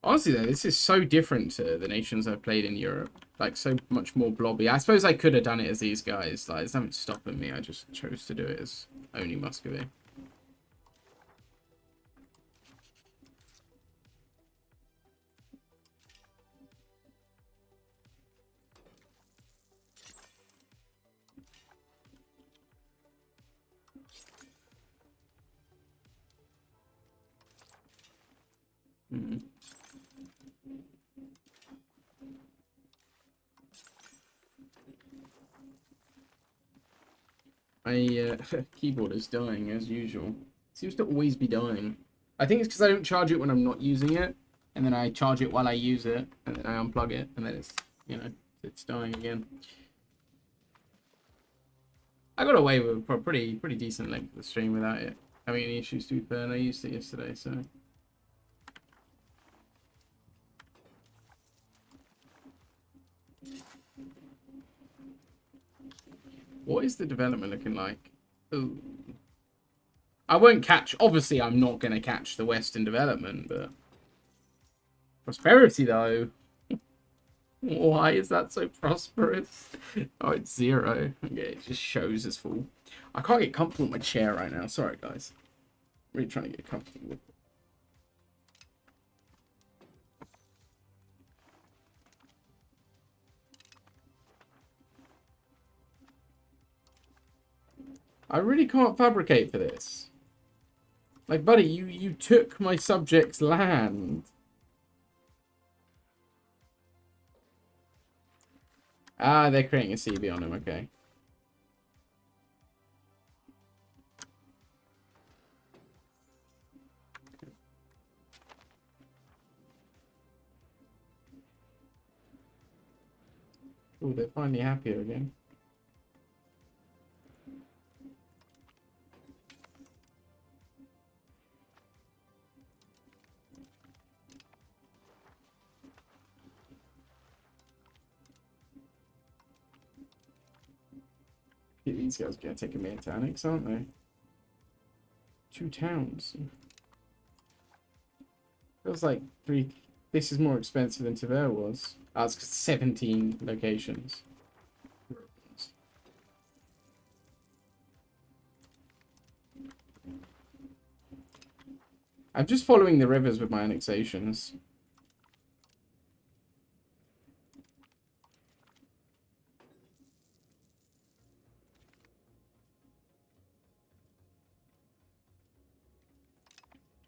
Honestly, though, this is so different to the nations I've played in Europe. Like, so much more blobby. I suppose I could have done it as these guys. Like, there's nothing stopping me. I just chose to do it as only Muscovy. Mm. My keyboard is dying as usual. Seems to always be dying. I think it's because I don't charge it when I'm not using it, and then I charge it while I use it, and then I unplug it, and then it's, you know, it's dying again. I got away with a pretty decent length of the stream without it having any issues, to be fair, and I used it yesterday, so. What is the development looking like? Ooh. I won't catch, obviously I'm not going to catch the Western development, but... Prosperity, though. Why is that so prosperous? Oh, it's 0. Okay, it just shows as full. I can't get comfortable in my chair right now. Sorry, guys. I'm really trying to get comfortable. I really can't fabricate for this. Like, buddy, you took my subject's land. Ah, they're creating a CB on him, okay. Oh, they're finally happier again. These guys are going to take a minute to annex, aren't they? 2 towns. Feels like 3... This is more expensive than Tver was. Oh, it's 17 locations. I'm just following the rivers with my annexations.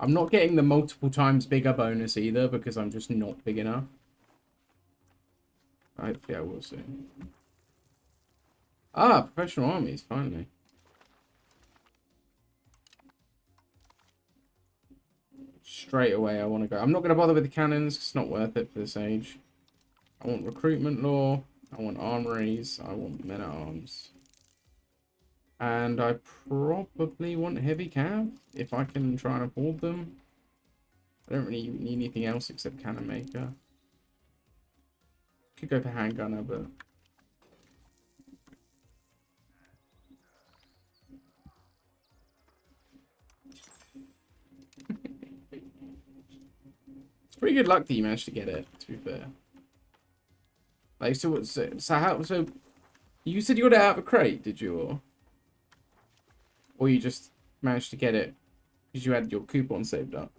I'm not getting the multiple times bigger bonus either because I'm just not big enough. Hopefully I will soon. Ah, professional armies, finally. Straight away I want to go. I'm not going to bother with the cannons. It's not worth it for this age. I want recruitment law. I want armories. I want men-at-arms. And I probably want heavy cav, if I can try and afford them. I don't really need anything else except cannon maker. Could go for handgunner, but... It's pretty good luck that you managed to get it, to be fair. Like, so how, so... You said you got it out of a crate, did you, or you just managed to get it because you had your coupon saved up?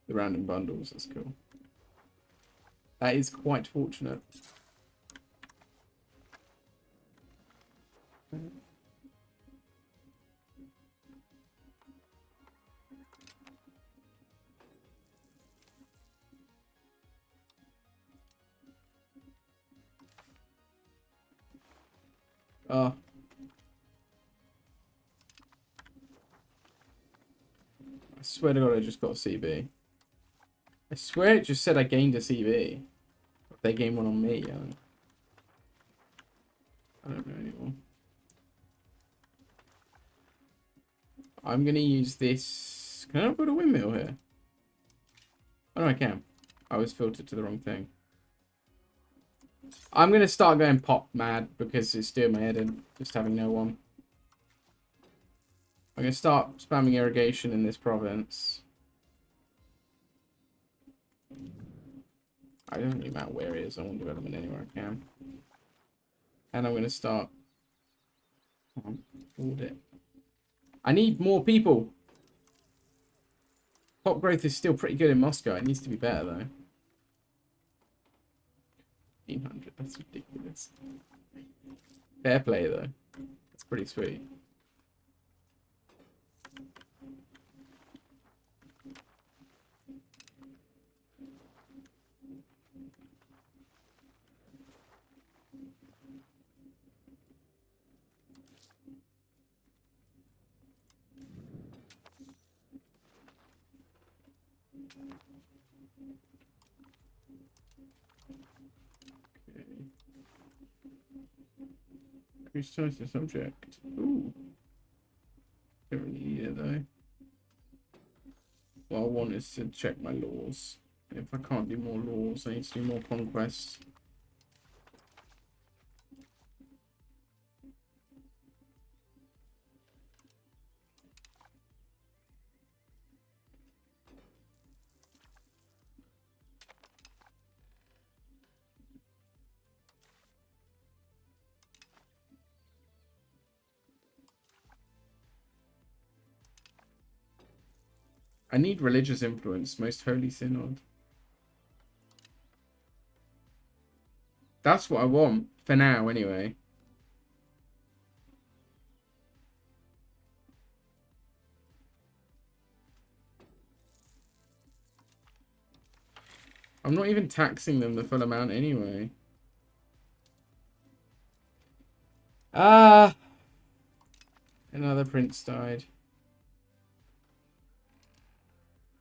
The random bundles, that's cool. That is quite fortunate. I swear to God, I just got a CB. I swear it just said I gained a CB. They gained one on me. I don't know anymore. I'm going to use this. Can I put a windmill here? Oh, no, I can. I was filtered to the wrong thing. I'm going to start going pop mad because it's doing my head in, just having no one. I'm going to start spamming irrigation in this province. I don't really matter where it is. I want development anywhere I can. And I'm going to start... audit. I need more people. Top growth is still pretty good in Moscow. It needs to be better, though. 1,500. That's ridiculous. Fair play, though. That's pretty sweet. Okay. Resize the subject. Ooh. Don't really need it though. What I want is to check my laws. If I can't do more laws, I need to do more conquests. I need religious influence, most holy synod. That's what I want, for now anyway. I'm not even taxing them the full amount anyway. Ah! Another prince died.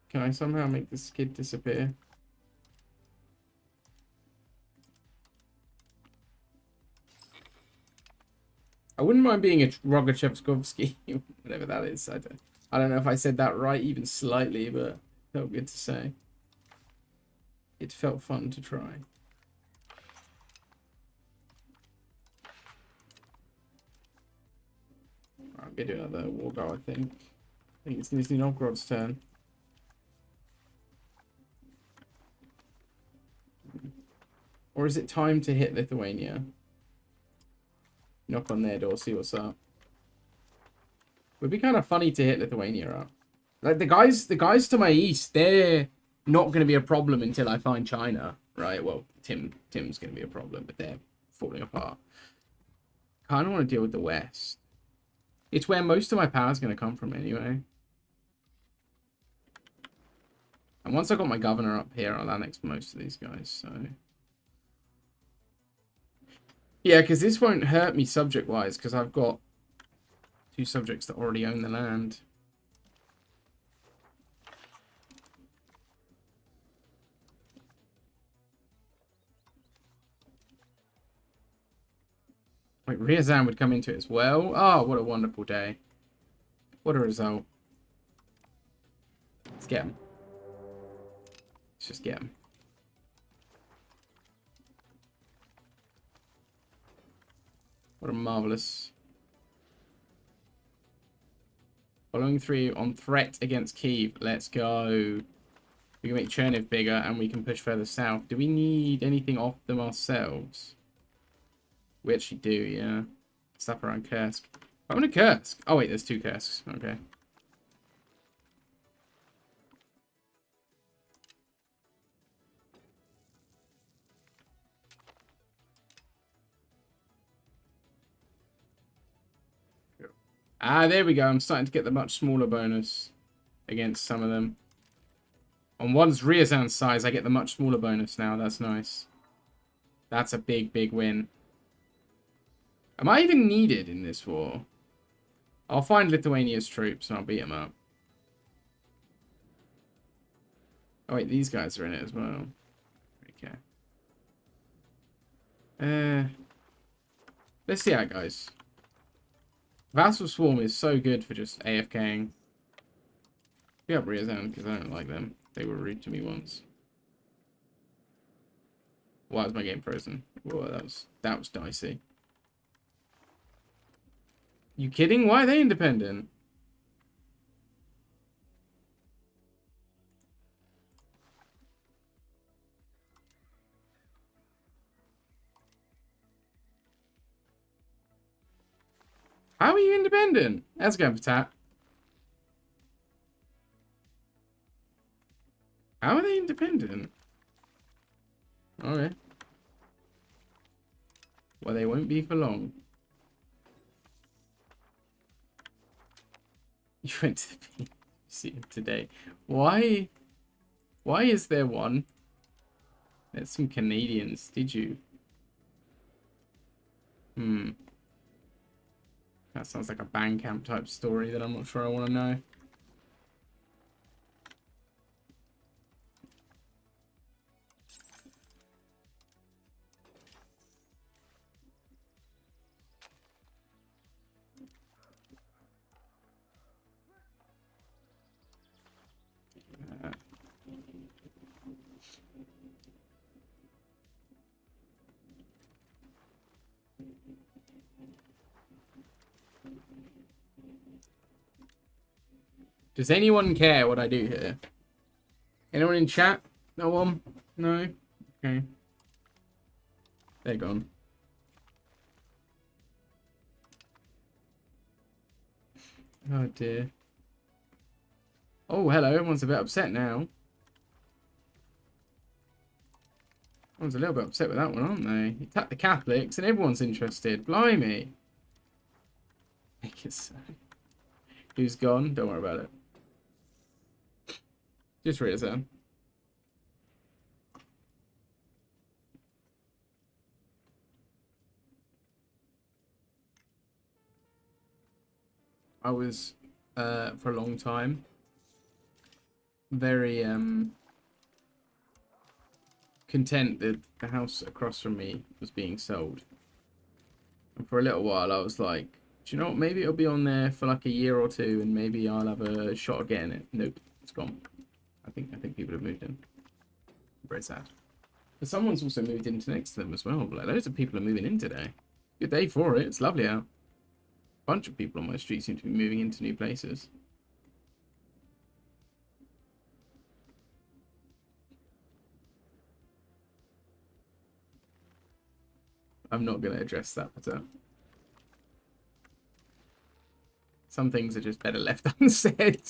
Can I somehow make this kid disappear? I wouldn't mind being a Rogachevskovsky, whatever that is. I don't know if I said that right even slightly, but it felt good to say. It felt fun to try. I'm gonna do another war go, I think. I think it's Nizhny Novgorod's turn. Or is it time to hit Lithuania? Knock on their door, see what's up. Would be kind of funny to hit Lithuania up. Like the guys to my east, they're not going to be a problem until I find China, right? Well, Tim's going to be a problem, but they're falling apart. Kind of want to deal with the west. It's where most of my power is going to come from anyway. And once I got my governor up here, I'll annex most of these guys, so... Yeah, because this won't hurt me subject-wise, because I've got 2 subjects that already own the land. Wait, Ryazan would come into it as well. Oh, what a wonderful day. What a result. Let's get him. Let's just get him. What a marvelous. Following through on threat against Kyiv. Let's go. We can make Cherniv bigger and we can push further south. Do we need anything off them ourselves? We actually do, yeah. Stuff around Kursk. I want a Kursk. Oh, wait, there's 2 Kursks. Okay. Ah, there we go. I'm starting to get the much smaller bonus against some of them. On one's Ryazan size, I get the much smaller bonus now. That's nice. That's a big, big win. Am I even needed in this war? I'll find Lithuania's troops and I'll beat them up. Oh, wait, these guys are in it as well. Okay. Let's see how it goes. Vassal Swarm is so good for just AFKing. Be up Ryazan because I don't like them. They were rude to me once. Why was my game frozen? Whoa, that was dicey. You kidding? Why are they independent? How are you independent? That's going for tap. How are they independent? Okay. Well, they won't be for long. You went to the museum today. Why? Why is there one? There's some Canadians. Did you? That sounds like a band camp type story that I'm not sure I want to know. Does anyone care what I do here? Anyone in chat? No one? No? Okay. They're gone. Oh dear. Oh, hello. Everyone's a bit upset now. Everyone's a little bit upset with that one, aren't they? You attack the Catholics and everyone's interested. Blimey. Make it so. Who's gone? Don't worry about it. Just read it down. I was, for a long time, very content that the house across from me was being sold. And for a little while, I was like, do you know what? Maybe it'll be on there for like a year or two, and maybe I'll have a shot at getting it. Nope, it's gone. I think people have moved in. Very sad. But someone's also moved into next to them as well. Like, loads of people are moving in today. Good day for it. It's lovely out. A bunch of people on my street seem to be moving into new places. I'm not going to address that, but some things are just better left unsaid.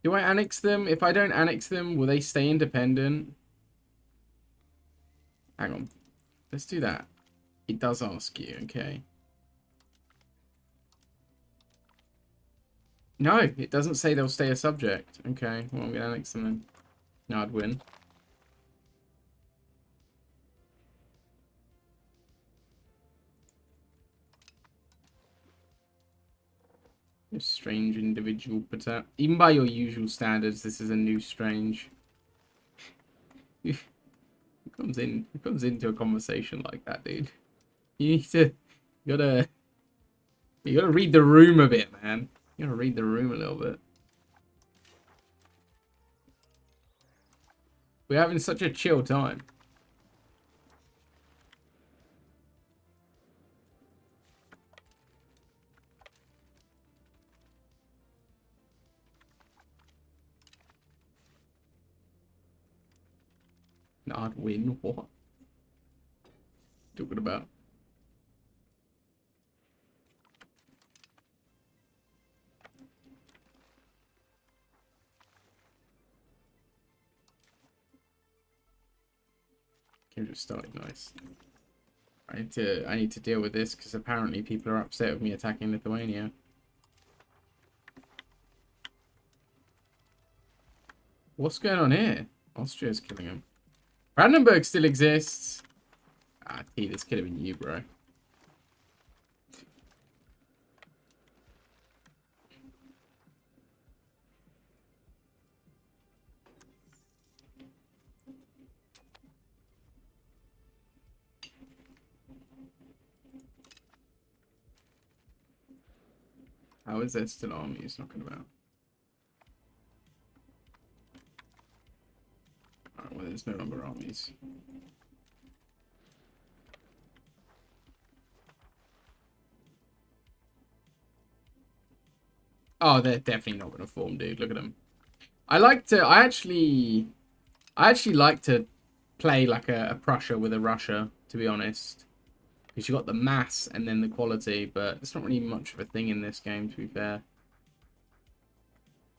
Do I annex them? If I don't annex them, will they stay independent? Hang on. Let's do that. It does ask you, okay. No, it doesn't say they'll stay a subject. Okay, well, I'm going to annex them then. No, I'd win. A strange individual, but even by your usual standards, this is a new strange. Who comes into a conversation like that, dude? You need to, you gotta read the room a bit, man. You gotta read the room a little bit. We're having such a chill time. Not win what? Talking about. Game just started nice. I need to deal with this because apparently people are upset with me attacking Lithuania. What's going on here? Austria's killing him. Brandenburg still exists. Ah, T, this could have been you, bro. How is there still armies knocking about? Alright, well, there's no longer armies. Oh, they're definitely not going to form, dude. Look at them. I actually like to play like a Prussia with a Russia, to be honest. Because you got the mass and then the quality, but it's not really much of a thing in this game, to be fair.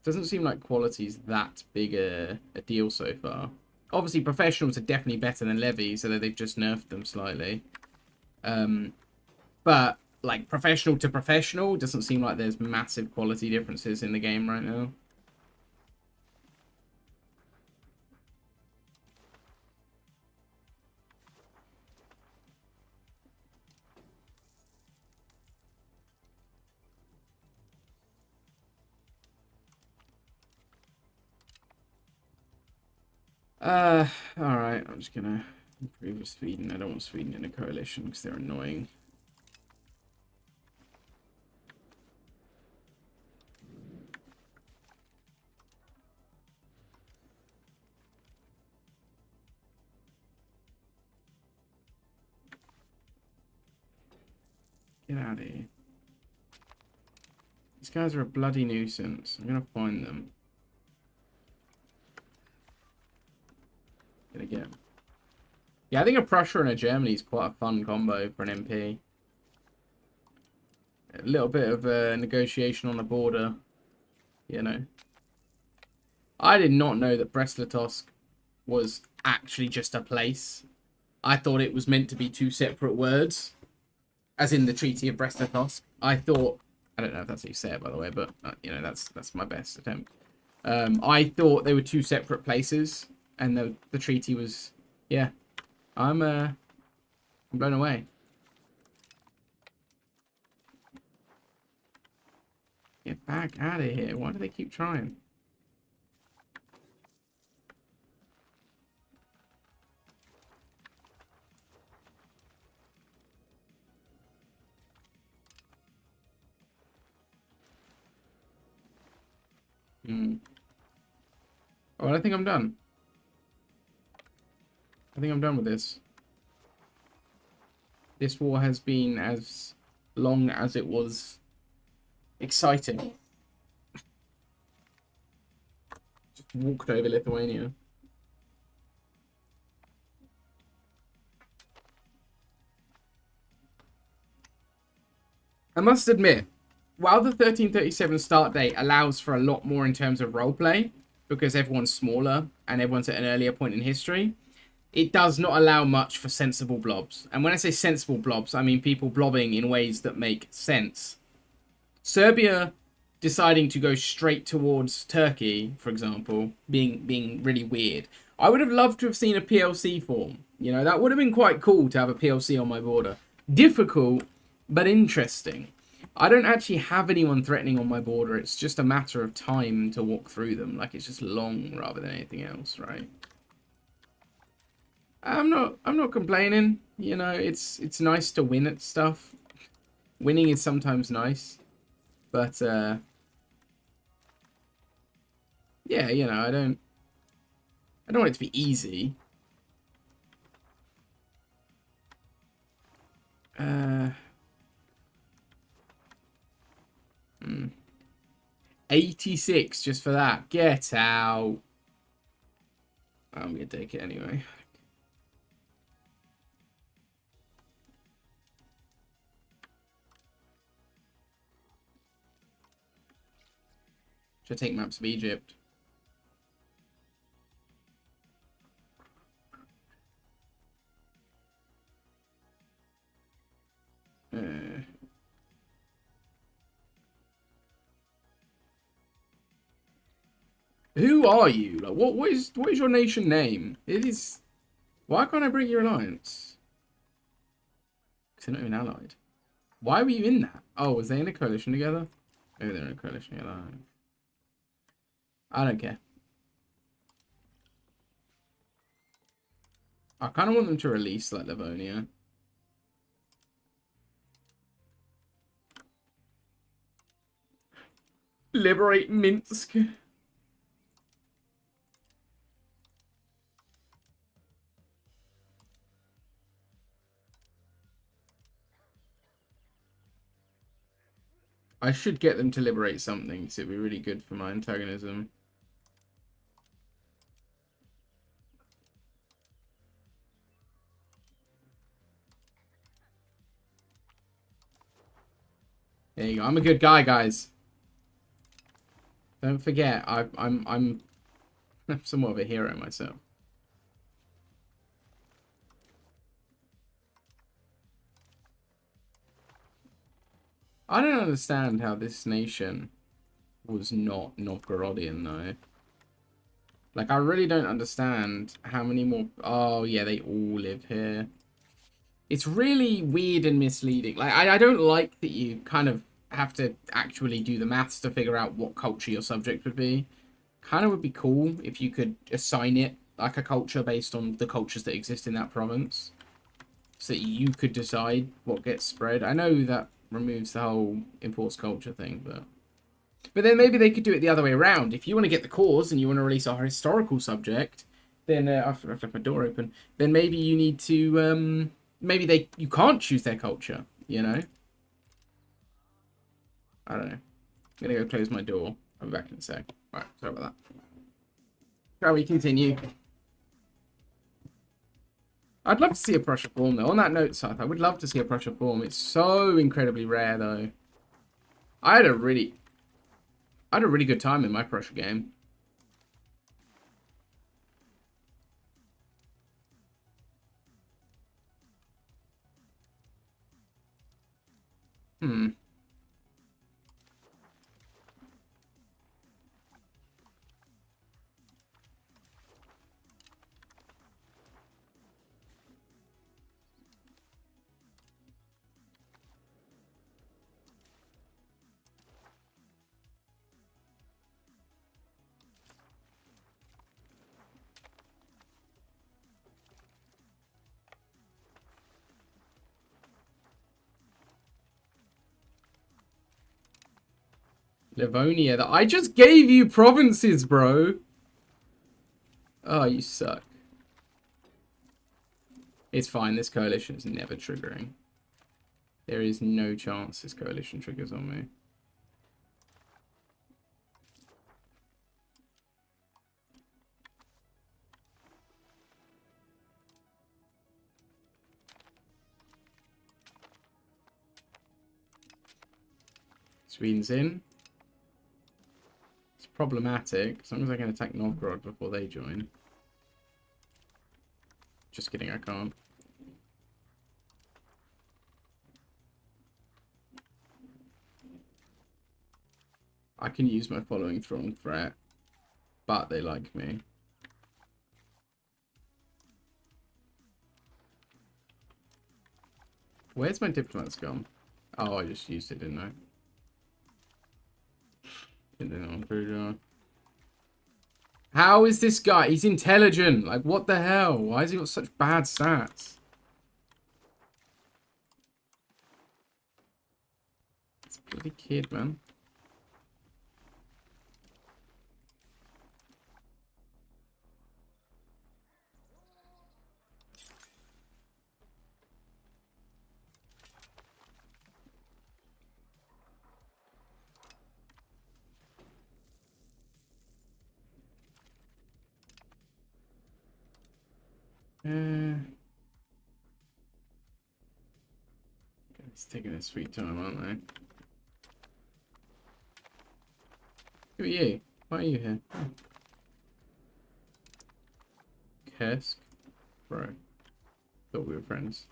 Doesn't seem like quality's that big a deal so far. Obviously, professionals are definitely better than levies, although they've just nerfed them slightly. But, like, professional to professional, doesn't seem like there's massive quality differences in the game right now. Alright, I'm just gonna improve with Sweden. I don't want Sweden in a coalition because they're annoying. Get out of here. These guys are a bloody nuisance. I'm gonna find them. Gonna get them. Yeah, I think a Prussia and a Germany is quite a fun combo for an MP. A little bit of negotiation on the border, you know. I did not know that Brest-Litovsk was actually just a place. I thought it was meant to be two separate words, as in the Treaty of Brest-Litovsk. I thought, I don't know if that's how you say it, by the way, but you know, that's my best attempt. I thought they were two separate places, and the treaty was, yeah. I'm blown away. Get back out of here! Why do they keep trying? Oh, I think I'm done. I think I'm done with this. This war has been as long as it was exciting. Just walked over Lithuania. I must admit, while the 1337 start date allows for a lot more in terms of roleplay, because everyone's smaller and everyone's at an earlier point in history, it does not allow much for sensible blobs. And when I say sensible blobs, I mean people blobbing in ways that make sense. Serbia deciding to go straight towards Turkey, for example, being really weird. I would have loved to have seen a PLC form. You know, that would have been quite cool to have a PLC on my border. Difficult, but interesting. I don't actually have anyone threatening on my border. It's just a matter of time to walk through them. Like, it's just long rather than anything else, right? I'm not complaining. You know, it's nice to win at stuff. Winning is sometimes nice. But yeah, you know, I don't want it to be easy. 86 just for that. Get out. I'm gonna take it anyway. Should I take maps of Egypt? Who are you? Like, what is your nation name? It is. Why can't I break your alliance? Because they're not even allied. Why were you in that? Oh, was they in a coalition together? Maybe they're in a coalition together. I don't care. I kind of want them to release, like, Livonia. Liberate Minsk. I should get them to liberate something, so it'd be really good for my antagonism. There you go. I'm a good guy, guys. Don't forget, I'm somewhat of a hero myself. I don't understand how this nation was not Novgorodian, though. Like, I really don't understand how many more... Oh, yeah, they all live here. It's really weird and misleading. Like, I don't like that you kind of have to actually do the maths to figure out what culture your subject would be. Kind of would be cool if you could assign it, like, a culture based on the cultures that exist in that province. So that you could decide what gets spread. I know that removes the whole enforced culture thing, but then maybe they could do it the other way around. If you want to get the cause and you want to release a historical subject, then I've left my door open. Then maybe you need to maybe you can't choose their culture, you know. I don't know. I'm going to go close my door. I'll be back in a sec. Alright, sorry about that. Shall we continue? I'd love to see a Prussia form, though. On that note, Scythe, I would love to see a Prussia form. It's so incredibly rare, though. I had a really good time in my Prussia game. Livonia. I just gave you provinces, bro. Oh, you suck. It's fine. This coalition is never triggering. There is no chance this coalition triggers on me. Sweden's in. It's problematic. As long as I can attack Novgorod before they join. Just kidding, I can't. I can use my following throng threat, but they like me. Where's my diplomats gone? Oh, I just used it, didn't I? How is this guy? He's intelligent. Like, what the hell? Why has he got such bad stats? It's a bloody kid, man. It's taking a sweet time, aren't they? Who are you? Why are you here? Kursk? Bro. Thought we were friends.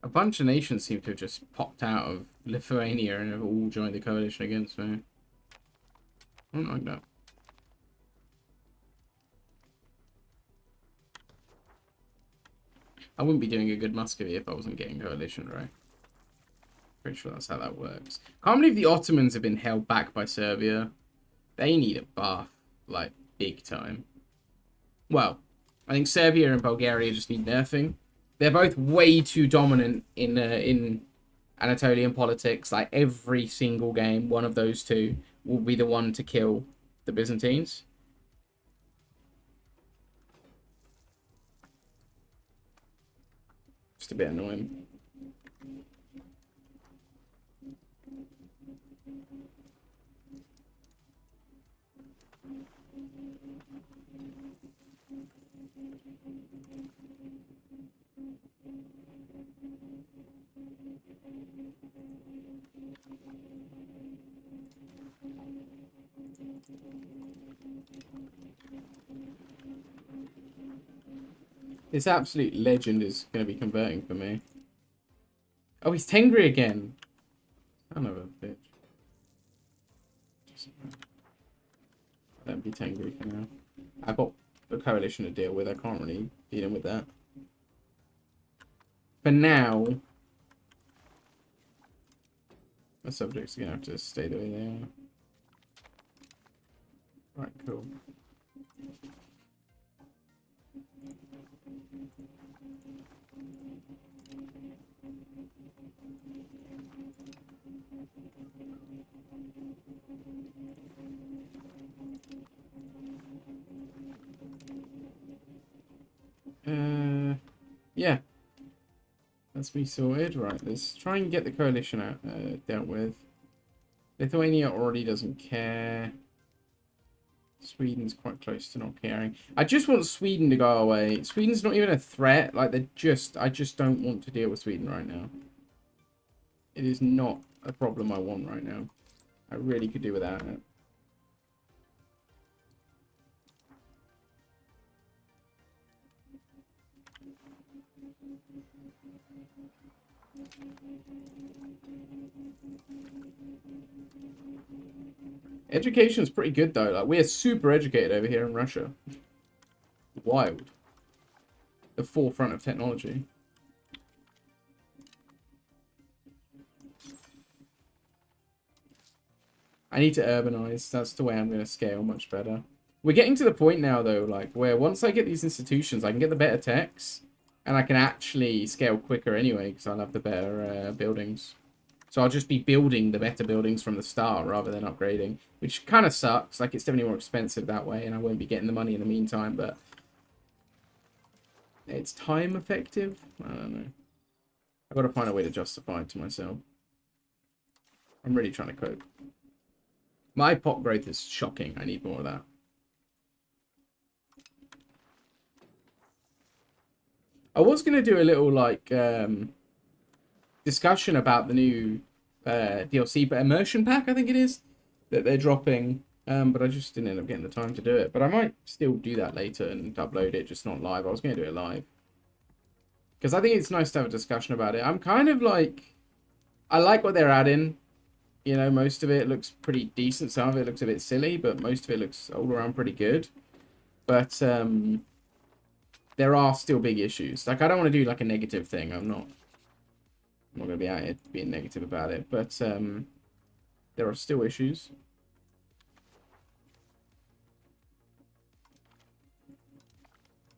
A bunch of nations seem to have just popped out of Lithuania and have all joined the coalition against me. I don't like that. I wouldn't be doing a good Muscovy if I wasn't getting coalition, right? Pretty sure that's how that works. Can't believe the Ottomans have been held back by Serbia. They need a buff, like, big time. Well, I think Serbia and Bulgaria just need nerfing. They're both way too dominant in Anatolian politics. Like, every single game, one of those two will be the one to kill the Byzantines. Just a bit annoying. This absolute legend is going to be converting for me. Oh, he's Tengri again. Son of a bitch. Don't be Tengri for now. I've got a coalition to deal with. I can't really deal with that. For now, my subjects are going to have to stay the way they are. Right, cool. Yeah. That's me sorted. Right, let's try and get the coalition out, dealt with. Lithuania already doesn't care. Sweden's quite close to not caring. I just want Sweden to go away. Sweden's not even a threat. Like, I just don't want to deal with Sweden right now. It is not a problem I want right now. I really could do without it. Education's pretty good though. Like, we're super educated over here in Russia. Wild. The forefront of technology. I need to urbanize. That's the way I'm going to scale much better. We're getting to the point now though, like, where once I get these institutions, I can get the better techs, and I can actually scale quicker anyway, because I'll have the better buildings. So I'll just be building the better buildings from the start rather than upgrading, which kind of sucks. Like, it's definitely more expensive that way, and I won't be getting the money in the meantime, but it's time effective. I don't know. I've got to find a way to justify it to myself. I'm really trying to cope. My pop growth is shocking. I need more of that. I was going to do a little, like, discussion about the new DLC, but immersion pack, I think it is, that they're dropping. But I just didn't end up getting the time to do it. But I might still do that later and upload it, just not live. I was going to do it live. Because I think it's nice to have a discussion about it. I'm kind of like... I like what they're adding. You know, most of it looks pretty decent. Some of it looks a bit silly, but most of it looks all around pretty good. But there are still big issues. Like, I don't want to do like a negative thing. I'm not going to be out here being negative about it. But there are still issues.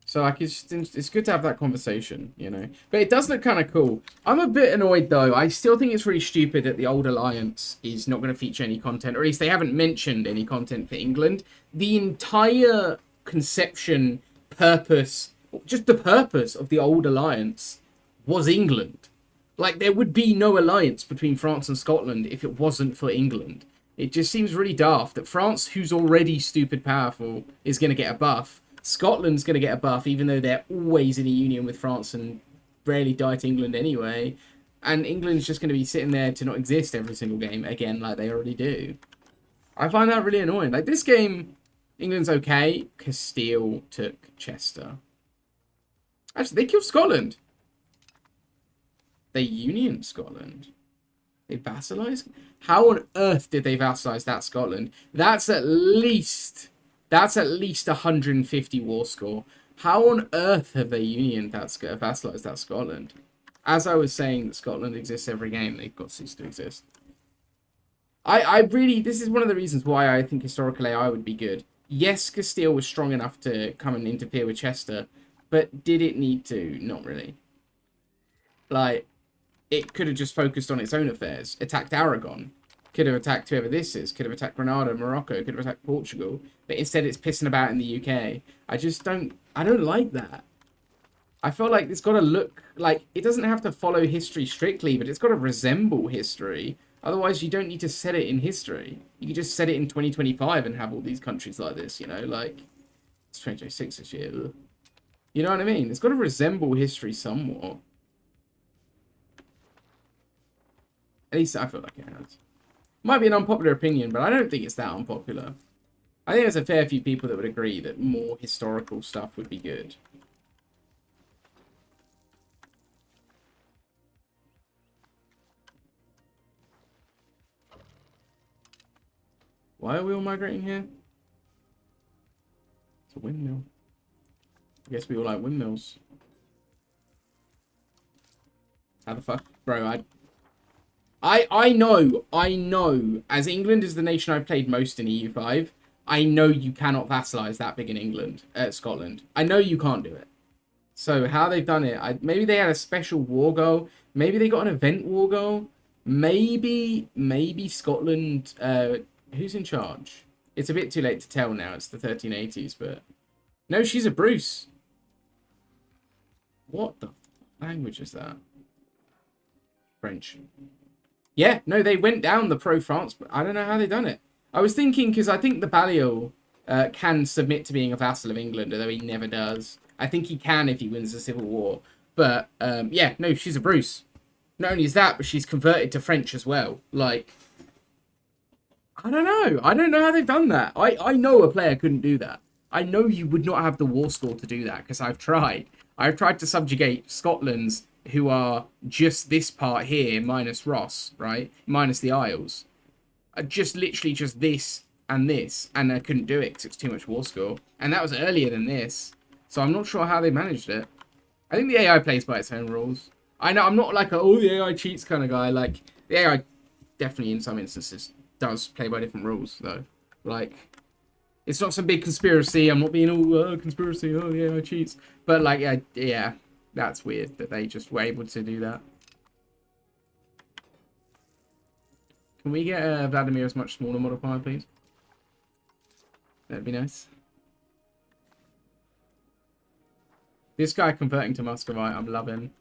So, like, it's good to have that conversation, you know. But it does look kind of cool. I'm a bit annoyed, though. I still think it's really stupid that the old alliance is not going to feature any content. Or at least they haven't mentioned any content for England. The entire conception, purpose, just the purpose of the old alliance was England. Like, there would be no alliance between France and Scotland if it wasn't for England. It just seems really daft that France, who's already stupid powerful, is going to get a buff. Scotland's going to get a buff, even though they're always in a union with France and rarely die to England anyway. And England's just going to be sitting there to not exist every single game, again, like they already do. I find that really annoying. Like, this game, England's okay. Castile took Chester. Actually, they killed Scotland. They union Scotland. They vassalized? How on earth did they vassalize that Scotland? That's at least 150 war score. How on earth have they unioned that, vassalized that Scotland? As I was saying, that Scotland exists every game. They've got ceased to exist. I really, this is one of the reasons why I think historical AI would be good. Yes, Castile was strong enough to come and interfere with Chester, but did it need to? Not really. Like, it could have just focused on its own affairs. Attacked Aragon. Could have attacked whoever this is. Could have attacked Grenada, Morocco. Could have attacked Portugal. But instead it's pissing about in the UK. I don't like that. I feel like it's got to look like... It doesn't have to follow history strictly, but it's got to resemble history. Otherwise, you don't need to set it in history. You can just set it in 2025 and have all these countries like this, you know? Like, it's 2026 this year. Ugh. You know what I mean? It's got to resemble history somewhat. At least I feel like it has. Might be an unpopular opinion, but I don't think it's that unpopular. I think there's a fair few people that would agree that more historical stuff would be good. Why are we all migrating here? It's a windmill. I guess we all like windmills. How the fuck? Bro, I know, as England is the nation I've played most in EU5, I know you cannot vassalize that big in England, Scotland. I know you can't do it. So how they've done it, maybe they had a special war goal. Maybe they got an event war goal. Maybe Scotland, who's in charge? It's a bit too late to tell now, it's the 1380s, but... No, she's a Bruce. What the language is that? French. Yeah, no, they went down the pro-France, but I don't know how they done it. I was thinking, because I think the Balliol can submit to being a vassal of England, although he never does. I think he can if he wins the Civil War. But, yeah, no, she's a Bruce. Not only is that, but she's converted to French as well. Like, I don't know. I don't know how they've done that. I know a player couldn't do that. I know you would not have the war score to do that, because I've tried. I've tried to subjugate Scotland's, who are just this part here, minus Ross, right? Minus the Isles. Just literally just this, and I couldn't do it because it's too much war score. And that was earlier than this. So I'm not sure how they managed it. I think the AI plays by its own rules. I know I'm not like a, oh, the AI cheats kind of guy. Like, the AI definitely in some instances does play by different rules, though. Like, it's not some big conspiracy. I'm not being all, conspiracy, oh, the AI cheats. But, like, yeah, that's weird that they just were able to do that. Can we get Vladimir's much smaller modifier, please? That'd be nice. This guy converting to Muscovy, I'm loving.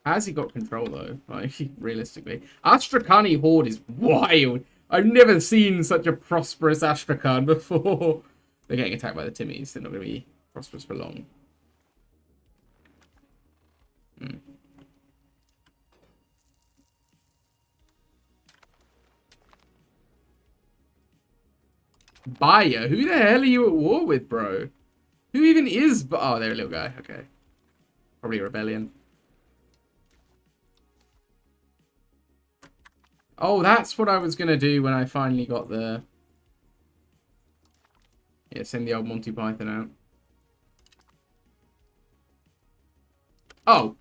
Has he got control, though? Like, realistically. Astrakani Horde is wild. I've never seen such a prosperous Astrakhan before. They're getting attacked by the Timmies. They're not going to be prosperous for long. Bayer? Who the hell are you at war with, bro? Who even is... Oh, they're a little guy. Okay. Probably a rebellion. Oh, that's what I was going to do when I finally got the... Yeah, send the old Monty Python out. Oh.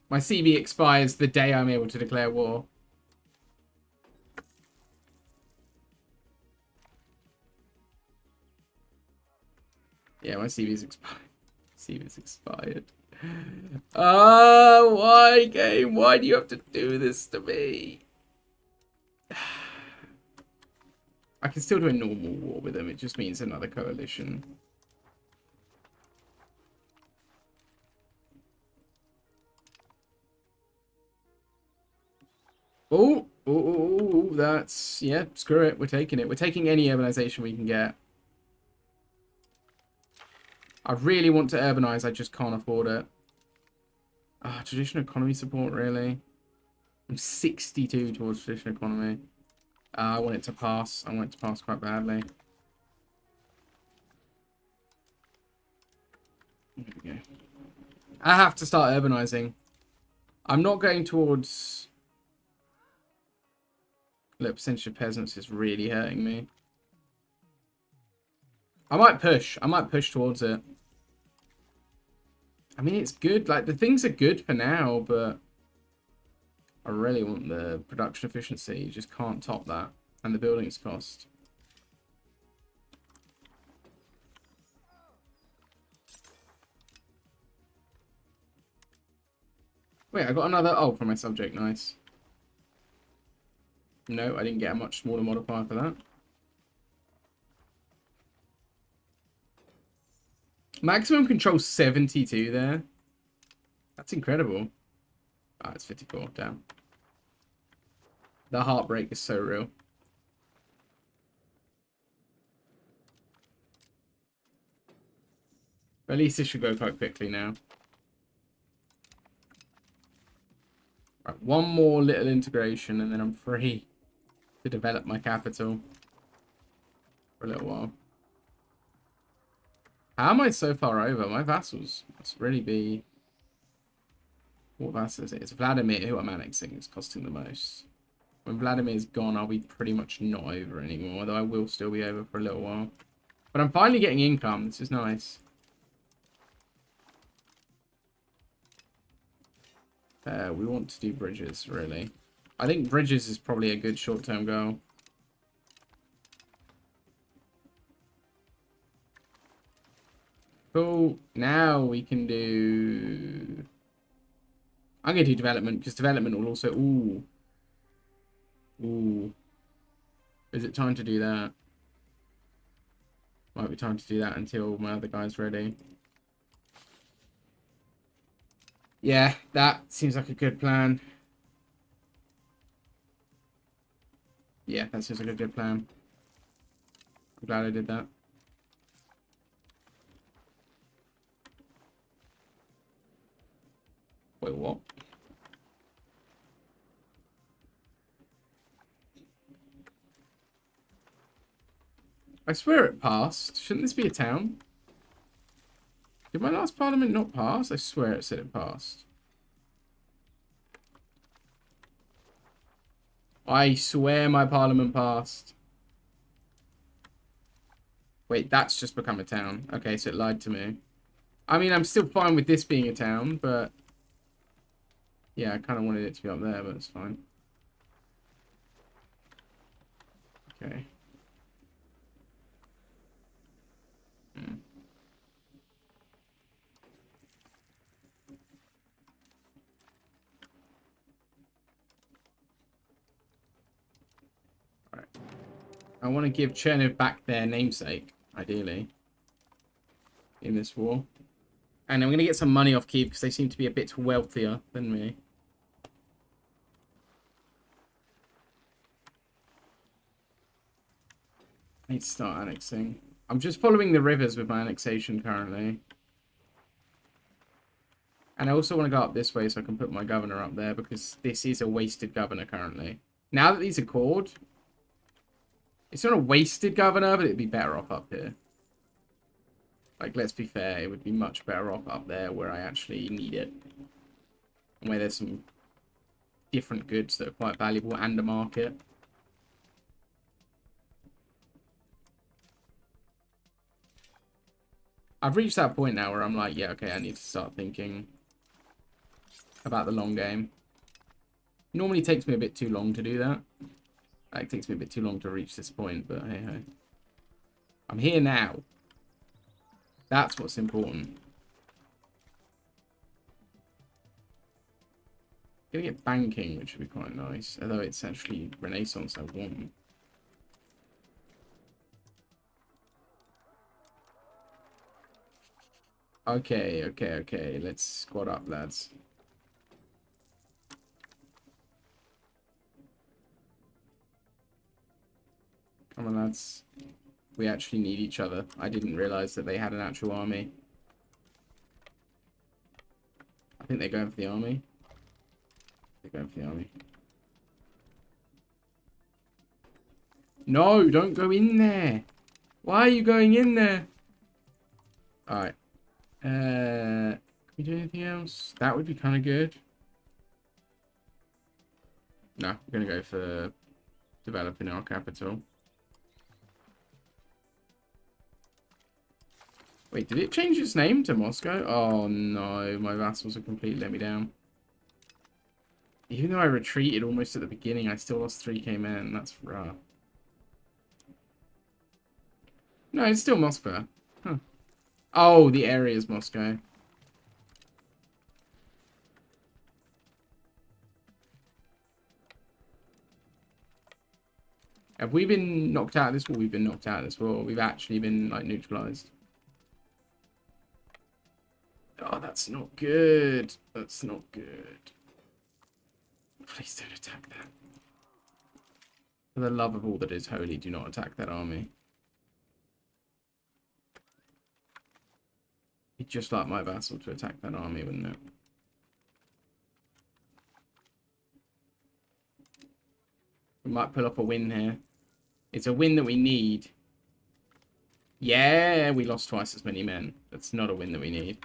My CB expires the day I'm able to declare war. Yeah, my CV's expired. CV's expired. Why, game? Why do you have to do this to me? I can still do a normal war with them. It just means another coalition. Oh, that's... Yeah, screw it. We're taking it. We're taking any urbanization we can get. I really want to urbanize. I just can't afford it. Traditional economy support, really? I'm 62 towards traditional economy. I want it to pass. I want it to pass quite badly. There we go. I have to start urbanizing. I'm not going towards... Look, percentage of peasants is really hurting me. I might push. I might push towards it. I mean, it's good. Like, the things are good for now, but I really want the production efficiency. You just can't top that. And the buildings cost. Wait, I got another... Oh, for my subject. Nice. No, I didn't get a much smaller modifier for that. Maximum control 72 there. That's incredible. Ah, it's 54. Damn. The heartbreak is so real. But at least this should go quite quickly now. Right, one more little integration and then I'm free to develop my capital for a little while. How am I so far over? My vassals must really be... What vassal is it? It's Vladimir who I'm annexing. It's costing the most. When Vladimir's gone, I'll be pretty much not over anymore. Although I will still be over for a little while. But I'm finally getting income. This is nice. We want to do bridges, really. I think bridges is probably a good short-term goal. Cool. Now we can do... I'm going to do development, because development will also... Ooh. Ooh. Is it time to do that? Might be time to do that until my other guy's ready. Yeah, that seems like a good plan. Yeah, that seems like a good plan. I'm glad I did that. Wait, what? I swear it passed. Shouldn't this be a town? Did my last parliament not pass? I swear it said it passed. I swear my parliament passed. Wait, that's just become a town. Okay, so it lied to me. I mean, I'm still fine with this being a town, but... Yeah, I kind of wanted it to be up there, but it's fine. Okay. Hmm. Alright. I want to give Cherniv back their namesake, ideally, in this war. And I'm going to get some money off Kyiv because they seem to be a bit wealthier than me. I need to start annexing. I'm just following the rivers with my annexation currently. And I also want to go up this way so I can put my governor up there because this is a wasted governor currently. Now that these are called, it's not a wasted governor, but it'd be better off up here. Like, let's be fair, it would be much better off up there where I actually need it. And where there's some different goods that are quite valuable and a market. I've reached that point now where I'm like, yeah, okay, I need to start thinking about the long game. Normally takes me a bit too long to do that. Like, it takes me a bit too long to reach this point, but hey, hey. I'm here now. That's what's important. Gonna get banking, which would be quite nice. Although it's actually Renaissance I want. Okay, okay, okay. Let's squad up, lads. Come on, lads. We actually need each other. I didn't realize that they had an actual army. I think they're going for the army. They're going for the army. No, don't go in there. Why are you going in there? Alright. Can we do anything else? That would be kind of good. No, we're going to go for developing our capital. Wait, did it change its name to Moscow? Oh no, my vassals have completely let me down. Even though I retreated almost at the beginning, I still lost 3k men. That's rough. No, it's still Moscow. Huh. Oh, the area is Moscow. Have we been knocked out of this war? We've been knocked out of this war. We've actually been, like, neutralized. Oh, that's not good. That's not good. Please don't attack that. For the love of all that is holy, do not attack that army. It'd just like my vassal to attack that army, wouldn't it? We might pull up a win here. It's a win that we need. Yeah, we lost twice as many men. That's not a win that we need.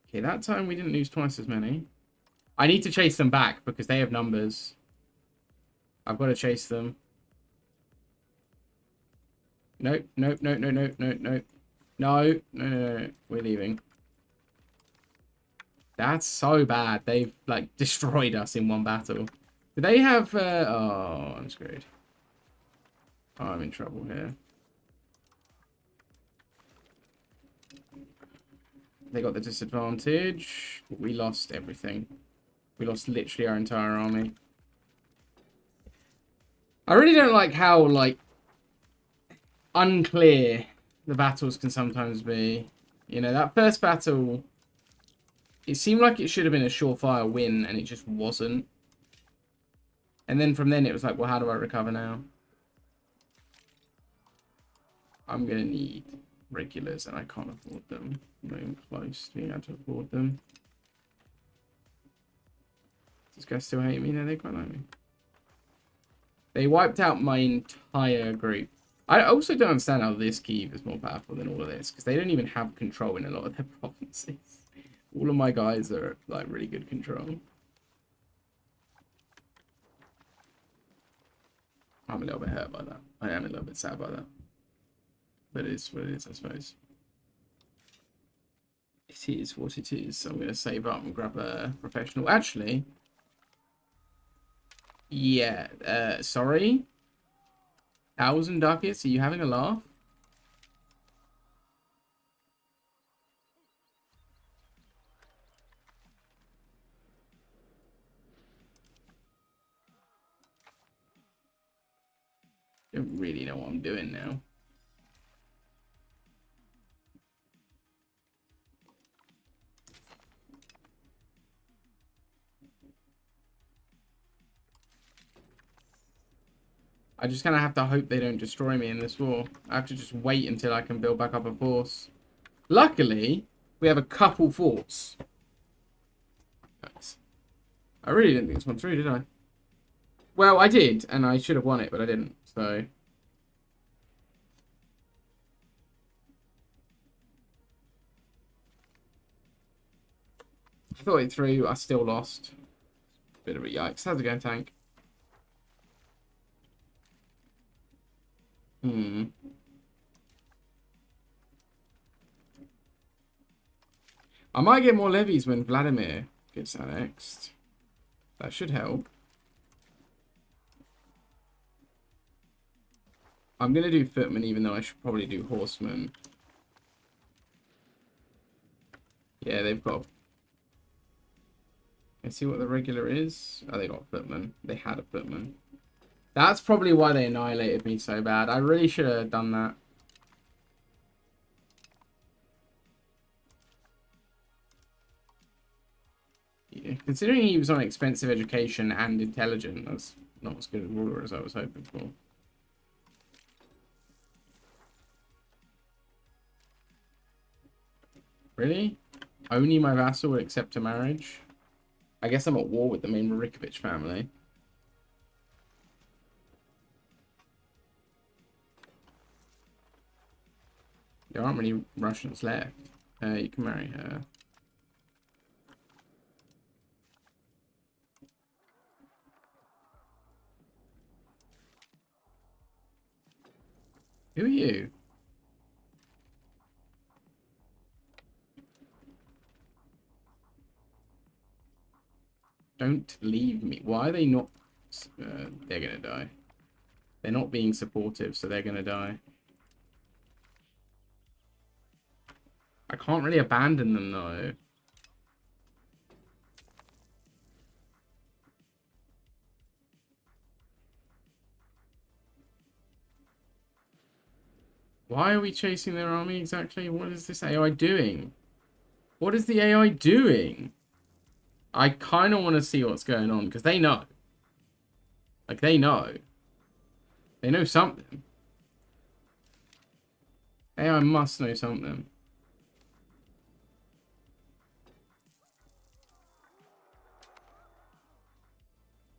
Okay, that time we didn't lose twice as many. I need to chase them back because they have numbers. I've got to chase them. Nope, nope, nope, nope, nope, nope, nope. No, no, no, no. We're leaving. That's so bad. They've, like, destroyed us in one battle. Do they have... oh, I'm screwed. Oh, I'm in trouble here. They got the disadvantage. We lost everything. We lost literally our entire army. I really don't like how, like, unclear the battles can sometimes be. You know, that first battle, it seemed like it should have been a surefire win, and it just wasn't. And then from then it was like, well, how do I recover now? I'm going to need regulars, and I can't afford them. I'm not even close to being able to afford them. Does this guy still hate me? No, they quite like me. They wiped out my entire group. I also don't understand how this Kyiv is more powerful than all of this, because they don't even have control in a lot of their provinces. All of my guys are, like, really good control. I'm a little bit hurt by that. I am a little bit sad by that. But it is what it is, I suppose. It is what it is. So I'm going to save up and grab a professional. Actually, yeah, sorry. 1,000 ducats, are you having a laugh? Don't really know what I'm doing now. I just kind of have to hope they don't destroy me in this war. I have to just wait until I can build back up a force. Luckily, we have a couple forts. Nice. I really didn't think this one through, did I? Well, I did, and I should have won it, but I didn't, so... I thought it through, I still lost. Bit of a yikes. How's it going, tank? I might get more levies when Vladimir gets annexed. That should help. I'm going to do footmen, even though I should probably do horsemen. Yeah, they've got... Let's see what the regular is. Oh, they got footmen. They had a footman. That's probably why they annihilated me so bad. I really should have done that. Yeah. Considering he was on expensive education and intelligent, that's not as good a ruler as I was hoping for. Really? Only my vassal would accept a marriage? I guess I'm at war with the main Marikovich family. There aren't many Russians left. You can marry her. Who are you? Don't leave me. Why are they not... they're gonna die. They're not being supportive, so they're gonna die. I can't really abandon them, though. Why are we chasing their army exactly? What is this AI doing? What is the AI doing? I kind of want to see what's going on, because they know. Like, they know. They know something. AI must know something.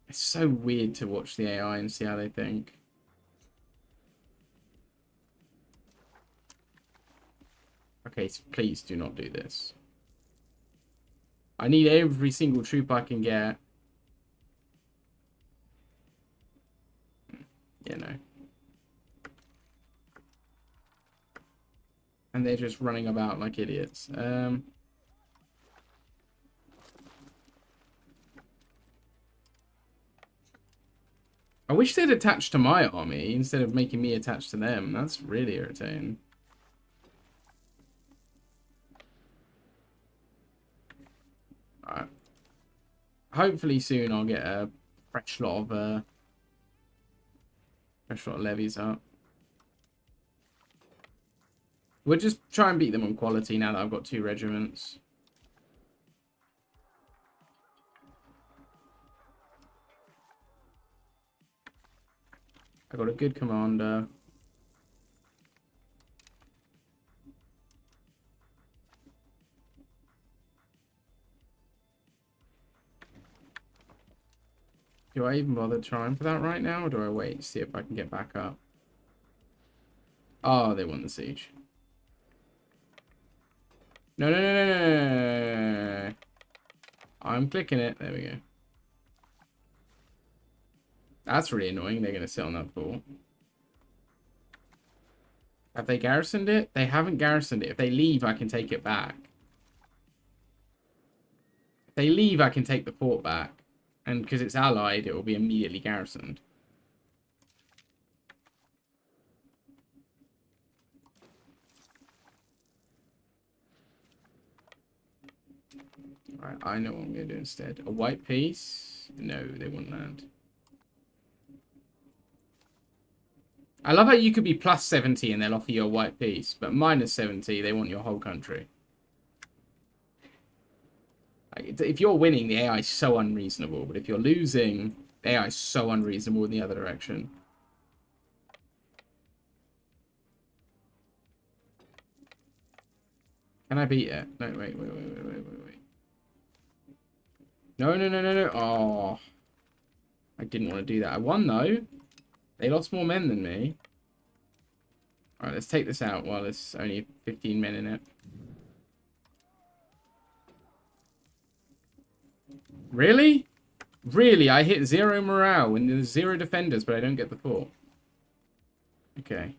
It's so weird to watch the AI and see how they think. Okay, so please do not do this. I need every single troop I can get. Yeah, no. And they're just running about like idiots. I wish they'd attach to my army instead of making me attach to them. That's really irritating. Alright. Hopefully soon I'll get a fresh lot of levies up. We'll just try and beat them on quality now that I've got 2 regiments. I got a good commander. Do I even bother trying for that right now, or do I wait to see if I can get back up? Oh, they won the siege. No, no, no, no, no, no, no. I'm clicking it. There we go. That's really annoying. They're going to sit on that fort. Have they garrisoned it? They haven't garrisoned it. If they leave, I can take it back. If they leave, I can take the fort back. And because it's allied, it will be immediately garrisoned. Alright, I know what I'm going to do instead. A white piece? No, they wouldn't land. I love how you could be plus 70 and they'll offer you a white piece. But minus 70, they want your whole country. Like, if you're winning, the AI is so unreasonable. But if you're losing, the AI is so unreasonable in the other direction. Can I beat it? No, wait. No, no, no, no, no. Oh. I didn't want to do that. I won, though. They lost more men than me. Alright, let's take this out while there's only 15 men in it. Really? Really? I hit 0 morale and there's 0 defenders, but I don't get the fort. Okay.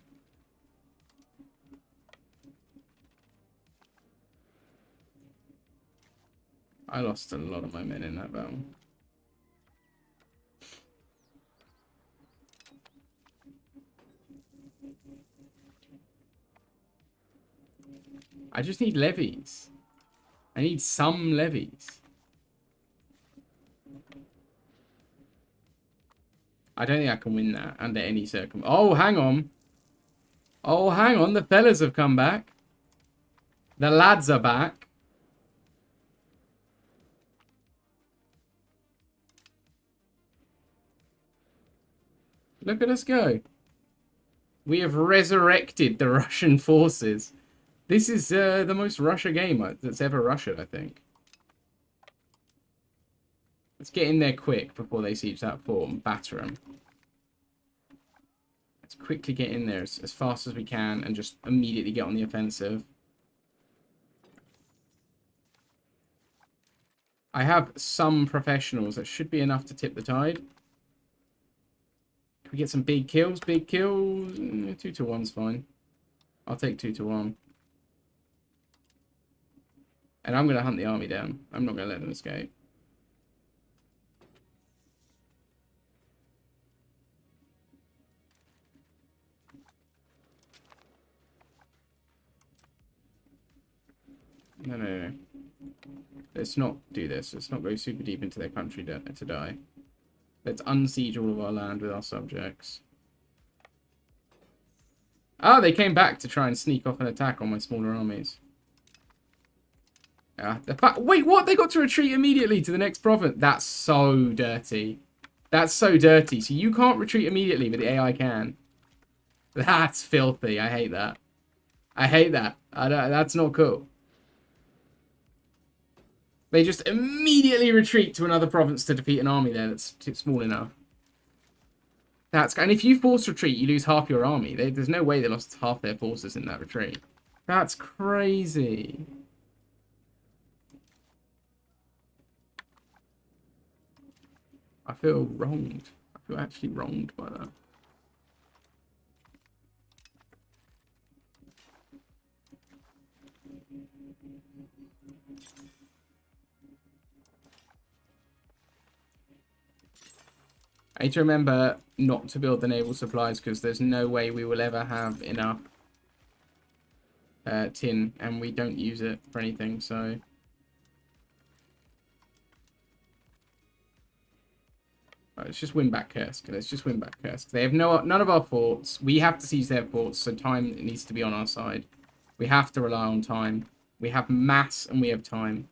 I lost a lot of my men in that battle. I just need levies. I need some levies. I don't think I can win that under any circum. Oh, hang on. Oh, hang on. The fellas have come back. The lads are back. Look at us go. We have resurrected the Russian forces. This is the most Russia game that's ever Russian, I think. Let's get in there quick before they siege that fort and batter them. Let's quickly get in there as fast as we can and just immediately get on the offensive. I have some professionals. That should be enough to tip the tide. Can we get some big kills? Big kills? 2 to 1's fine. I'll take 2 to 1. And I'm going to hunt the army down. I'm not going to let them escape. No. Let's not do this. Let's not go super deep into their country to die. Let's unsiege all of our land with our subjects. Ah, they came back to try and sneak off an attack on my smaller armies. Wait, what? They got to retreat immediately to the next province. That's so dirty. That's so dirty. So you can't retreat immediately, but the AI can. That's filthy. I hate that. I hate that. That's not cool. They just immediately retreat to another province to defeat an army there that's small enough. And if you force retreat, you lose half your army. There's no way they lost half their forces in that retreat. That's crazy. I feel wronged. I feel actually wronged by that. I need to remember not to build the naval supplies because there's no way we will ever have enough tin, and we don't use it for anything, so... Right, let's just win back Kursk. Let's just win back Kursk. They have none of our forts. We have to seize their forts, so time needs to be on our side. We have to rely on time. We have mass and we have time.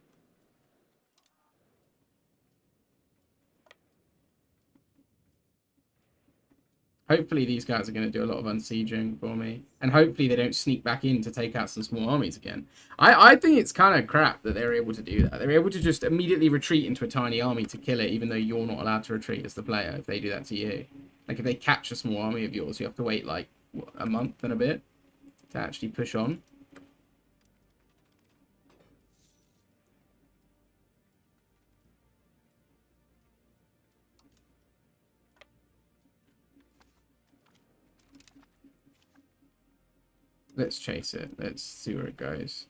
Hopefully these guys are going to do a lot of unsieging for me. And hopefully they don't sneak back in to take out some small armies again. I think it's kind of crap that they're able to do that. They're able to just immediately retreat into a tiny army to kill it, even though you're not allowed to retreat as the player if they do that to you. Like, if they catch a small army of yours, you have to wait, like, what, a month and a bit to actually push on. Let's chase it. Let's see where it goes.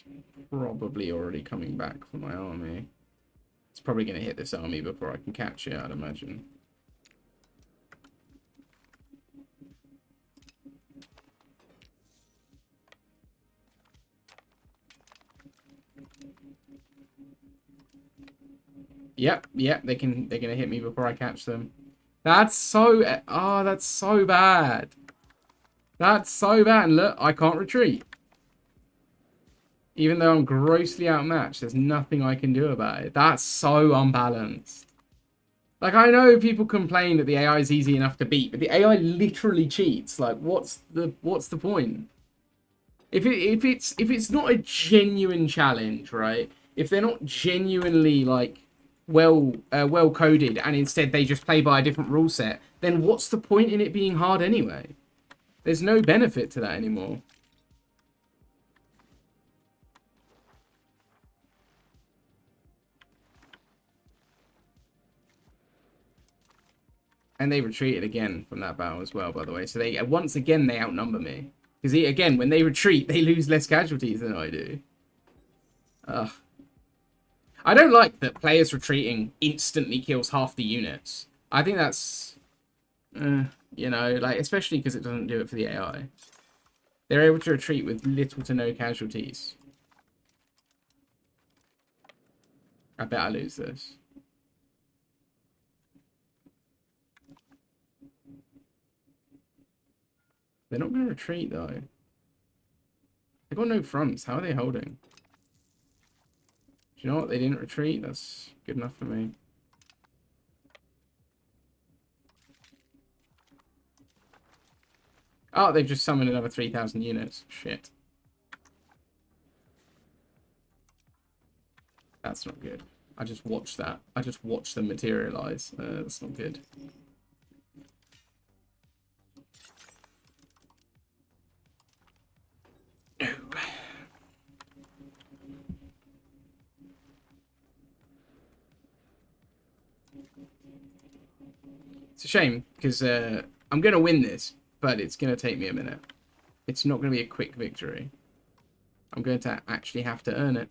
It's probably already coming back for my army. It's probably going to hit this army before I can catch it, I'd imagine. Yep, they're gonna hit me before I catch them. That's so that's so bad. That's so bad. And look, I can't retreat. Even though I'm grossly outmatched, there's nothing I can do about it. That's so unbalanced. Like, I know people complain that the AI is easy enough to beat, but the AI literally cheats. Like, what's the point? If it's not a genuine challenge, right? If they're not genuinely like well coded, and instead they just play by a different rule set, then what's the point in it being hard anyway? There's no benefit to that anymore. And they retreated again from that battle as well, by the way. So they once again they outnumber me. Because again, when they retreat, they lose less casualties than I do. Ugh. I don't like that players retreating instantly kills half the units. I think that's, you know, like, especially because it doesn't do it for the AI. They're able to retreat with little to no casualties. I bet I lose this. They're not going to retreat, though. They've got no fronts. How are they holding? Do you know what? They didn't retreat. That's good enough for me. Oh, they've just summoned another 3,000 units. Shit. That's not good. I just watched that. I just watched them materialize. That's not good. It's a shame, because I'm going to win this, but it's going to take me a minute. It's not going to be a quick victory. I'm going to actually have to earn it.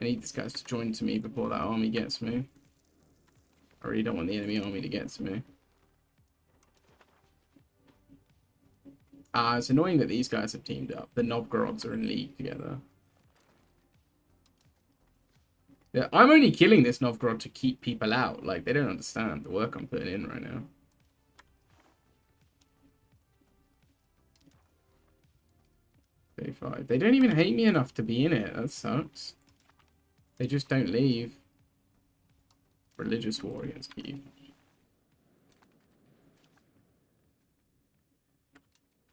I need these guys to join to me before that army gets me. I really don't want the enemy army to get to me. It's annoying that these guys have teamed up. The Novgorods are in league together. Yeah, I'm only killing this Novgorod to keep people out. Like, they don't understand the work I'm putting in right now. Day5. They don't even hate me enough to be in it. That sucks. They just don't leave. Religious war against Kyiv.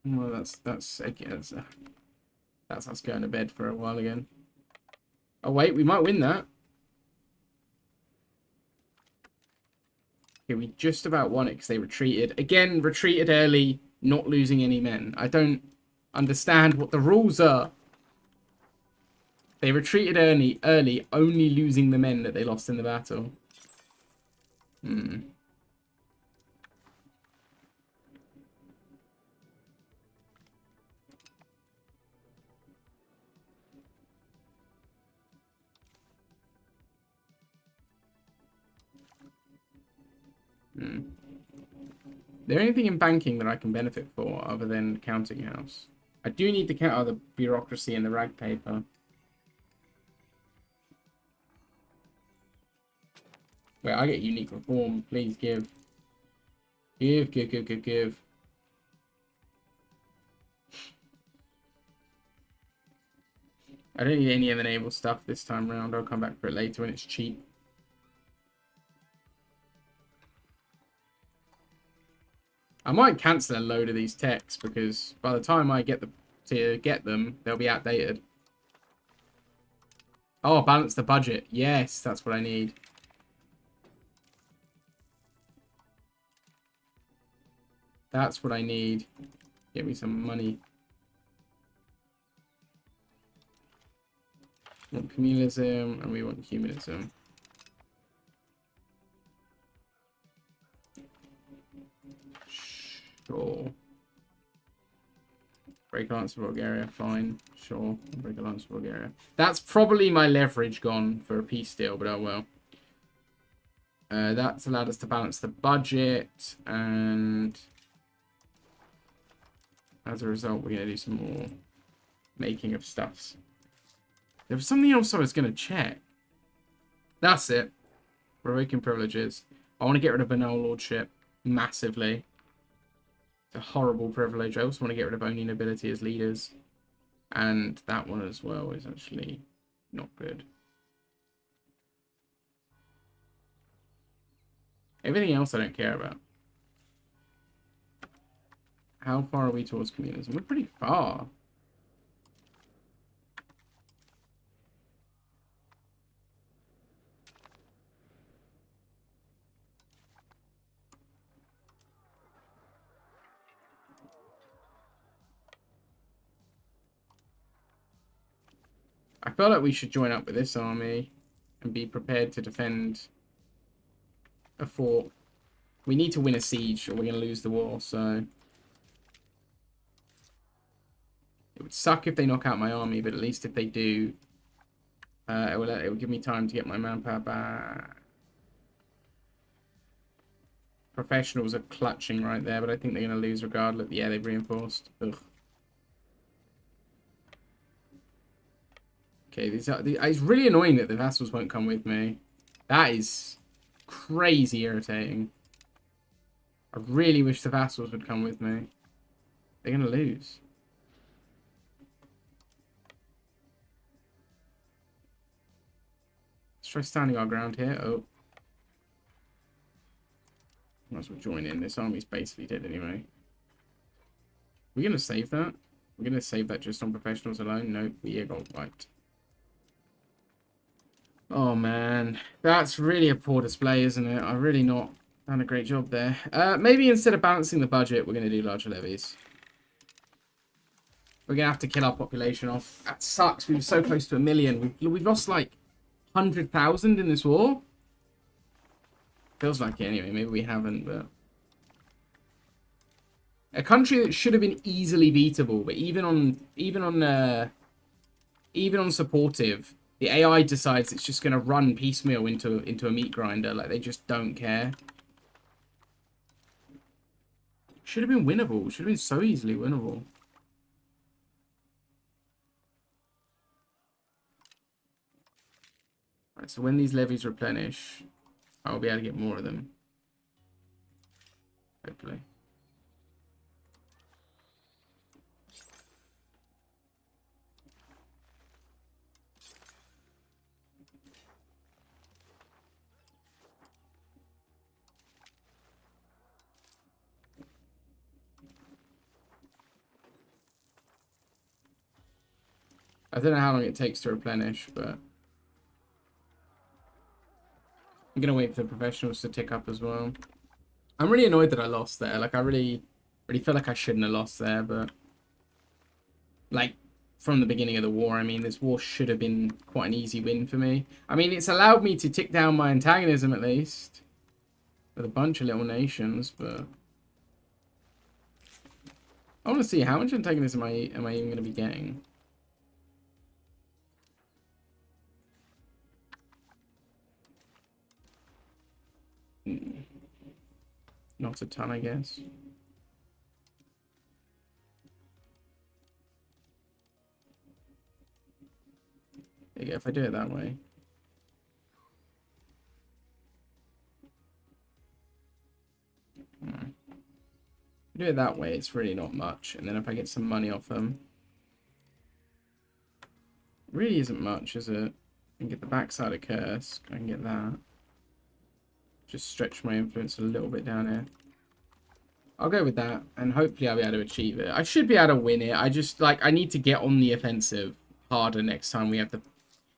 Well, that's us going to bed for a while again. Oh wait, we might win that. Okay, we just about won it because they retreated. Again, retreated early, not losing any men. I don't understand what the rules are. They retreated early, only losing the men that they lost in the battle. Is there anything in banking that I can benefit for other than counting house? I do need to count the bureaucracy and the rag paper. Wait, I get unique reform. Please give. Give, give, give, give, give. I don't need any of the naval stuff this time around. I'll come back for it later when it's cheap. I might cancel a load of these techs because by the time I get them, they'll be outdated. Oh, balance the budget. Yes, that's what I need. That's what I need. Get me some money. We want communalism and we want humanism. Sure. Break alliance with Bulgaria, fine. Sure. Break alliance with Bulgaria. That's probably my leverage gone for a peace deal, but oh well. That's allowed us to balance the budget, and as a result, we're going to do some more making of stuffs. There was something else I was going to check. That's it. Revoking privileges. I want to get rid of banal lordship massively. It's a horrible privilege. I also want to get rid of only nobility as leaders. And that one as well is actually not good. Everything else I don't care about. How far are we towards communism? We're pretty far. I feel like we should join up with this army and be prepared to defend a fort. We need to win a siege or we're going to lose the war, so... It would suck if they knock out my army, but at least if they do, it will give me time to get my manpower back. Professionals are clutching right there, but I think they're going to lose regardless. Yeah, they've reinforced. Ugh. Okay, it's really annoying that the vassals won't come with me. That is crazy irritating. I really wish the vassals would come with me. They're going to lose. Let's try standing our ground here. Oh. Might as well join in. This army's basically dead anyway. We're going to save that? We're going to save that just on professionals alone? Nope, we got wiped. Oh, man. That's really a poor display, isn't it? I've really not done a great job there. Maybe instead of balancing the budget, we're going to do larger levies. We're going to have to kill our population off. That sucks. We were so close to 1 million. We've lost, like, 100,000 in this war. Feels like it anyway. Maybe we haven't, but... A country that should have been easily beatable, but even on supportive... The AI decides it's just going to run piecemeal into a meat grinder. Like, they just don't care. Should have been winnable. Should have been so easily winnable. Right, so when these levies replenish, I'll be able to get more of them. Hopefully. I don't know how long it takes to replenish, but I'm going to wait for the professionals to tick up as well. I'm really annoyed that I lost there. Like, I really feel like I shouldn't have lost there, but... Like, from the beginning of the war, I mean, this war should have been quite an easy win for me. I mean, it's allowed me to tick down my antagonism, at least. With a bunch of little nations, but... I want to see, how much antagonism am I even going to be getting? Not a ton, I guess. There you go, if I do it that way. do it that way, it's really not much. And then if I get some money off them, really isn't much, is it? I can get the backside of Kursk. I can get that. Just stretch my influence a little bit down here. I'll go with that, and hopefully I'll be able to achieve it. I should be able to win it. I just, like, I need to get on the offensive harder next time we have the...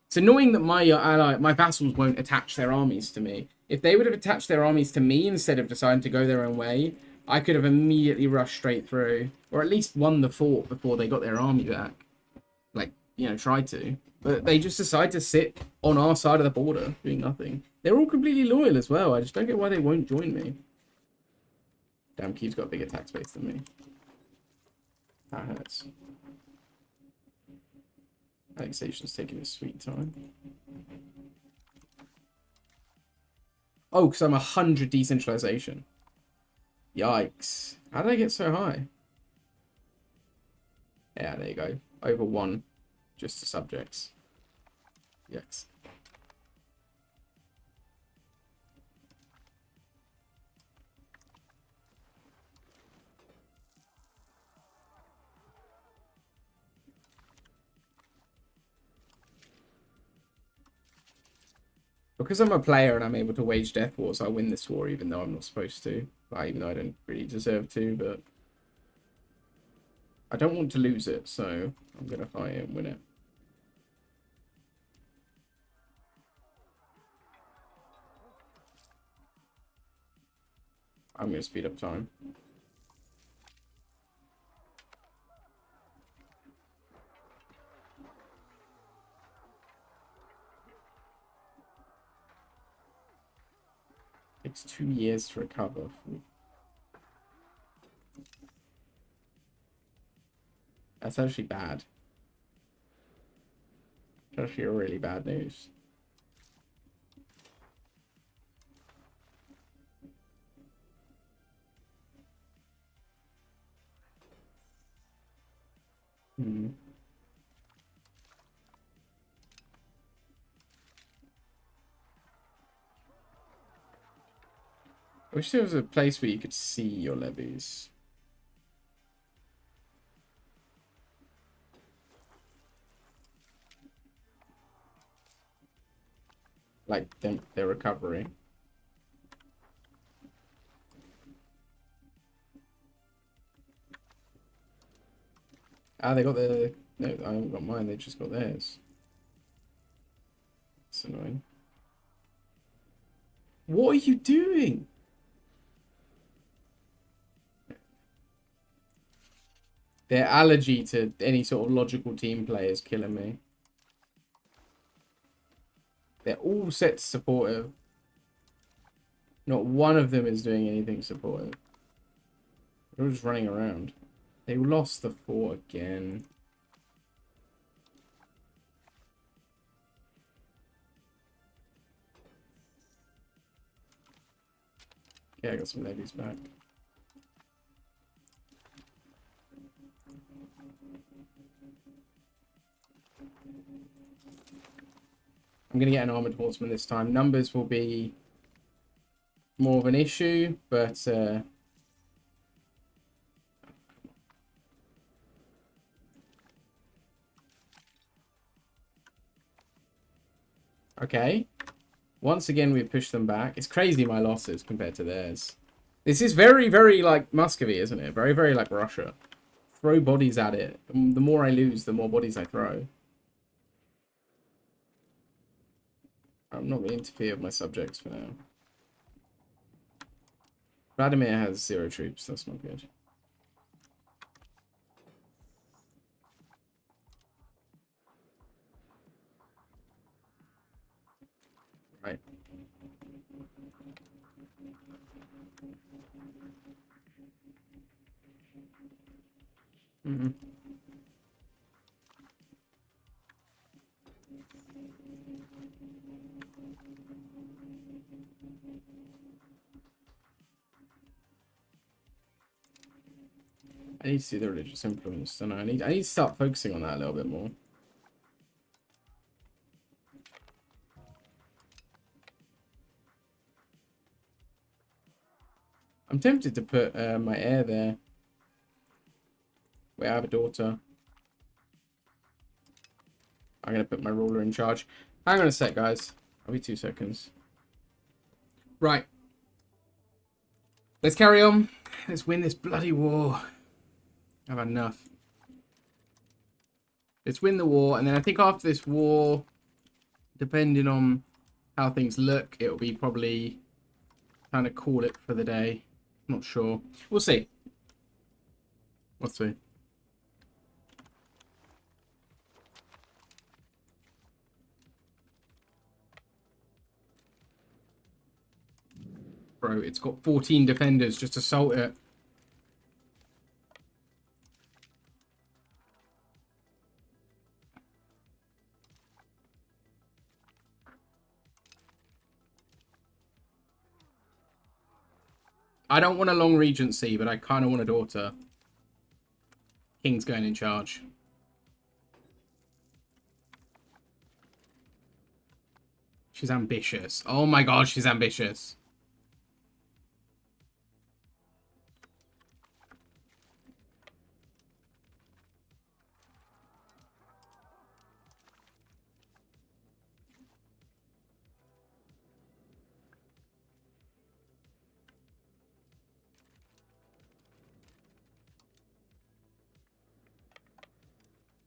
It's annoying that my vassals won't attach their armies to me. If they would have attached their armies to me instead of deciding to go their own way, I could have immediately rushed straight through. Or at least won the fort before they got their army back. Like, you know, tried to. But they just decide to sit on our side of the border, doing nothing. They're all completely loyal as well. I just don't get why they won't join me. Damn, Kiev's got a big attack space than me. That hurts. Annexation's taking a sweet time. Oh, because I'm 100 decentralization. Yikes. How did I get so high? Yeah, there you go. Over 1 just to subjects. Yes. Because I'm a player and I'm able to wage death wars, I win this war even though I'm not supposed to. Like, even though I don't really deserve to, but... I don't want to lose it, so I'm going to fight it and win it. I'm going to speed up time. Takes 2 years to recover. That's actually bad. That's actually really bad news. Hmm. I wish there was a place where you could see your levies. Like, they're recovering. Ah, they got the... No, I haven't got mine, they just got theirs. That's annoying. What are you doing? Their allergy to any sort of logical team play is killing me. They're all set to supportive. Not one of them is doing anything supportive. They're all just running around. They lost the fort again. Okay, I got some levies back. I'm going to get an armored horseman this time. Numbers will be more of an issue, but... Okay. Once again, we've pushed them back. It's crazy my losses compared to theirs. This is very, very like Muscovy, isn't it? Very, very like Russia. Throw bodies at it. The more I lose, the more bodies I throw. I'm not going to interfere with my subjects for now. Vladimir has 0 troops. That's not good. Right. Mm-hmm. I need to see the religious influence, don't I? I need to start focusing on that a little bit more. I'm tempted to put my heir there. Wait, I have a daughter. I'm going to put my ruler in charge. Hang on a sec, guys. I'll be 2 seconds. Right. Let's carry on. Let's win this bloody war. I've had enough. Let's win the war. And then I think after this war, depending on how things look, it'll be probably kind of call it for the day. Not sure. We'll see. We'll see. Bro, it's got 14 defenders. Just assault it. I don't want a long regency, but I kind of want a daughter. King's going in charge. She's ambitious. Oh my god, she's ambitious.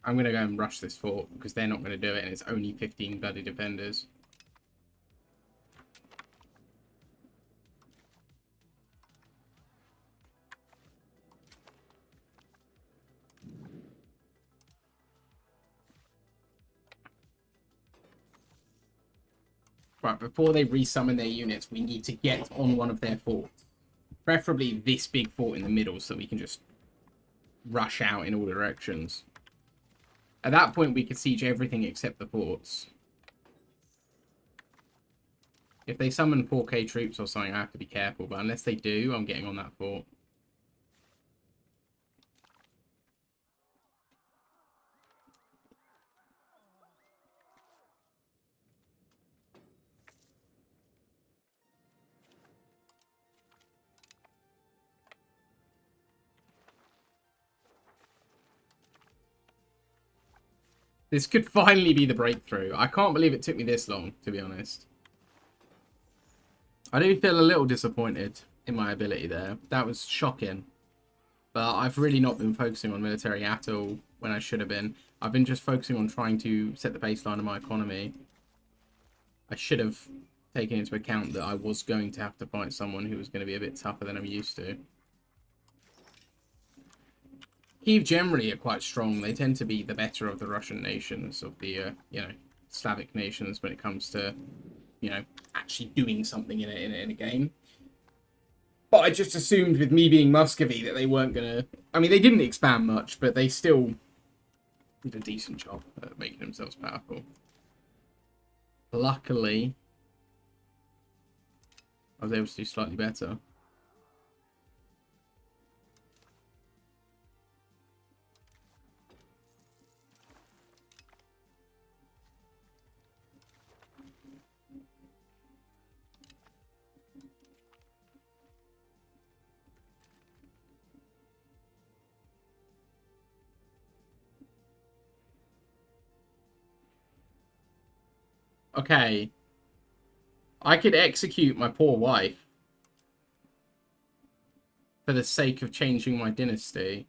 I'm going to go and rush this fort because they're not going to do it and it's only 15 bloody defenders. Right, before they resummon their units, we need to get on one of their forts. Preferably this big fort in the middle so we can just rush out in all directions. At that point, we could siege everything except the forts. If they summon 4K troops or something, I have to be careful. But unless they do, I'm getting on that fort. This could finally be the breakthrough. I can't believe it took me this long, to be honest. I do feel a little disappointed in my ability there. That was shocking. But I've really not been focusing on military at all when I should have been. I've been just focusing on trying to set the baseline of my economy. I should have taken into account that I was going to have to fight someone who was going to be a bit tougher than I'm used to. Kiev generally are quite strong. They tend to be the better of the Russian nations, of the, you know, Slavic nations when it comes to, you know, actually doing something in a game. But I just assumed with me being Muscovy that they weren't going to... I mean, they didn't expand much, but they still did a decent job at making themselves powerful. Luckily, I was able to do slightly better. Okay. I could execute my poor wife for the sake of changing my dynasty.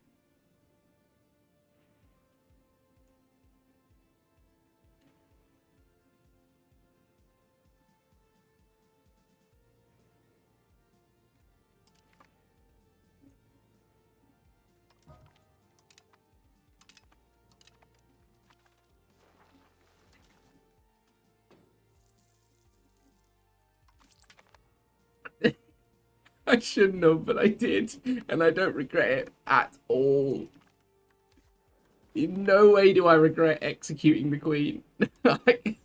I shouldn't have, but I did. And I don't regret it at all. In no way do I regret executing the queen. I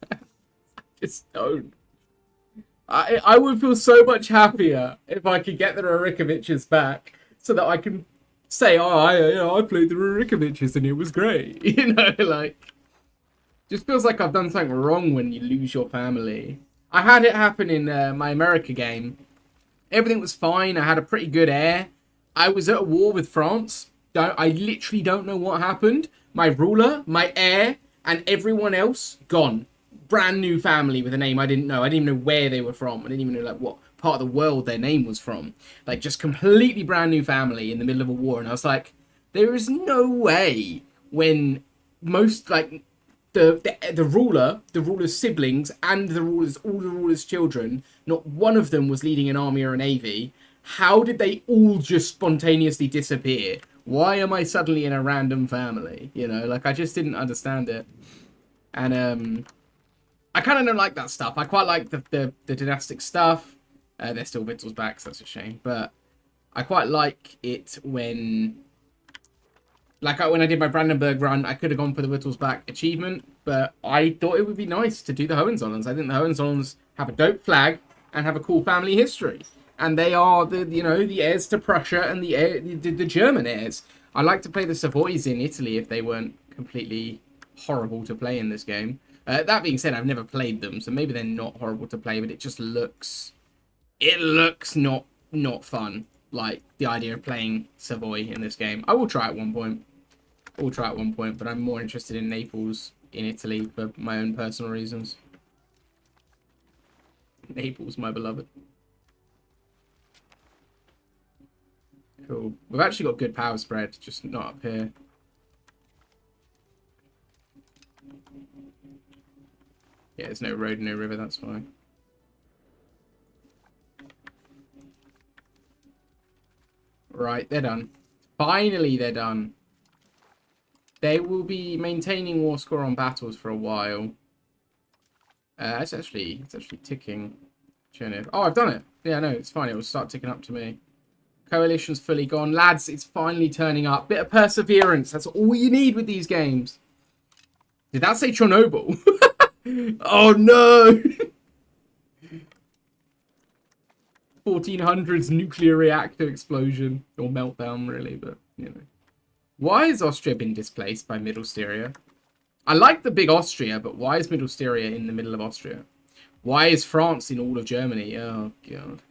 just don't. I would feel so much happier if I could get the Rurikoviches back so that I can say, oh, I played the Rurikoviches and it was great. You know, like, just feels like I've done something wrong when you lose your family. I had it happen in my America game. Everything was fine. I had a pretty good heir. I was at a war with France. I literally don't know what happened. My ruler, my heir, and everyone else gone. Brand new family with a name I didn't know. I didn't even know where they were from. I didn't even know like what part of the world their name was from. Like just completely brand new family in the middle of a war. And I was like, there is no way when most like the ruler, the ruler's siblings, and all the ruler's children, not one of them was leading an army or a navy. How did they all just spontaneously disappear? Why am I suddenly in a random family? You know, like I just didn't understand it. And I kind of don't like that stuff. I quite like the dynastic stuff. They're still Vittel's back, so that's a shame. But I quite like it when... Like when I did my Brandenburg run, I could have gone for the Wittelsbach achievement, but I thought it would be nice to do the Hohenzollerns. I think the Hohenzollerns have a dope flag and have a cool family history, and they are the heirs to Prussia and the German heirs. I like to play the Savoys in Italy if they weren't completely horrible to play in this game. That being said, I've never played them, so maybe they're not horrible to play, but it just looks not fun. Like the idea of playing Savoy in this game. I will try at one point. But I'm more interested in Naples in Italy for my own personal reasons. Naples, my beloved. Cool. We've actually got good power spread, just not up here. Yeah, there's no road, no river, that's fine. Right, they're done. Finally, they're done. They will be maintaining war score on battles for a while. It's actually ticking. Cherniv. Oh, I've done it. Yeah, no, it's fine. It will start ticking up to me. Coalition's fully gone. Lads, it's finally turning up. Bit of perseverance. That's all you need with these games. Did that say Chernobyl? Oh, no. 1400s nuclear reactor explosion. Or meltdown, really, but, you know. Why has Austria been displaced by Middle Styria? I like the big Austria, but why is Middle Styria in the middle of Austria? Why is France in all of Germany? Oh, God.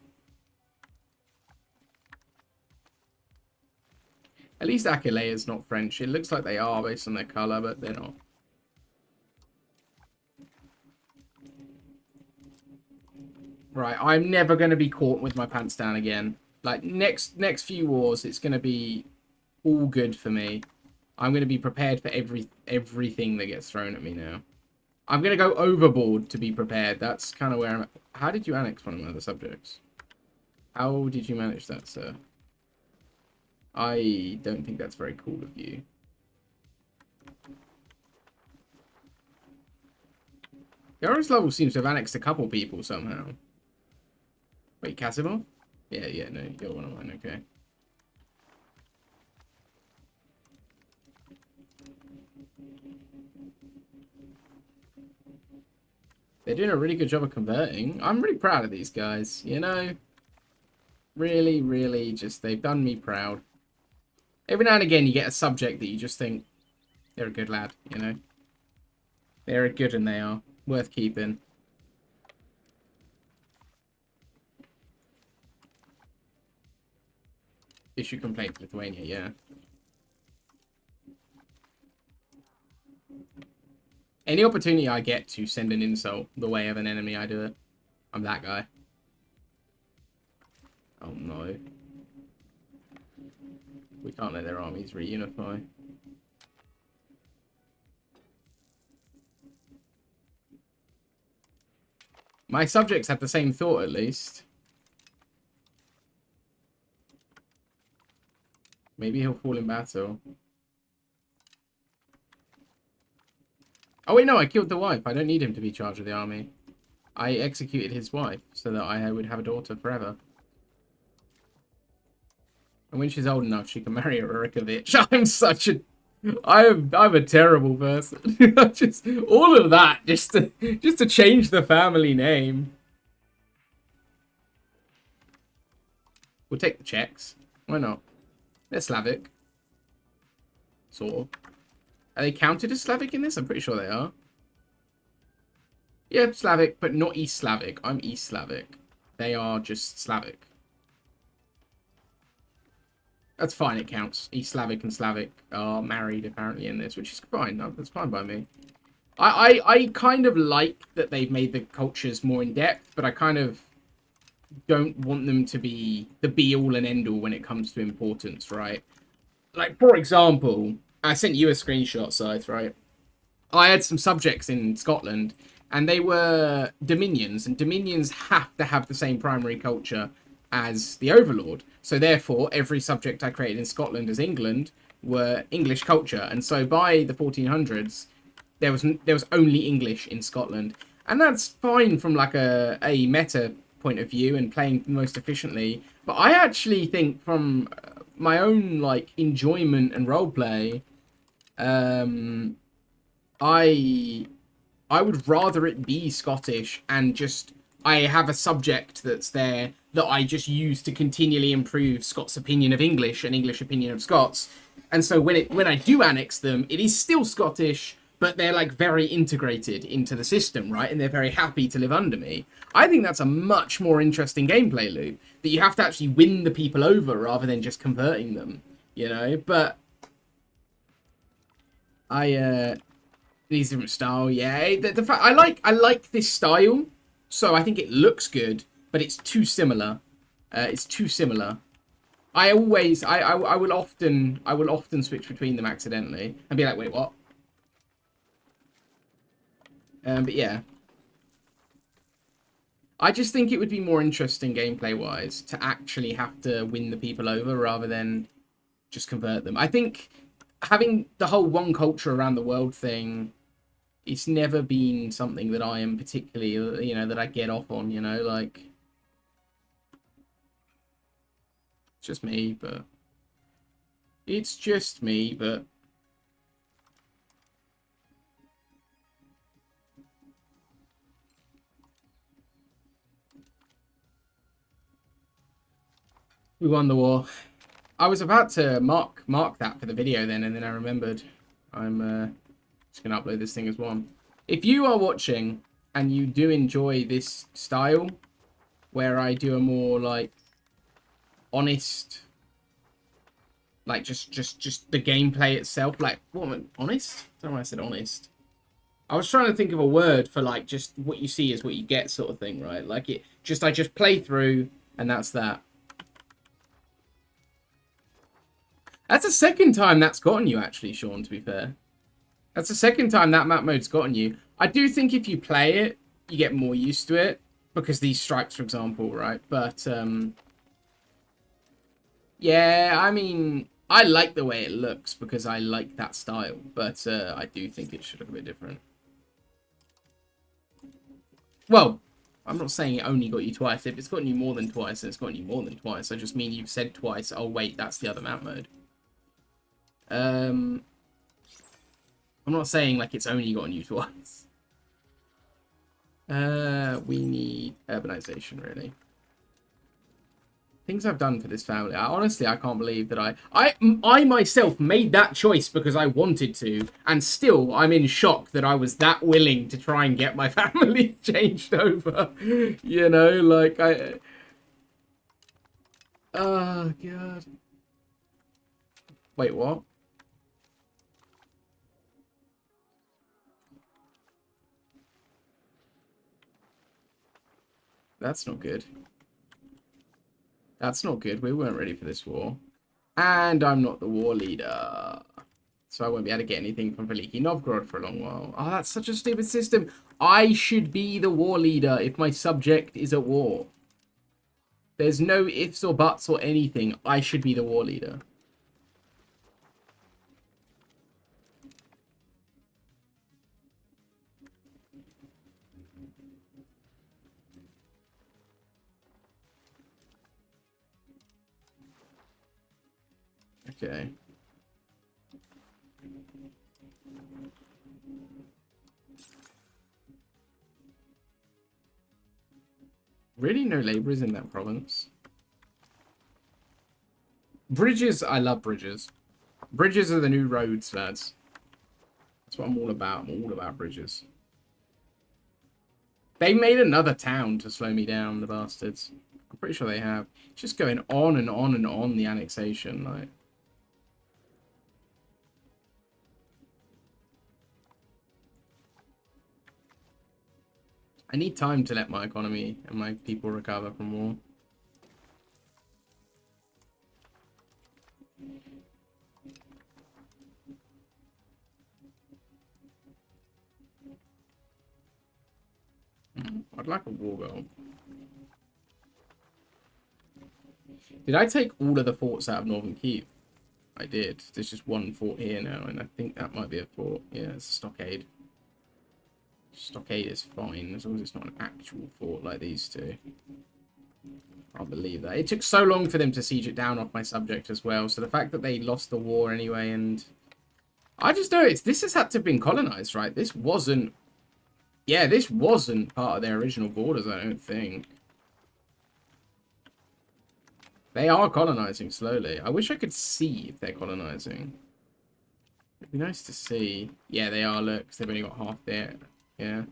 At least Aquileia's not French. It looks like they are based on their colour, but they're not. Right, I'm never going to be caught with my pants down again. Like, next few wars, it's going to be all good for me. I'm going to be prepared for everything that gets thrown at me now. I'm going to go overboard to be prepared. That's kind of where I'm at. How did you annex one of my other subjects? How did you manage that, sir? I don't think that's very cool of you. Yaroslav seems to have annexed a couple people somehow. Wait, Casimir? Yeah, no, you're one of mine, okay. They're doing a really good job of converting. I'm really proud of these guys, you know? Really, really, just, they've done me proud. Every now and again, you get a subject that you just think, they're a good lad, you know? They're a good and they are. Worth keeping. Issue complaint to Lithuania, yeah. Any opportunity I get to send an insult the way of an enemy, I do it. I'm that guy. Oh no. We can't let their armies reunify. My subjects had the same thought, at least. Maybe he'll fall in battle. Oh wait, no, I killed the wife. I don't need him to be charged of the army. I executed his wife so that I would have a daughter forever. And when she's old enough, she can marry a Rurikovich. I'm a terrible person. Just all of that just to change the family name. We'll take the Czechs. Why not? They're Slavic. Sort of. Are they counted as Slavic in this? I'm pretty sure they are. Yeah, Slavic, but not East Slavic. I'm East Slavic. They are just Slavic. That's fine, it counts. East Slavic and Slavic are married, apparently, in this, which is fine. No, that's fine by me. I kind of like that they've made the cultures more in-depth, but I kind of don't want them to be the be-all and end-all when it comes to importance, right? Like, for example, I sent you a screenshot, Scythe, right? I had some subjects in Scotland, and they were dominions, and dominions have to have the same primary culture as the overlord. So therefore, every subject I created in Scotland as England were English culture, and so by the 1400s, there was only English in Scotland, and that's fine from like a meta point of view and playing most efficiently. But I actually think from my own like enjoyment and roleplay, um, I I would rather it be Scottish and just I have a subject that's there that I just use to continually improve Scots' opinion of English and English opinion of Scots. And so when I do annex them, it is still Scottish, but they're like very integrated into the system, right? And they're very happy to live under me. I think that's a much more interesting gameplay loop that you have to actually win the people over rather than just converting them, you know? But I these different style, yeah. The fact I like this style, so I think it looks good, but it's too similar. It's too similar. I always I will often switch between them accidentally and be like, wait, what? But yeah, I just think it would be more interesting gameplay wise to actually have to win the people over rather than just convert them. I think having the whole one culture around the world thing, it's never been something that I am particularly, you know, that I get off on, you know, like, it's just me, but it's just me, but we won the war. I was about to mark that for the video then, and then I remembered I'm just gonna upload this thing as one. If you are watching and you do enjoy this style, where I do a more like honest, like just the gameplay itself, like what honest? I don't know why I said honest. I was trying to think of a word for like just what you see is what you get sort of thing, right? Like it just I just play through and that's that. That's the second time that's gotten you, actually, Sean, to be fair. That's the second time that map mode's gotten you. I do think if you play it, you get more used to it. Because these stripes, for example, right? But, yeah, I mean, I like the way it looks because I like that style. But I do think it should look a bit different. Well, I'm not saying it only got you twice. If it's gotten you more than twice, then it's gotten you more than twice. I just mean you've said twice, oh, wait, that's the other map mode. I'm not saying like it's only gotten you twice. We need urbanization, really. Things I've done for this family. Honestly, I can't believe that I myself made that choice because I wanted to, and still I'm in shock that I was that willing to try and get my family changed over. You know, like oh god. Wait, what? That's not good. That's not good. We weren't ready for this war. And I'm not the war leader. So I won't be able to get anything from Veliki Novgorod for a long while. Oh, that's such a stupid system. I should be the war leader if my subject is at war. There's no ifs or buts or anything. I should be the war leader. Okay. Really no laborers in that province. Bridges, I love bridges. Bridges are the new roads, lads. That's what I'm all about. I'm all about bridges. They made another town to slow me down, the bastards. I'm pretty sure they have. It's just going on and on and on, the annexation, like. I need time to let my economy and my people recover from war. I'd like a war goal. Did I take all of the forts out of Northern Kiev? I did. There's just one fort here now, and I think that might be a fort. Yeah, it's a stockade. Stockade is fine, as long as it's not an actual fort like these two. Can't believe that. It took so long for them to siege it down off my subject as well, so the fact that they lost the war anyway, and... I just noticed, this has had to have been colonized, right? This wasn't... Yeah, this wasn't part of their original borders, I don't think. They are colonizing slowly. I wish I could see if they're colonizing. It'd be nice to see. Yeah, they are, look, because they've only got half there. Yeah.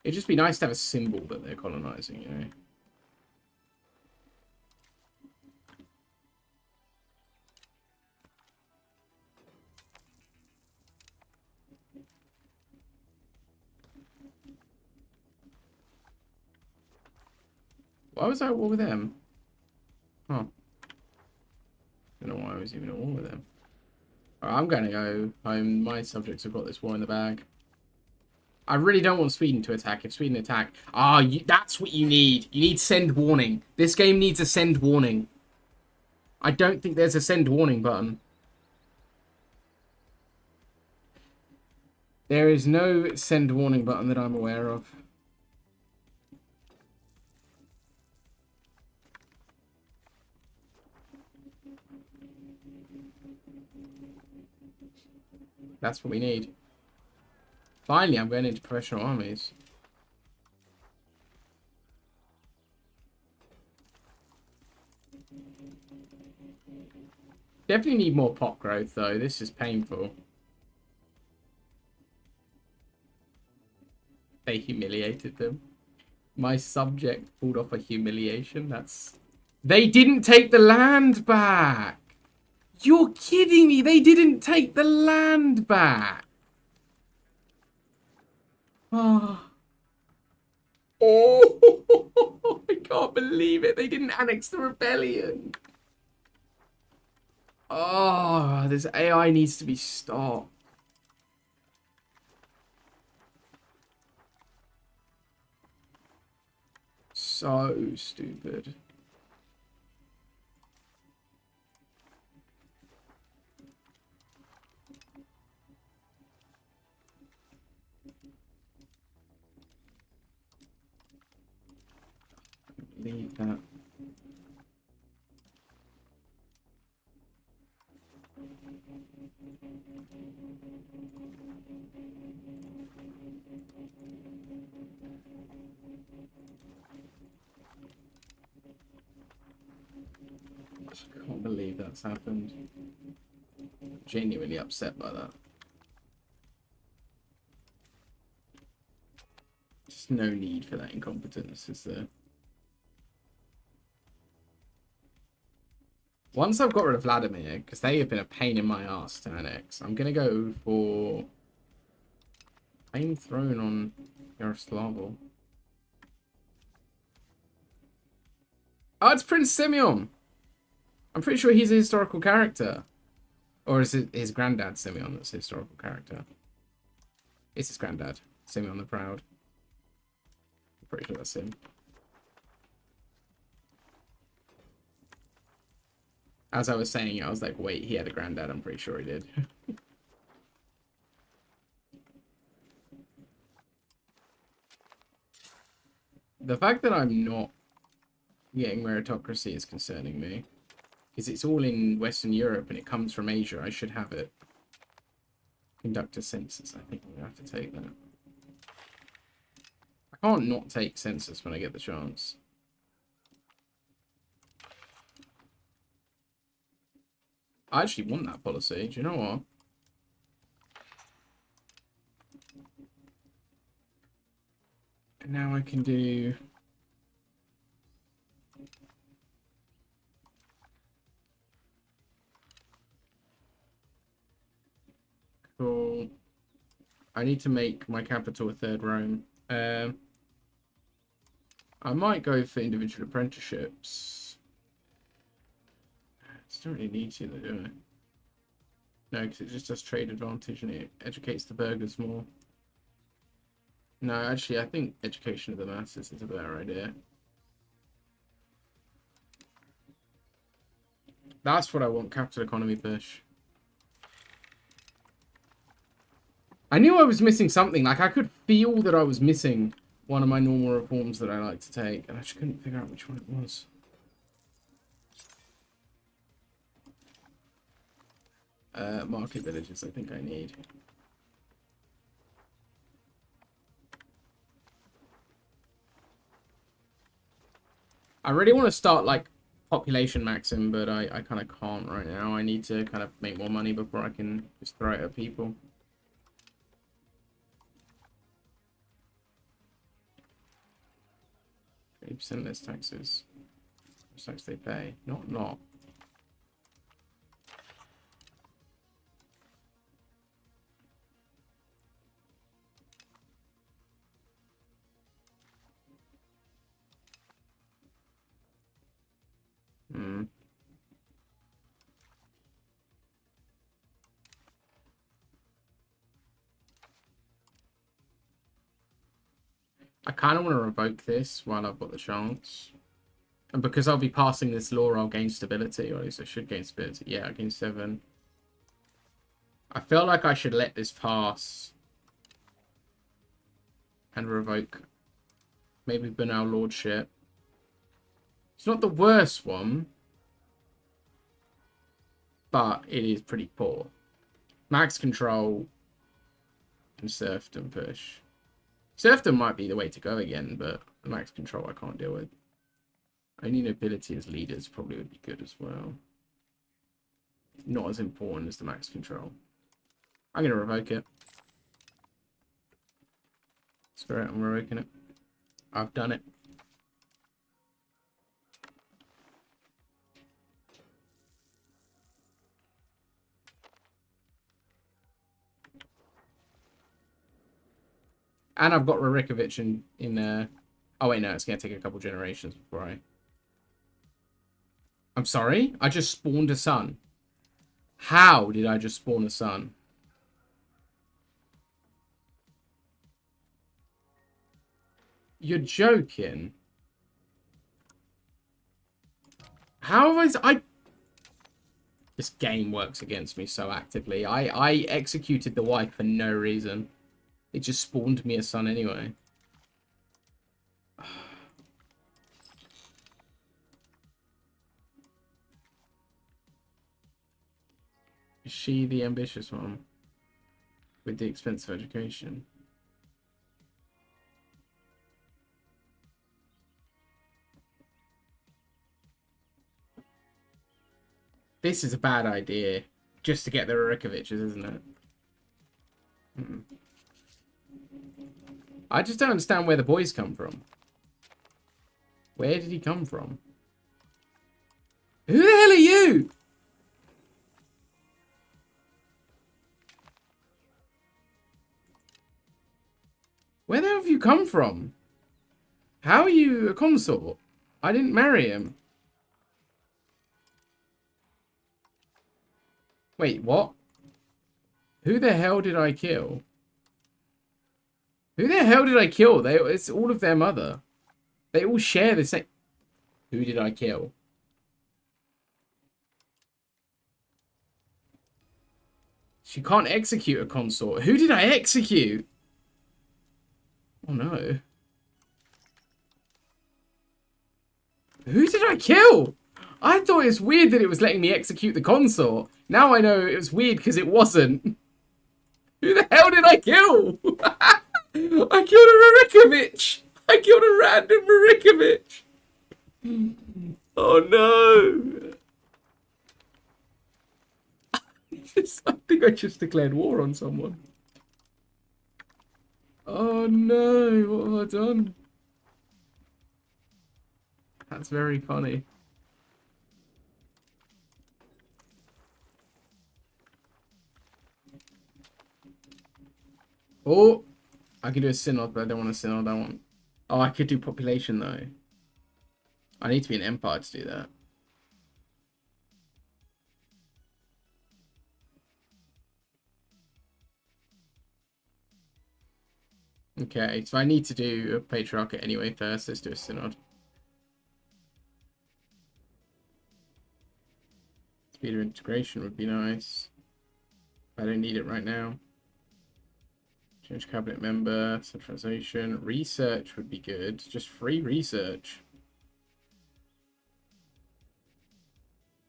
It'd just be nice to have a symbol that they're colonizing, you know. Why was I at war with them? Huh. I don't know why I was even at war with them. Alright, I'm going to go home. My subjects have got this war in the bag. I really don't want Sweden to attack. If Sweden attack... Ah, that's what you need. You need send warning. This game needs a send warning. I don't think there's a send warning button. There is no send warning button that I'm aware of. That's what we need. Finally, I'm going into professional armies. Definitely need more pot growth, though. This is painful. They humiliated them. My subject pulled off a humiliation. That's... They didn't take the land back! You're kidding me! They didn't take the land back! Oh. Oh, I can't believe it. They didn't annex the rebellion. Oh, this AI needs to be stopped. So stupid. Leave that. I can't believe that's happened. I'm genuinely upset by that. There's no need for that incompetence, is there? Once I've got rid of Vladimir, because they have been a pain in my ass to annex, I'm going to go for Flame Throne on Yaroslavl. Oh, it's Prince Simeon! I'm pretty sure he's a historical character. Or is it his granddad, Simeon, that's a historical character? It's his granddad, Simeon the Proud. I'm pretty sure that's him. As I was saying it, I was like, wait, he had a granddad. I'm pretty sure he did. The fact that I'm not getting meritocracy is concerning me. Because it's all in Western Europe and it comes from Asia. I should have it. Conduct a census. I think I'm going to have to take that. I can't not take census when I get the chance. I actually want that policy. Do you know what? And now I can do I need to make my capital a third Rome. I might go for individual apprenticeships. I just don't really need to, though, do I? No, because it just does trade advantage and it educates the burghers more. No, actually, I think education of the masses is a better idea. That's what I want, capital economy push. I knew I was missing something. Like, I could feel that I was missing one of my normal reforms that I like to take, and I just couldn't figure out which one it was. Market villages, I think I need. I really want to start, like, population maxing, but I kind of can't right now. I need to kind of make more money before I can just throw it at people. %, less taxes. How much tax they pay? Not. Hmm. I kind of want to revoke this while I've got the chance. And because I'll be passing this law, I'll gain stability, or at least I should gain stability. Yeah, I gain 7. I feel like I should let this pass and revoke maybe banal lordship. It's not the worst one, but it is pretty poor. Max control and serfdom push. Serfdom might be the way to go again, but the max control I can't deal with. Only nobility as leaders probably would be good as well. Not as important as the max control. I'm going to revoke it. Screw it, I'm revoking it. I've done it. And I've got Rurikovich in oh wait, no, it's going to take a couple generations before I... I'm sorry? I just spawned a son. How did I just spawn a son? You're joking. How have I... This game works against me so actively. I executed the wife for no reason. It just spawned me a son anyway. Is she the ambitious one? With the expensive education? This is a bad idea. Just to get the Rurikoviches, isn't it? I just don't understand where the boys come from. Where did he come from? Who the hell are you? Where the hell have you come from? How are you a consort? I didn't marry him. Wait, what? Who the hell did I kill? Who the hell did I kill? It's all of their mother. They all share the same... Who did I kill? She can't execute a consort. Who did I execute? Oh no. Who did I kill? I thought it was weird that it was letting me execute the consort. Now I know it was weird because it wasn't. Who the hell did I kill? I killed a Rurikovich. I killed a random Rurikovich. Oh no. I think I just declared war on someone. Oh no, what have I done? That's very funny. Oh, I can do a synod, but I don't want a synod. I want. Oh, I could do population though. I need to be an empire to do that. Okay, so I need to do a patriarchate anyway first. Let's do a synod. Speed of integration would be nice. I don't need it right now. Change cabinet member, centralization, research would be good. Just free research.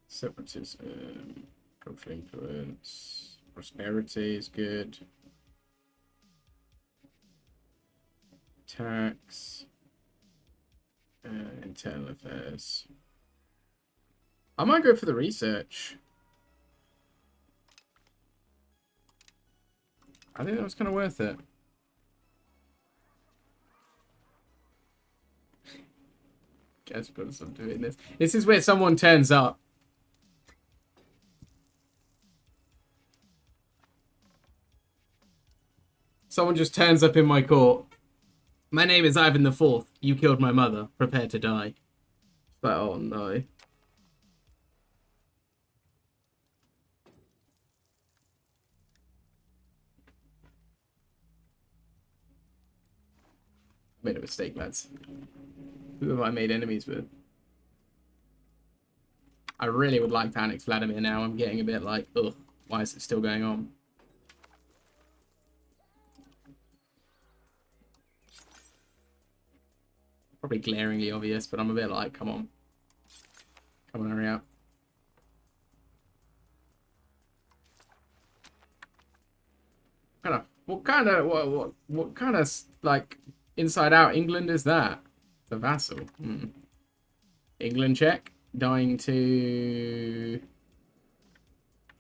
Separatism, cultural influence, prosperity is good. Tax, internal affairs. I might go for the research. I think that was kind of worth it. Guess because I'm doing this. This is where someone turns up. Someone just turns up in my court. My name is Ivan the Fourth. You killed my mother. Prepare to die. But oh no. Made a mistake, lads. Who have I made enemies with? I really would like to annex Vladimir now. I'm getting a bit like, ugh, why is it still going on? Probably glaringly obvious, but I'm a bit like, come on. Come on, hurry up. What kind of like inside out England is that? The vassal. England check. Dying to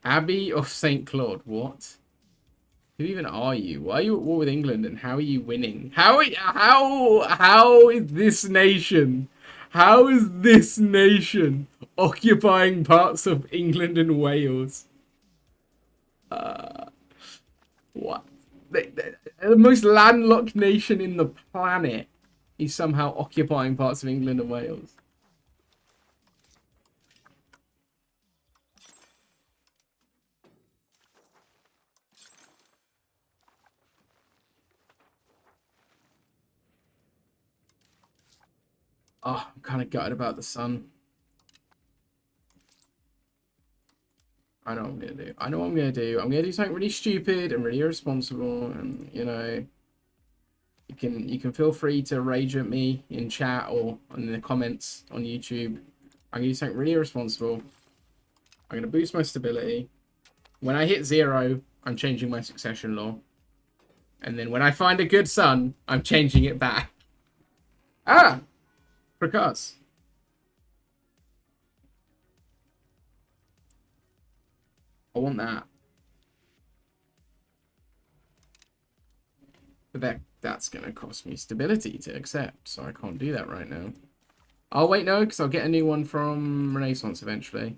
Abbey of St. Claude. What? Who even are you? Why are you at war with England and how are you winning? How is this nation? How is this nation occupying parts of England and Wales? What? The most landlocked nation in the planet is somehow occupying parts of England and Wales. Oh, I'm kind of gutted about the sun. I know what I'm going to do. I know what I'm going to do. I'm going to do something really stupid and really irresponsible. And, you know, you can feel free to rage at me in chat or in the comments on YouTube. I'm going to do something really irresponsible. I'm going to boost my stability. When I hit 0, I'm changing my succession law. And then when I find a good son, I'm changing it back. Ah! Because. I want that. But that's going to cost me stability to accept, so I can't do that right now. Oh, wait, no, because I'll get a new one from Renaissance eventually.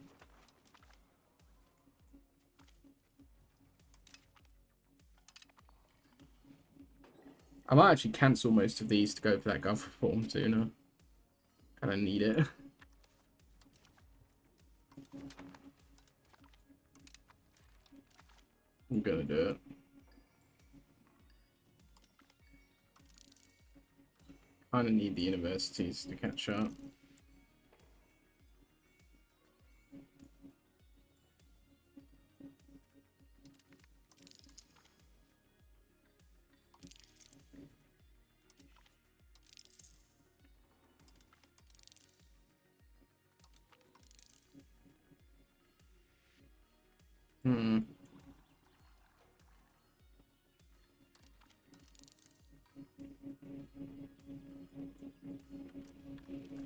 I might actually cancel most of these to go for that gov reform sooner. Kind of need it. I'm gonna do it. Kind of need the universities to catch up.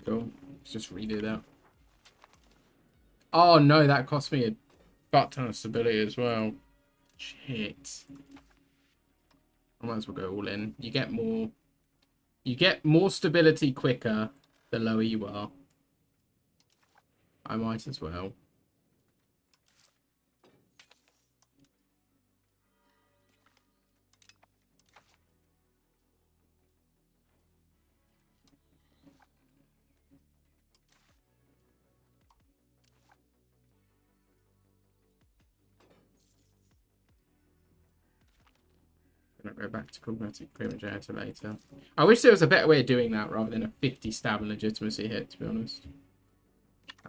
Cool. Let's just redo that. Oh no, that cost me a butt ton of stability as well. Shit. I might as well go all in. You get more stability quicker the lower you are. I might as well. Gonna go back to cosmetic primogenitor later. I wish there was a better way of doing that rather than a 50 stab and legitimacy hit, to be honest.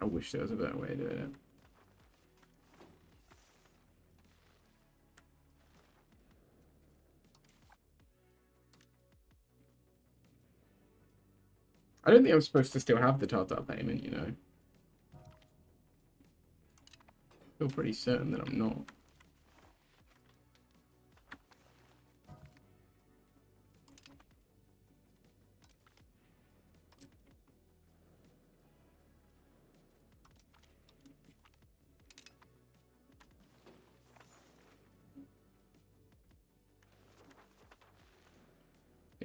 I wish there was a better way of doing it. I don't think I'm supposed to still have the Tartar payment, you know. I feel pretty certain that I'm not.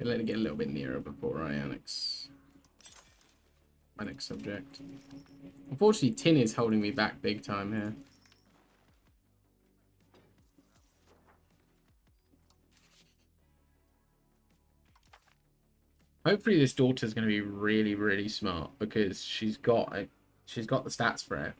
Let it get a little bit nearer before I annex my next subject. Unfortunately, tin is holding me back big time here. Hopefully this daughter's going to be really, really smart because she's got the stats for it.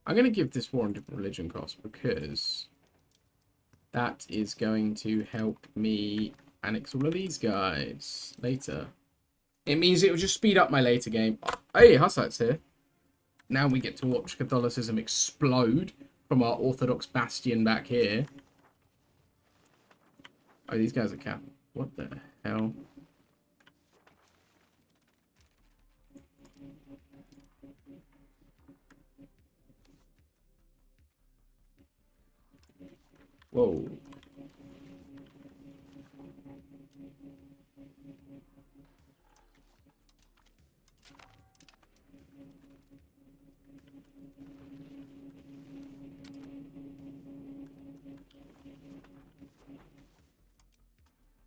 I'm going to give this war on different religion cost because that is going to help me annex all of these guys later. It means it will just speed up my later game. Hey, Hussite's here. Now we get to watch Catholicism explode from our Orthodox bastion back here. Oh, these guys are Catholic. What the hell? Whoa.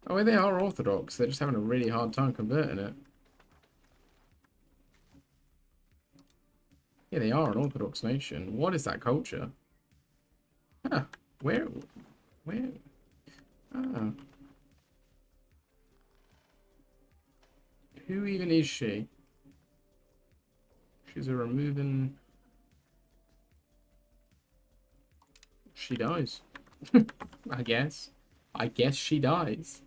Oh, they are Orthodox. They're just having a really hard time converting it. Yeah, they are an Orthodox nation. What is that culture? Huh. Where? Ah. Who even is she? She's a removing... She dies. I guess. I guess she dies.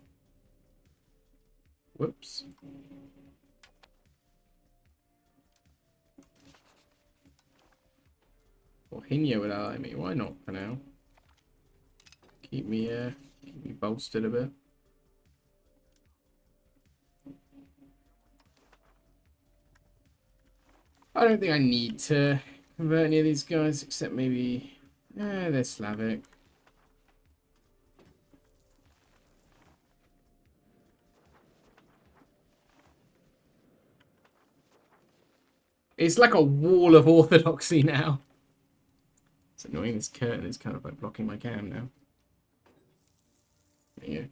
Whoops. Well, Hinya would ally me. Why not for now? Keep me bolstered a bit. I don't think I need to convert any of these guys, except maybe... they're Slavic. It's like a wall of orthodoxy now. It's annoying, this curtain is kind of like blocking my cam now. There you go.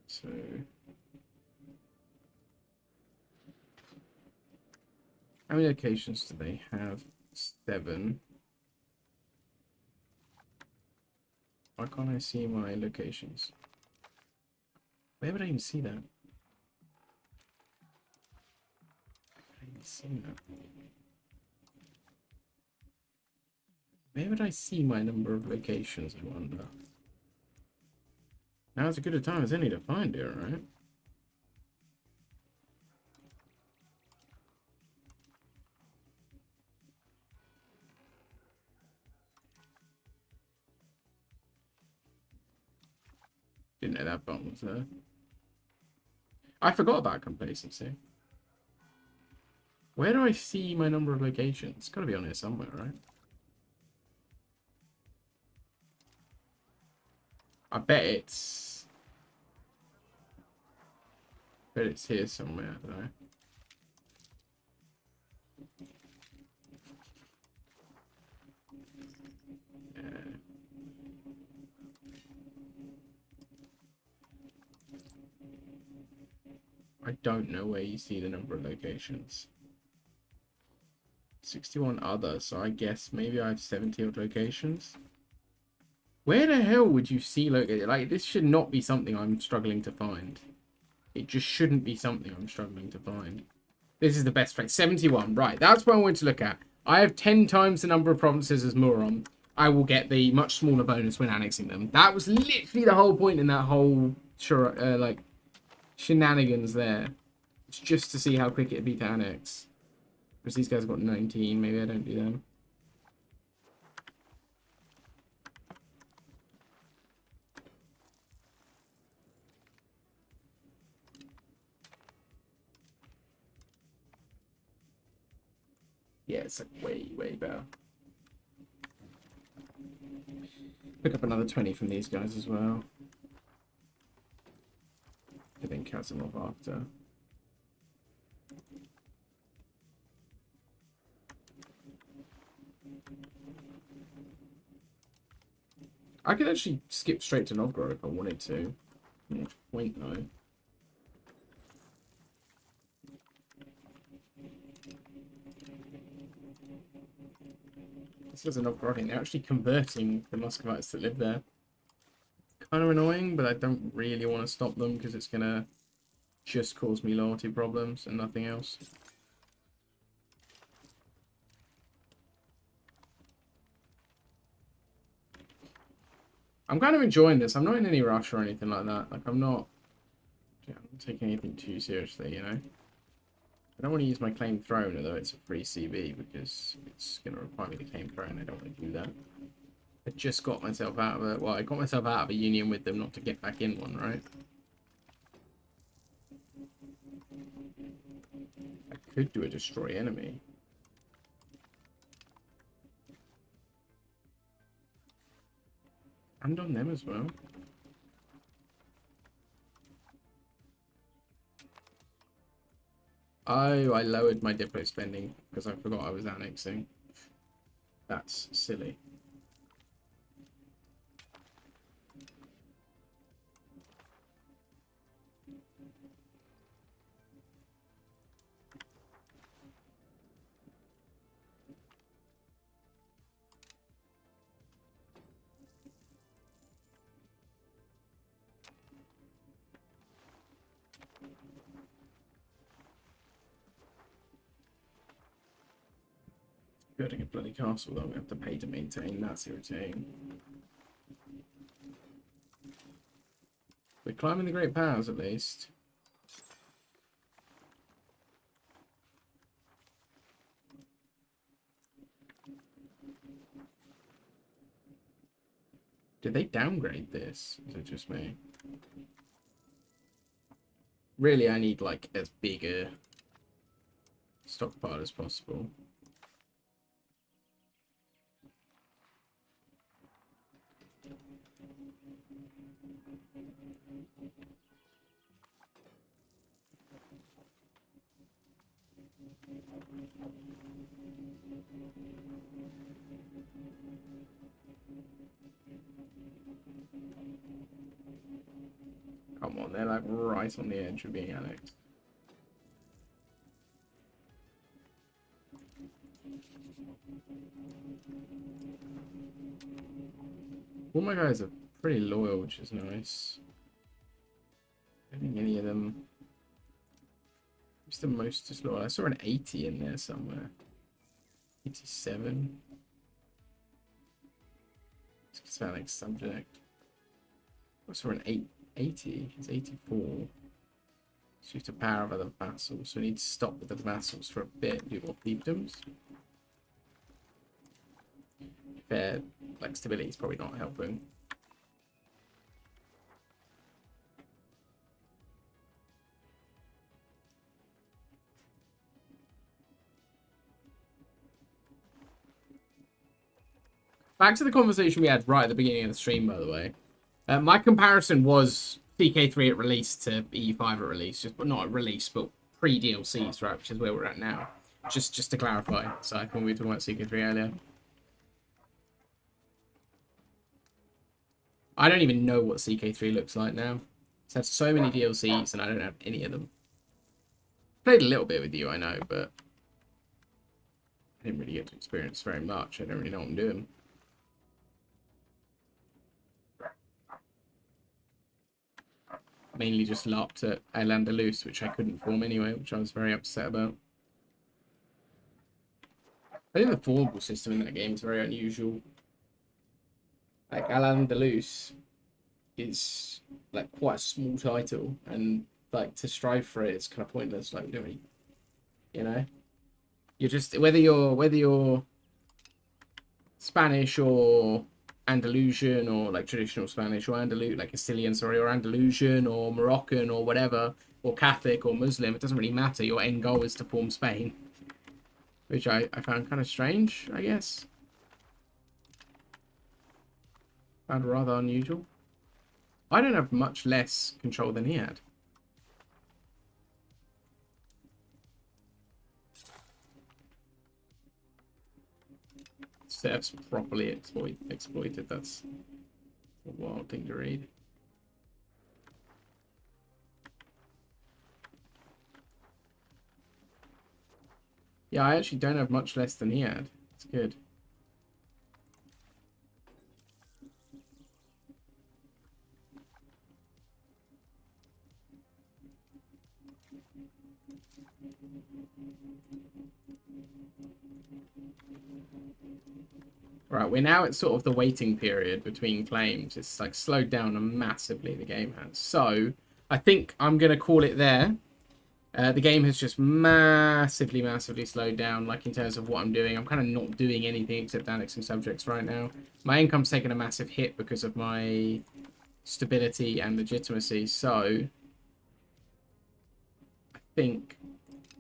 So... how many locations do they have? 7. Why can't I see my locations? Where would I even see that? Where would I see my number of locations, I wonder? Now's as good a time as any to find it, right? Didn't know that button was there. I forgot about complacency. Where do I see my number of locations? It's got to be on here somewhere, right? I bet it's here somewhere, I don't know. Yeah. I don't know where you see the number of locations. 61 other, so I guess maybe I have 70 odd locations. Where the hell would you see located? Like, this should not be something I'm struggling to find. It just shouldn't be something I'm struggling to find. This is the best place. 71. Right, that's what I want to look at. I have 10 times the number of provinces as Murom. I will get the much smaller bonus when annexing them. That was literally the whole point in that whole like shenanigans there. It's just to see how quick it'd be to annex. Because these guys have got 19. Maybe I don't do them. Yeah, it's like way, way better. Pick up another 20 from these guys as well. And then cut them off after. I could actually skip straight to Novgorod if I wanted to. Much point though. This is a Novgorod. They're actually converting the Muscovites that live there. Kind of annoying, but I don't really want to stop them because it's gonna just cause me loyalty problems and nothing else. I'm kind of enjoying this. I'm not in any rush or anything like that. Like, I'm not taking anything too seriously, you know? I don't want to use my claim throne, although it's a free CB, because it's going to require me to claim throne. I don't want to do that. I just got myself out of it. Well, I got myself out of a union with them not to get back in one, right? I could do a destroy enemy. And on them as well. Oh, I lowered my diplo spending because I forgot I was annexing. That's silly. Building a bloody castle that we have to pay to maintain. That's irritating. We're climbing the Great Powers at least. Did they downgrade this? Is it just me? Really, I need like as big a stockpile as possible. Come on, they're like right on the edge of being annexed. All my guys are pretty loyal, which is nice. I don't think any of them. Who's the most disloyal? I saw an 80 in there somewhere. 87. It's sound like subject. I saw an 80. It's 84. So you have to power over the vassals. So we need to stop with the vassals for a bit. Do more fiefdoms. Fair, like stability is probably not helping. Back to the conversation we had right at the beginning of the stream, by the way. My comparison was CK3 at release to EU5 at release, just but not at release, but pre-DLCs, right, which is where we're at now. Just to clarify, so when we were talking about CK3 earlier. I don't even know what CK3 looks like now. It's had so many DLCs and I don't have any of them. Played a little bit with you, I know, but I didn't really get to experience very much. I don't really know what I'm doing. Mainly just LARPed at El Andalus, which I couldn't form anyway, which I was very upset about. I think the formable system in that game is very unusual. Like, El Andalus is like quite a small title, and like to strive for it, it's kind of pointless. Like, you don't really, you know, you're just whether you're Spanish or Andalusian, or like traditional Spanish, or like Castilian, sorry, or Andalusian or Moroccan or whatever, or Catholic or Muslim. It doesn't really matter. Your end goal is to form Spain, which I found kind of strange, I guess. Found rather unusual. I don't have much less control than he had. Steps properly exploited. That's a wild thing to read. Yeah, I actually don't have much less than he had. It's good. Right, we're now at sort of the waiting period between claims. It's like slowed down massively, the game has. So I think I'm going to call it there. The game has just massively slowed down, like in terms of what I'm doing. I'm kind of not doing anything except annexing subjects right now. My income's taken a massive hit because of my stability and legitimacy. So I think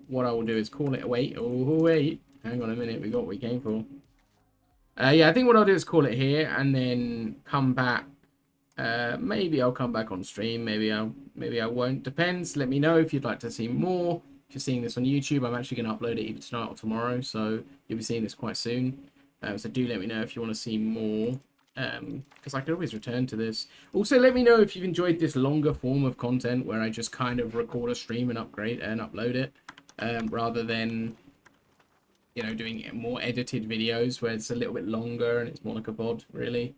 what I will do is call it. Wait, hang on a minute. We got what we came for. Yeah, I think what I'll do is call it here and then come back. Maybe I'll come back on stream. Maybe I won't. Depends. Let me know if you'd like to see more. If you're seeing this on YouTube, I'm actually going to upload it either tonight or tomorrow, so you'll be seeing this quite soon. So do let me know if you want to see more, because I could always return to this. Also, let me know if you've enjoyed this longer form of content where I just kind of record a stream and upload it, rather than, you know, doing more edited videos where it's a little bit longer and it's more like a VOD, really.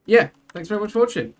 Yeah, thanks very much for watching.